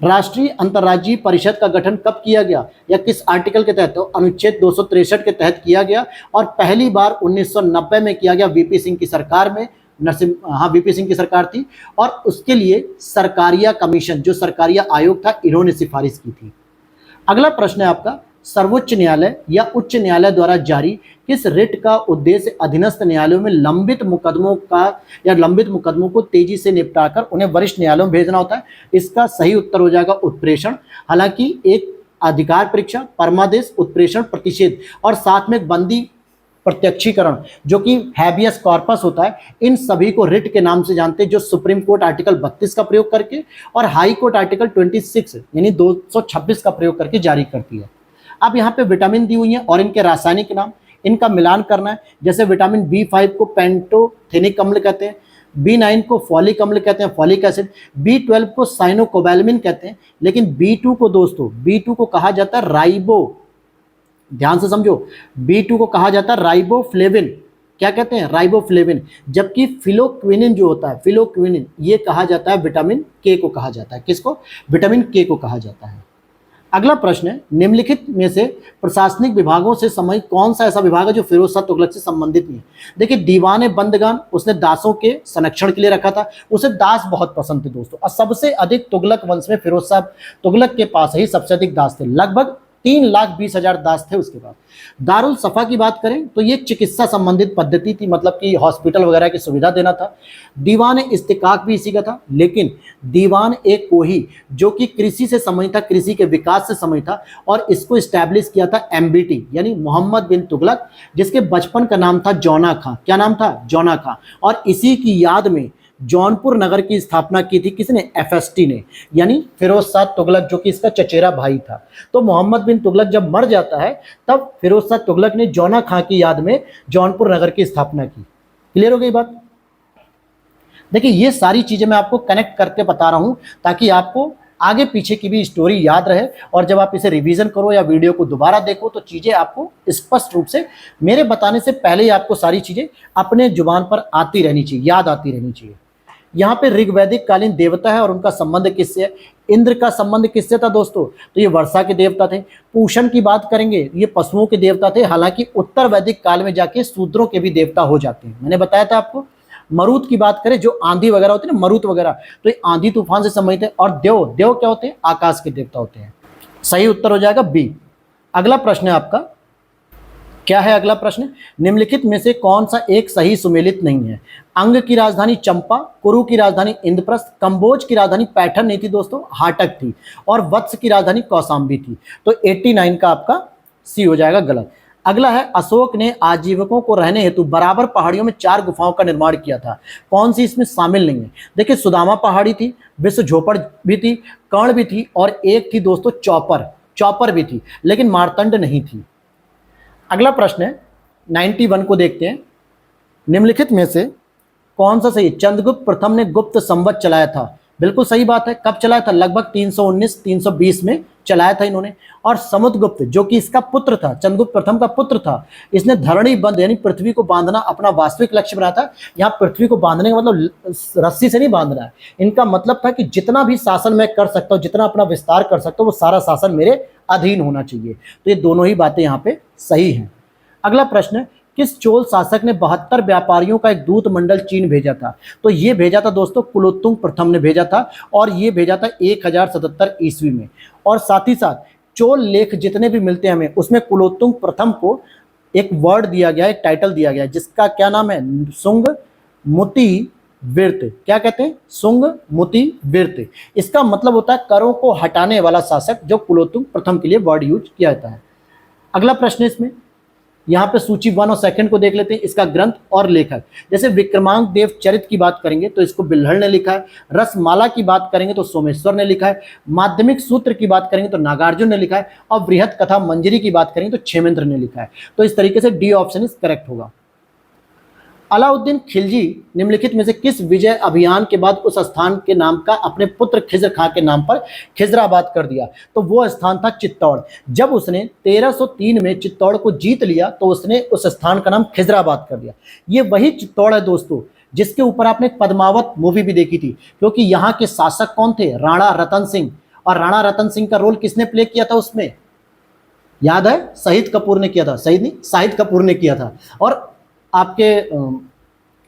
राष्ट्रीय अंतर्राज्यीय परिषद का गठन कब किया गया या किस आर्टिकल के तहत, तो अनुच्छेद 263 के तहत किया गया, और पहली बार 1990 में किया गया वीपी सिंह की सरकार में। वीपी सिंह की सरकार थी, और उसके लिए सरकारिया कमीशन जो सरकारिया आयोग था, इन्होंने सिफारिश की थी। अगला प्रश्न है आपका, सर्वोच्च न्यायालय या उच्च न्यायालय द्वारा जारी किस रिट का उद्देश्य अधीनस्थ न्यायालयों में लंबित मुकदमों को तेजी से निपटाकर उन्हें वरिष्ठ न्यायालयों में भेजना होता है। इसका सही उत्तर हो जाएगा उत्प्रेषण। हालांकि एक अधिकार परीक्षा, परमादेश, उत्प्रेषण, प्रतिषेध और साथ में बंदी प्रत्यक्षीकरण जो कि हैबियस कॉर्पस होता है, इन सभी को रिट के नाम से जानते हैं, जो सुप्रीम कोर्ट आर्टिकल 32 का प्रयोग करके और हाई कोर्ट आर्टिकल 26 यानी 226 का प्रयोग करके जारी करती है। अब यहाँ पे विटामिन दी हुई है और इनके रासायनिक नाम, इनका मिलान करना है। जैसे विटामिन B5 को पेंटोथेनिक अम्ल कहते हैं, B9 को फॉलिक अम्ल कहते हैं, फॉलिक एसिड, B12 को साइनोकोबैलमिन कहते हैं, लेकिन B2 को दोस्तों, B2 को कहा जाता है राइबो, ध्यान से समझो, B2 को कहा जाता है राइबोफ्लेविन। क्या कहते हैं, राइबोफ्लेविन। जबकि फिलोक्विनिन जो होता है, फिलोक्विनिन, ये कहा जाता है विटामिन के को कहा जाता है। किसको, विटामिन के को कहा जाता है। अगला प्रश्न है, निम्नलिखित में से प्रशासनिक विभागों से संबंधित कौन सा ऐसा विभाग है जो फिरोज शाह तुगलक से संबंधित नहीं है। देखिए, दीवाने बंदगान उसने दासों के संरक्षण के लिए रखा था, उसे दास बहुत पसंद थे दोस्तों, और सबसे अधिक तुगलक वंश में फिरोज शाह तुगलक के पास ही सबसे अधिक दास थे, लगभग 3,20,000 दास थे उसके पास। दारुल सफा की बात करें तो ये चिकित्सा संबंधित पद्धति थी, मतलब कि हॉस्पिटल वगैरह की सुविधा देना था। दीवान इस्तिकाक भी इसी का था, लेकिन दीवान एक कोही जो कि कृषि से संबंधित था, कृषि के विकास से संबंधित था, और इसको स्टैब्लिश किया था MBT यानी मोहम्मद बिन तुगलक, जिसके बचपन का नाम था जौना खां। क्या नाम था, जौना खां। और इसी की याद में जौनपुर नगर की स्थापना की थी किसने, FST ने, यानी फिरोज शाह तुगलक, जो कि इसका चचेरा भाई था। तो मोहम्मद बिन तुगलक जब मर जाता है तब फिरोज शाह तुगलक ने जौना खां की याद में जौनपुर नगर की स्थापना की। क्लियर हो गई बात। देखिए, ये सारी चीजें मैं आपको कनेक्ट करके बता रहा हूं ताकि आपको आगे पीछे की भी स्टोरी याद रहे, और जब आप इसे रिवीजन करो या वीडियो को दोबारा देखो तो चीजें आपको स्पष्ट रूप से मेरे बताने से पहले ही आपको सारी चीजें अपने जुबान पर आती रहनी चाहिए, याद आती रहनी चाहिए। यहाँ पे ऋग्वैदिक कालीन देवता है और उनका संबंध किससे है। इंद्र का संबंध किससे था दोस्तों, तो ये वर्षा के देवता थे। पूषण की बात करेंगे, ये पशुओं के देवता थे, हालांकि उत्तर वैदिक काल में जाके शूद्रों के भी देवता हो जाते हैं, मैंने बताया था आपको। मरुत की बात करें, जो आंधी वगैरह होती है ना, मरुत वगैरह, तो ये आंधी तूफान से संबंधित है। और देव, देव क्या होते हैं, आकाश के देवता होते हैं। सही उत्तर हो जाएगा बी। अगला प्रश्न है आपका, क्या है अगला प्रश्न, निम्नलिखित में से कौन सा एक सही सुमेलित नहीं है। अंग की राजधानी चंपा, कुरु की राजधानी इंद्रप्रस्थ, कंबोज की राजधानी पैठन नहीं थी दोस्तों, हाटक थी, और वत्स की राजधानी कौशाम्बी थी। तो 89 का आपका सी हो जाएगा गलत। अगला है, अशोक ने आजीविकों को रहने हेतु बराबर पहाड़ियों में 4 गुफाओं का निर्माण किया था। कौन सी इसमें शामिल नहीं है? देखिए, सुदामा पहाड़ी थी, विश्व झोपड़ भी थी, कर्ण भी थी, और एक थी दोस्तों चौपर, चौपर भी थी, लेकिन मारतंड नहीं थी। अगला प्रश्न है 91 को देखते हैं। निम्नलिखित में से कौन सा सही? चंद्रगुप्त प्रथम ने गुप्त संवत चलाया था। बिल्कुल सही बात है। कब चलाया था? लगभग 319-320 में चलाया था इन्होंने। और समुद्रगुप्त जो कि इसका पुत्र था, चंद्रगुप्त प्रथम का पुत्र था, इसने धरणी बंध यानी पृथ्वी को बांधना अपना वास्तविक लक्ष्य बनाया था। यहाँ पृथ्वी को बांधने का मतलब रस्सी से नहीं बांधना है, इनका मतलब था कि जितना भी शासन मैं कर सकता हूँ, जितना अपना विस्तार कर सकता हूँ, वो सारा शासन मेरे अधीन होना चाहिए। तो ये दोनों ही बातें यहाँ पे सही हैं। अगला प्रश्न है, किस चोल शासक ने 72 व्यापारियों का एक दूत मंडल चीन भेजा था? तो ये भेजा था दोस्तों कुलोत्तुंग प्रथम ने भेजा था, और ये भेजा था 1077 ईस्वी में। और साथ ही साथ चोल लेख जितने भी मिलते हैं हमें, उसमें कुलोत्तुंग प्रथम को एक वर्ड दिया गया है, एक टाइटल दिया गया है, जिसका क्या नाम है? सुंग मुति विर्त। क्या कहते हैं? सुंग मुति विर्त। इसका मतलब होता है करों को हटाने वाला शासक, जो कुलोत्तुंग प्रथम के लिए वर्ड यूज किया जाता है। अगला प्रश्न इसमें, यहाँ पे सूची 1 और 2 को देख लेते हैं, इसका ग्रंथ और लेखक। जैसे विक्रमांक देव चरित की बात करेंगे तो इसको बिल्हड़ ने लिखा है। रसमाला की बात करेंगे तो सोमेश्वर ने लिखा है। माध्यमिक सूत्र की बात करेंगे तो नागार्जुन ने लिखा है। और बृहत कथा मंजरी की बात करेंगे तो क्षेमेंद्र ने लिखा है। तो इस तरीके से डी ऑप्शन इज करेक्ट होगा। अलाउद्दीन खिलजी निम्नलिखित में से किस विजय अभियान के बाद उस स्थान के नाम का अपने पुत्र खिज्र खां के नाम पर खिजराबाद कर दिया? तो वो स्थान था चित्तौड़। जब उसने 1303 में चित्तौड़ को जीत लिया तो उसने उस स्थान का नाम खिजराबाद कर दिया। ये वही चित्तौड़ है दोस्तों जिसके ऊपर आपने पद्मावत मूवी भी देखी थी, क्योंकि यहाँ के शासक कौन थे? राणा रतन सिंह। और राणा रतन सिंह का रोल किसने प्ले किया था उसमें? याद है? शाहिद कपूर ने किया था। शहीद नहीं, शाहिद कपूर ने किया था। और आपके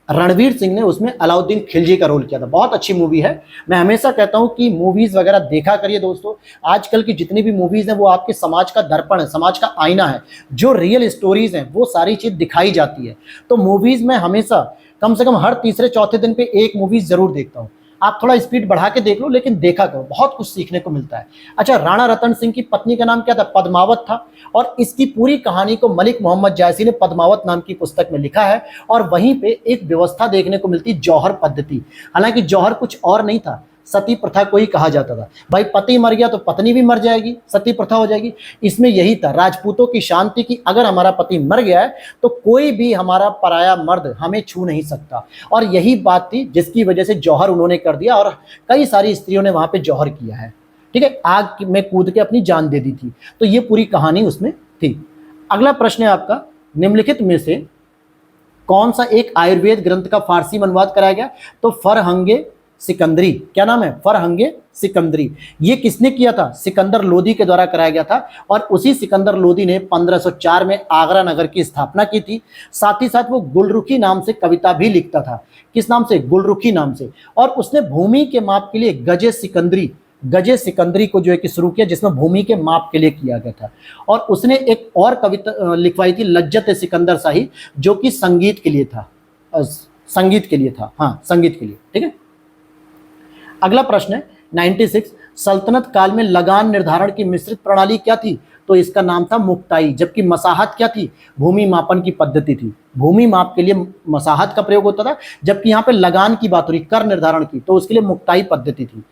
रणवीर सिंह ने उसमें अलाउद्दीन खिलजी का रोल किया था। बहुत अच्छी मूवी है। मैं हमेशा कहता हूं कि मूवीज वगैरह देखा करिए दोस्तों। आजकल की जितनी भी मूवीज हैं वो आपके समाज का दर्पण है, समाज का आईना है। जो रियल स्टोरीज हैं वो सारी चीज दिखाई जाती है। तो मूवीज में हमेशा कम से कम हर तीसरे चौथे दिन पे एक मूवीज जरूर देखता हूँ। आप थोड़ा स्पीड बढ़ा के देख लो, लेकिन देखा करो, बहुत कुछ सीखने को मिलता है। अच्छा, राणा रतन सिंह की पत्नी का नाम क्या था? पद्मावत था। और इसकी पूरी कहानी को मलिक मोहम्मद जायसी ने पद्मावत नाम की पुस्तक में लिखा है। और वहीं पे एक व्यवस्था देखने को मिलती, जौहर पद्धति। हालांकि जौहर कुछ और नहीं था, सती प्रथा को ही कहा जाता था। भाई पति मर गया तो पत्नी भी मर जाएगी, सती प्रथा हो जाएगी। इसमें यही था, राजपूतों की शांति की, अगर हमारा पति मर गया है तो कोई भी हमारा पराया मर्द हमें छू नहीं सकता। और यही बात थी जिसकी वजह से जौहर उन्होंने कर दिया, और कई सारी स्त्रियों ने वहां पे जौहर किया है। ठीक है, आग में कूद के अपनी जान दे दी थी। तो ये पूरी कहानी उसमें थी। अगला प्रश्न है आपका, निम्नलिखित में से कौन सा एक आयुर्वेद ग्रंथ का फारसी में अनुवाद कराया गया? तो फरहंगे सिकंदरी। क्या नाम है? फरहंगे सिकंदरी। ये किसने किया था? सिकंदर लोदी के द्वारा कराया गया था। और उसी सिकंदर लोदी ने 1504 में आगरा नगर की स्थापना की थी। साथ ही साथ वो गुलरुखी नाम से कविता भी लिखता था। किस नाम से? गुलरुखी नाम से। और उसने भूमि के माप के लिए गजे सिकंदरी को जो है कि शुरू किया, जिसमें भूमि के माप के लिए किया गया था। और उसने एक और कविता लिखवाई थी, लज्जत सिकंदर शाही, जो कि संगीत के लिए था। संगीत के लिए था, हाँ, संगीत के लिए। ठीक है। अगला प्रश्न है 96, सल्तनत काल में लगान निर्धारण की मिश्रित प्रणाली क्या थी? तो इसका नाम था मुक्ताई। जबकि मसाहत क्या थी? भूमि मापन की पद्धति थी। भूमि माप के लिए मसाहत का प्रयोग होता था, जबकि यहाँ पे लगान की बात हो रही, कर निर्धारण की, तो उसके लिए मुक्ताई पद्धति थी।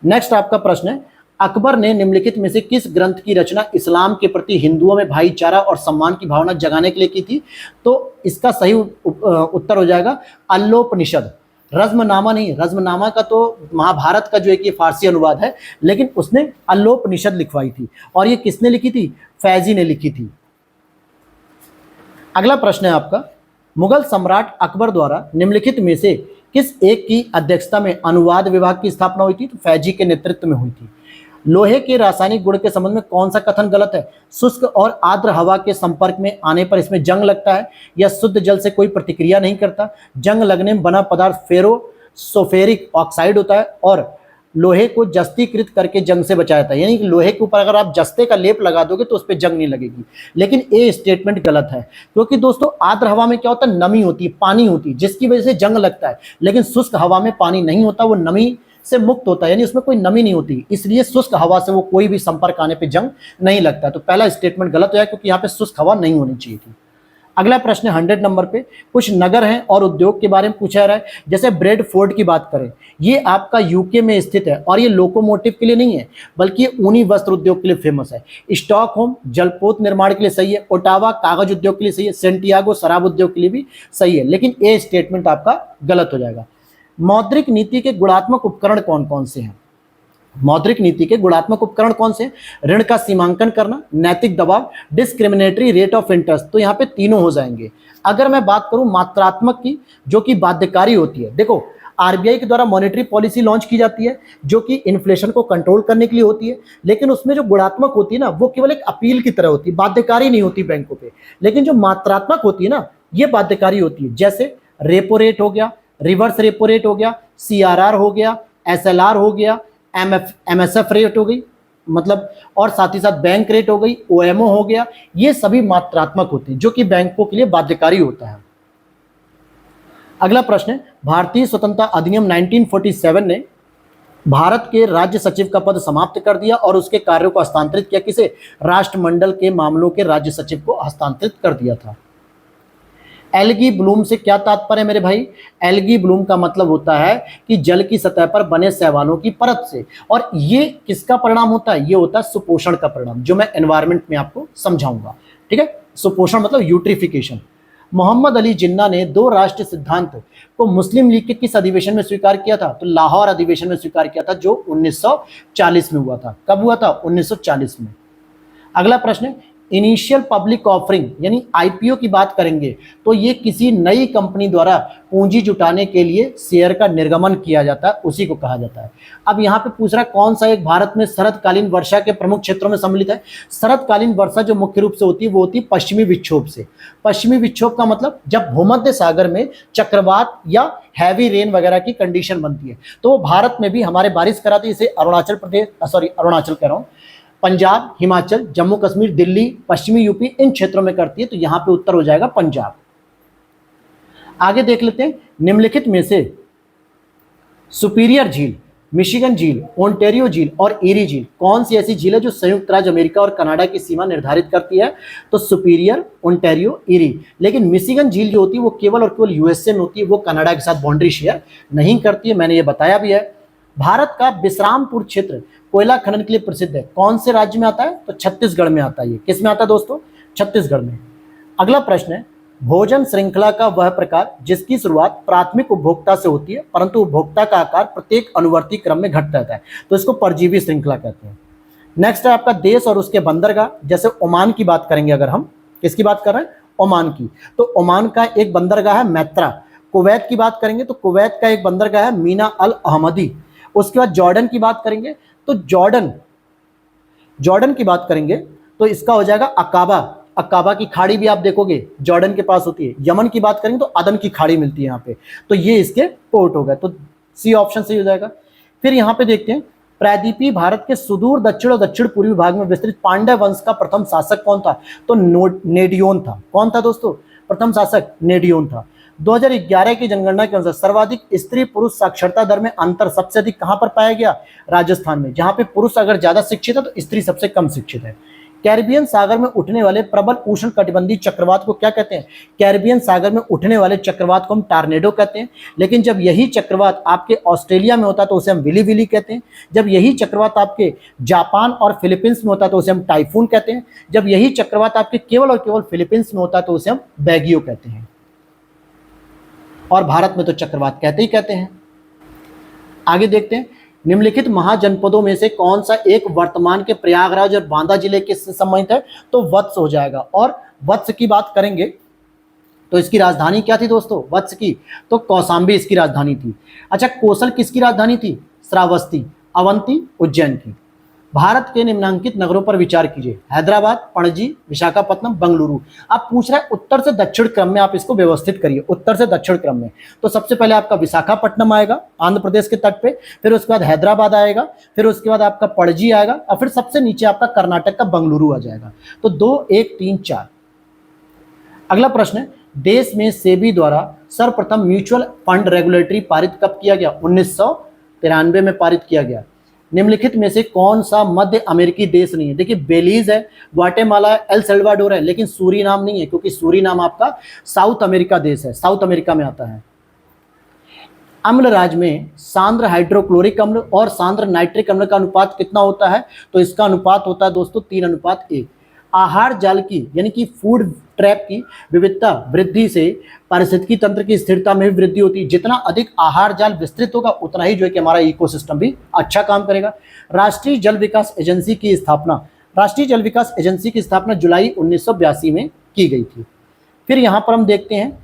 नेक्स्ट आपका प्रश्न है, अकबर ने निम्नलिखित में से किस ग्रंथ की रचना इस्लाम के प्रति हिंदुओं में भाईचारा और सम्मान की भावना जगाने के लिए की थी? तो इसका सही उत्तर हो जाएगा अल्लोपनिषद। रज्मनामा नहीं, रज्मनामा का तो महाभारत का जो है कि फारसी अनुवाद है, लेकिन उसने अल्लोपनिषद लिखवाई थी। और ये किसने लिखी थी? फैजी ने लिखी थी। अगला प्रश्न है आपका, मुगल सम्राट अकबर द्वारा निम्नलिखित में से किस एक की अध्यक्षता में अनुवाद विभाग की स्थापना हुई थी? तो फैजी के नेतृत्व में हुई थी। लोहे के रासायनिक गुण के संबंध में कौन सा कथन गलत है? शुष्क और आर्द्र हवा के संपर्क में आने पर इसमें जंग लगता है, या शुद्ध जल से कोई प्रतिक्रिया नहीं करता। जंग लगने में बना पदार्थ फेरोसोफेरिक ऑक्साइड होता है, और लोहे को जस्तीकृत करके जंग से बचाया जाता है। यानी कि लोहे के ऊपर अगर आप जस्ते का लेप लगा दोगे तो उस पर जंग नहीं लगेगी। लेकिन ये स्टेटमेंट गलत है, क्योंकि दोस्तों आर्द्र हवा में क्या होता है? नमी होती है, पानी होती है, जिसकी वजह से जंग लगता है। लेकिन शुष्क हवा में पानी नहीं होता, वो नमी से मुक्त होता है, यानी उसमें कोई नमी नहीं होती, इसलिए शुष्क हवा से वो कोई भी संपर्क आने पे जंग नहीं लगता। तो पहला स्टेटमेंट गलत हो है, क्योंकि यहाँ पे शुष्क हवा नहीं होनी चाहिए थी। अगला प्रश्न है 100 नंबर पे, कुछ नगर हैं और उद्योग के बारे में पूछा रहा है। जैसे ब्रेडफोर्ड की बात करें, ये आपका यूके में स्थित है और ये लोकोमोटिव के लिए नहीं है, बल्कि ये ऊनी वस्त्र उद्योग के लिए फेमस है। स्टॉकहोम जलपोत निर्माण के लिए सही है, ओटावा कागज उद्योग के लिए सही है, सेंटियागो शराब उद्योग के लिए भी सही है, लेकिन ये स्टेटमेंट आपका गलत हो जाएगा। मौद्रिक नीति के गुणात्मक उपकरण कौन कौन से हैं? मौद्रिक नीति के गुणात्मक उपकरण कौन से? ऋण का सीमांकन करना, नैतिक दबाव, डिस्क्रिमिनेटरी रेट ऑफ इंटरेस्ट। तो यहाँ पे तीनों हो जाएंगे। अगर मैं बात करूं मात्रात्मक की, जो कि बाध्यकारी होती है, देखो आरबीआई के द्वारा मॉनेटरी पॉलिसी लॉन्च की जाती है जो कि इन्फ्लेशन को कंट्रोल करने के लिए होती है, लेकिन उसमें जो गुणात्मक होती है ना, वो केवल एक अपील की तरह होती है, बाध्यकारी नहीं होती बैंकों पे। लेकिन जो मात्रात्मक होती है ना, ये बाध्यकारी होती है। जैसे रेपो रेट हो गया, रिवर्स रेपो रेट हो गया, सीआरआर हो गया, एसएलआर हो गया, एमएसएफ रेट हो गई, मतलब, और साथ ही साथ बैंक रेट हो गई, ओएमओ हो गया, ये सभी मात्रात्मक होते हैं जो कि बैंकों के लिए बाध्यकारी होता है। अगला प्रश्न है, भारतीय स्वतंत्रता अधिनियम 1947 ने भारत के राज्य सचिव का पद समाप्त कर दिया और उसके कार्यों को हस्तांतरित किया किसे? राष्ट्रमंडल के मामलों के राज्य सचिव को हस्तांतरित कर दिया था। एल्गी ब्लूम से क्या तात्पर्य है मेरे भाई? एल्गी ब्लूम का मतलब होता है कि जल की सतह पर बने शैवालों की परत से, और ये किसका परिणाम होता है? ये होता है सुपोषण का परिणाम, जो मैं एनवायरमेंट में आपको समझाऊंगा। ठीक है, सुपोषण मतलब यूट्रिफिकेशन। मोहम्मद अली जिन्ना ने दो राष्ट्र सिद्धांत को मुस्लिम लीग के किस अधिवेशन में स्वीकार किया था? तो लाहौर अधिवेशन में स्वीकार किया था, जो 1940 में हुआ था। कब हुआ था? 1940 में। अगला प्रश्न है, इनिशियल पब्लिक ऑफरिंग यानी आईपीओ की बात करेंगे तो ये किसी नई कंपनी द्वारा पूंजी जुटाने के लिए शेयर का निर्गमन किया जाता है, उसी को कहा जाता है। अब यहाँ पे पूछ रहा है कौन सा एक भारत में शरतकालीन वर्षा के प्रमुख क्षेत्रों में सम्मिलित है? शरतकालीन वर्षा जो मुख्य रूप से होती है वो होती है पश्चिमी विक्षोभ से। पश्चिमी विक्षोभ का मतलब जब भूमध्य सागर में चक्रवात या हैवी रेन वगैरह की कंडीशन बनती है, तो वो भारत में भी हमारे बारिश कराती है। इसे अरुणाचल कह रहा हूँ, पंजाब, हिमाचल, जम्मू कश्मीर, दिल्ली, पश्चिमी यूपी, इन क्षेत्रों में करती है। तो यहां पे उत्तर हो जाएगा पंजाब। आगे देख लेते हैं, निम्नलिखित में से सुपीरियर झील, मिशिगन झील, ओंटारियो झील और एरी झील कौन सी ऐसी झील है जो संयुक्त राज्य अमेरिका और कनाडा की सीमा निर्धारित करती है? तो सुपीरियर, ओंटारियो, एरी। लेकिन मिशिगन झील जो होती है वो केवल और केवल यूएसए में होती है, वो कनाडा के साथ बाउंड्री शेयर नहीं करती है, मैंने ये बताया भी है। भारत का विश्रामपुर क्षेत्र कोयला खनन के लिए प्रसिद्ध है, कौन से राज्य में आता है? तो छत्तीसगढ़ में आता है। ये किस में आता है दोस्तों? छत्तीसगढ़ में। अगला प्रश्न है, भोजन श्रृंखला का वह प्रकार जिसकी शुरुआत प्राथमिक उपभोक्ता से होती है परंतु उपभोक्ता का आकार प्रत्येक अनुवर्ती क्रम में घटता रहता है, तो इसको परजीवी श्रृंखला कहते हैं। नेक्स्ट है आपका देश और उसके बंदरगाह। जैसे ओमान की बात करेंगे, अगर हम किसकी बात कर रहे हैं? ओमान की। तो ओमान का एक बंदरगाह है मैत्रा। कुवैत की बात करेंगे तो कुवैत का एक बंदरगाह है मीना अल अहमदी। उसके बाद जॉर्डन की बात करेंगे तो जॉर्डन की बात करेंगे तो इसका हो जाएगा अकाबा। अकाबा की खाड़ी भी आप देखोगे जॉर्डन के पास होती है। यमन की बात करेंगे तो अदन की खाड़ी मिलती है यहाँ पे, तो ये इसके पोर्ट हो गए, तो सी ऑप्शन सही हो जाएगा। फिर यहाँ पे देखते हैं, प्रायद्वीपीय भारत के सुदूर दक्षिण और दक्षिण पूर्वी भाग में विस्तृत पांड्य वंश का प्रथम शासक कौन था? तो नेडियोन था। कौन था दोस्तों? प्रथम शासक नेडियोन था। 2011 की जनगणना के अनुसार सर्वाधिक स्त्री पुरुष साक्षरता दर में अंतर सबसे अधिक कहां पर पाया गया? राजस्थान में, जहां पे पुरुष अगर ज्यादा शिक्षित है तो स्त्री सबसे कम शिक्षित है। कैरिबियन सागर में उठने वाले प्रबल उष्ण कटिबंधीय चक्रवात को क्या कहते हैं? कैरिबियन सागर में उठने वाले चक्रवात को हम टार्नेडो कहते हैं, लेकिन जब यही चक्रवात आपके ऑस्ट्रेलिया में होता है तो उसे हम विली विली कहते हैं। जब यही चक्रवात आपके जापान और फिलीपींस में होता है तो उसे हम टाइफून कहते हैं। जब यही चक्रवात आपके केवल और केवल फिलीपींस में होता है तो उसे हम बैगियो कहते हैं, और भारत में तो चक्रवात कहते ही कहते हैं। आगे देखते हैं, निम्नलिखित महाजनपदों में से कौन सा एक वर्तमान के प्रयागराज और बांदा जिले के से संबंधित है? तो वत्स हो जाएगा। और वत्स की बात करेंगे तो इसकी राजधानी क्या थी दोस्तों? वत्स की तो कौशाम्बी इसकी राजधानी थी। अच्छा, कोसल किसकी राजधानी थी? श्रावस्ती। अवंती उज्जैन की। भारत के निम्नांकित नगरों पर विचार कीजिए, हैदराबाद, पणजी, विशाखापट्टनम, बंगलुरु। आप पूछ रहे हैं उत्तर से दक्षिण क्रम में, आप इसको व्यवस्थित करिए उत्तर से दक्षिण क्रम में। तो सबसे पहले आपका विशाखापट्टनम आएगा आंध्र प्रदेश के तट पे, फिर उसके बाद हैदराबाद आएगा, फिर उसके बाद आपका पणजी आएगा, और फिर सबसे नीचे आपका कर्नाटक का बंगलुरु आ जाएगा। तो 2, 1, 3, 4। अगला प्रश्न है, देश में सेबी द्वारा सर्वप्रथम म्यूचुअल फंड रेगुलेटरी पारित कब किया गया? 1993 में पारित किया गया। निम्नलिखित में से कौन सा मध्य अमेरिकी देश नहीं है? देखिए बेलीज है, ग्वाटेमाला है, एल सल्वाडोर है, लेकिन सूरीनाम नहीं है, क्योंकि सूरीनाम आपका साउथ अमेरिका देश है, साउथ अमेरिका में आता है। अम्ल राज में सांद्र हाइड्रोक्लोरिक अम्ल और सांद्र नाइट्रिक अम्ल का अनुपात कितना होता है? तो इसका अनुपात होता है दोस्तों 3:1। आहार जाल की यानी कि फूड ट्रैप की विविधता वृद्धि से पारिस्थितिकी तंत्र की स्थिरता में भी वृद्धि होती है। जितना अधिक आहार जाल विस्तृत होगा उतना ही जो है कि हमारा इकोसिस्टम भी अच्छा काम करेगा। राष्ट्रीय जल विकास एजेंसी की स्थापना, राष्ट्रीय जल विकास एजेंसी की स्थापना जुलाई 1982 में की गई थी। फिर यहाँ पर हम देखते हैं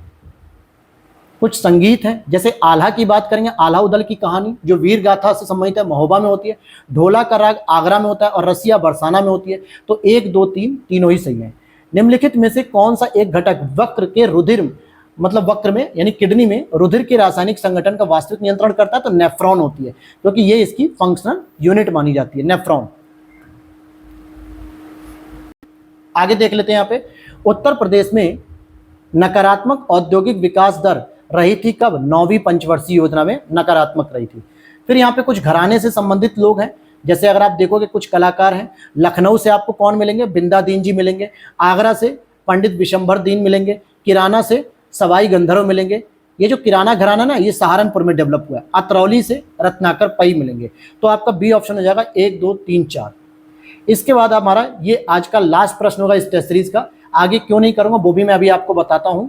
कुछ संगीत हैं, जैसे आल्हा की बात करेंगे, आल्हा उदल की कहानी जो वीर गाथा से संबंधित है, महोबा में होती है। ढोला का राग आगरा में होता है और रसिया बरसाना में होती है। तो 1, 2, 3 तीनों ही सही है। निम्नलिखित में से कौन सा एक घटक वक्र के रुधिर मतलब वक्र में यानी किडनी में रुधिर के रासायनिक संगठन का वास्तविक नियंत्रण करता है? तो नेफ्रॉन होती है, क्योंकि ये इसकी फंक्शनल यूनिट मानी जाती है, नेफ्रॉन। आगे देख लेते हैं यहाँ पे, उत्तर प्रदेश में नकारात्मक औद्योगिक विकास दर रही थी कब? 9वीं पंचवर्षीय योजना में नकारात्मक रही थी। फिर यहाँ पे कुछ घराने से संबंधित लोग हैं, जैसे अगर आप देखोगे कुछ कलाकार हैं, लखनऊ से आपको कौन मिलेंगे? बिंदा दीन जी मिलेंगे। आगरा से पंडित विशंभर दीन मिलेंगे। किराना से सवाई गंधर्व मिलेंगे। ये जो किराना घराना ना, ये सहारनपुर में डेवलप हुआ है। अतरौली से रत्नाकर पई मिलेंगे। तो आपका बी ऑप्शन हो जाएगा 1, 2, 3, 4। इसके बाद हमारा ये आज का लास्ट प्रश्न होगा इस टेस्ट सीरीज का। आगे क्यों नहीं करूंगा वो भी मैं अभी आपको बताता हूं।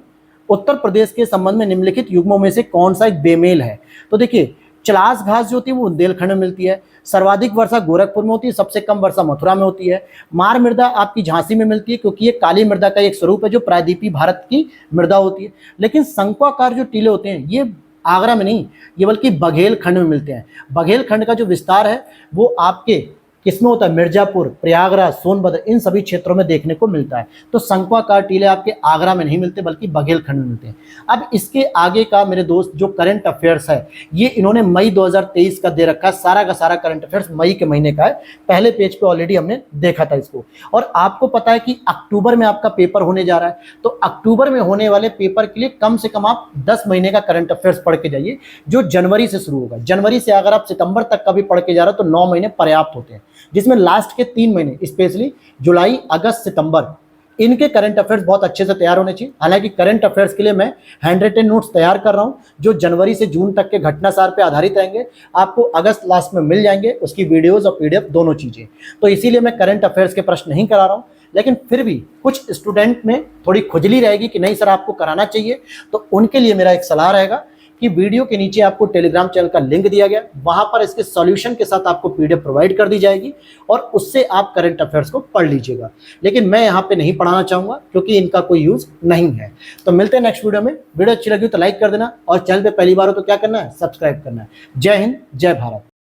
उत्तर प्रदेश के संबंध में निम्नलिखित युग्मों में से कौन सा एक बेमेल है? तो देखिए, चलास घास जो होती है वो बुंदेलखंड में मिलती है। सर्वाधिक वर्षा गोरखपुर में होती है, सबसे कम वर्षा मथुरा में होती है। मार मृदा आपकी झांसी में मिलती है, क्योंकि ये काली मृदा का एक स्वरूप है जो प्रायद्वीपीय भारत की मृदा होती है। लेकिन शंक्वाकार जो टीले होते हैं ये आगरा में नहीं, ये बल्कि बघेलखंड में मिलते हैं। बघेलखंड का जो विस्तार है वो आपके किसमें होता है? मिर्जापुर, प्रयागराज, सोनभद्र, इन सभी क्षेत्रों में देखने को मिलता है। तो शंक्वाकार टीले आपके आगरा में नहीं मिलते बल्कि बघेलखंड में मिलते हैं। अब इसके आगे का मेरे दोस्त जो करंट अफेयर्स है, ये इन्होंने मई 2023 का दे रखा है। सारा का सारा करंट अफेयर्स मई के महीने का है। पहले पेज पे ऑलरेडी हमने देखा था इसको। और आपको पता है कि अक्टूबर में आपका पेपर होने जा रहा है, तो अक्टूबर में होने वाले पेपर के लिए कम से कम आप 10 महीने का करंट अफेयर्स पढ़ के जाइए, जो जनवरी से शुरू होगा। जनवरी से अगर आप सितंबर तक का भी पढ़ के जा रहे हो तो 9 महीने पर्याप्त होते हैं, जिसमें लास्ट के 3 महीने स्पेशली जुलाई, अगस्त, सितंबर, इनके करंट अफेयर्स बहुत अच्छे से तैयार होने चाहिए। हालांकि करंट अफेयर्स के लिए मैं हैंड रिटन नोट्स तैयार कर रहा हूं, जो जनवरी से जून तक के घटनासार पे आधारित रहेंगे। आपको अगस्त लास्ट में मिल जाएंगे, उसकी वीडियोस और पीडीएफ दोनों चीजें। तो इसीलिए मैं करंट अफेयर्स के प्रश्न नहीं करा रहा हूं, लेकिन फिर भी कुछ स्टूडेंट में थोड़ी खुजली रहेगी कि नहीं सर आपको कराना चाहिए, तो उनके लिए मेरा एक सलाह रहेगा कि वीडियो के नीचे आपको टेलीग्राम चैनल का लिंक दिया गया, वहां पर इसके सॉल्यूशन के साथ आपको पीडीएफ प्रोवाइड कर दी जाएगी और उससे आप करंट अफेयर्स को पढ़ लीजिएगा। लेकिन मैं यहाँ पे नहीं पढ़ाना चाहूंगा क्योंकि इनका कोई यूज नहीं है। तो मिलते हैं नेक्स्ट वीडियो में। वीडियो अच्छी लगी तो लाइक कर देना और चैनल पे पहली बार हो तो क्या करना है? सब्सक्राइब करना है। जय हिंद, जय भारत।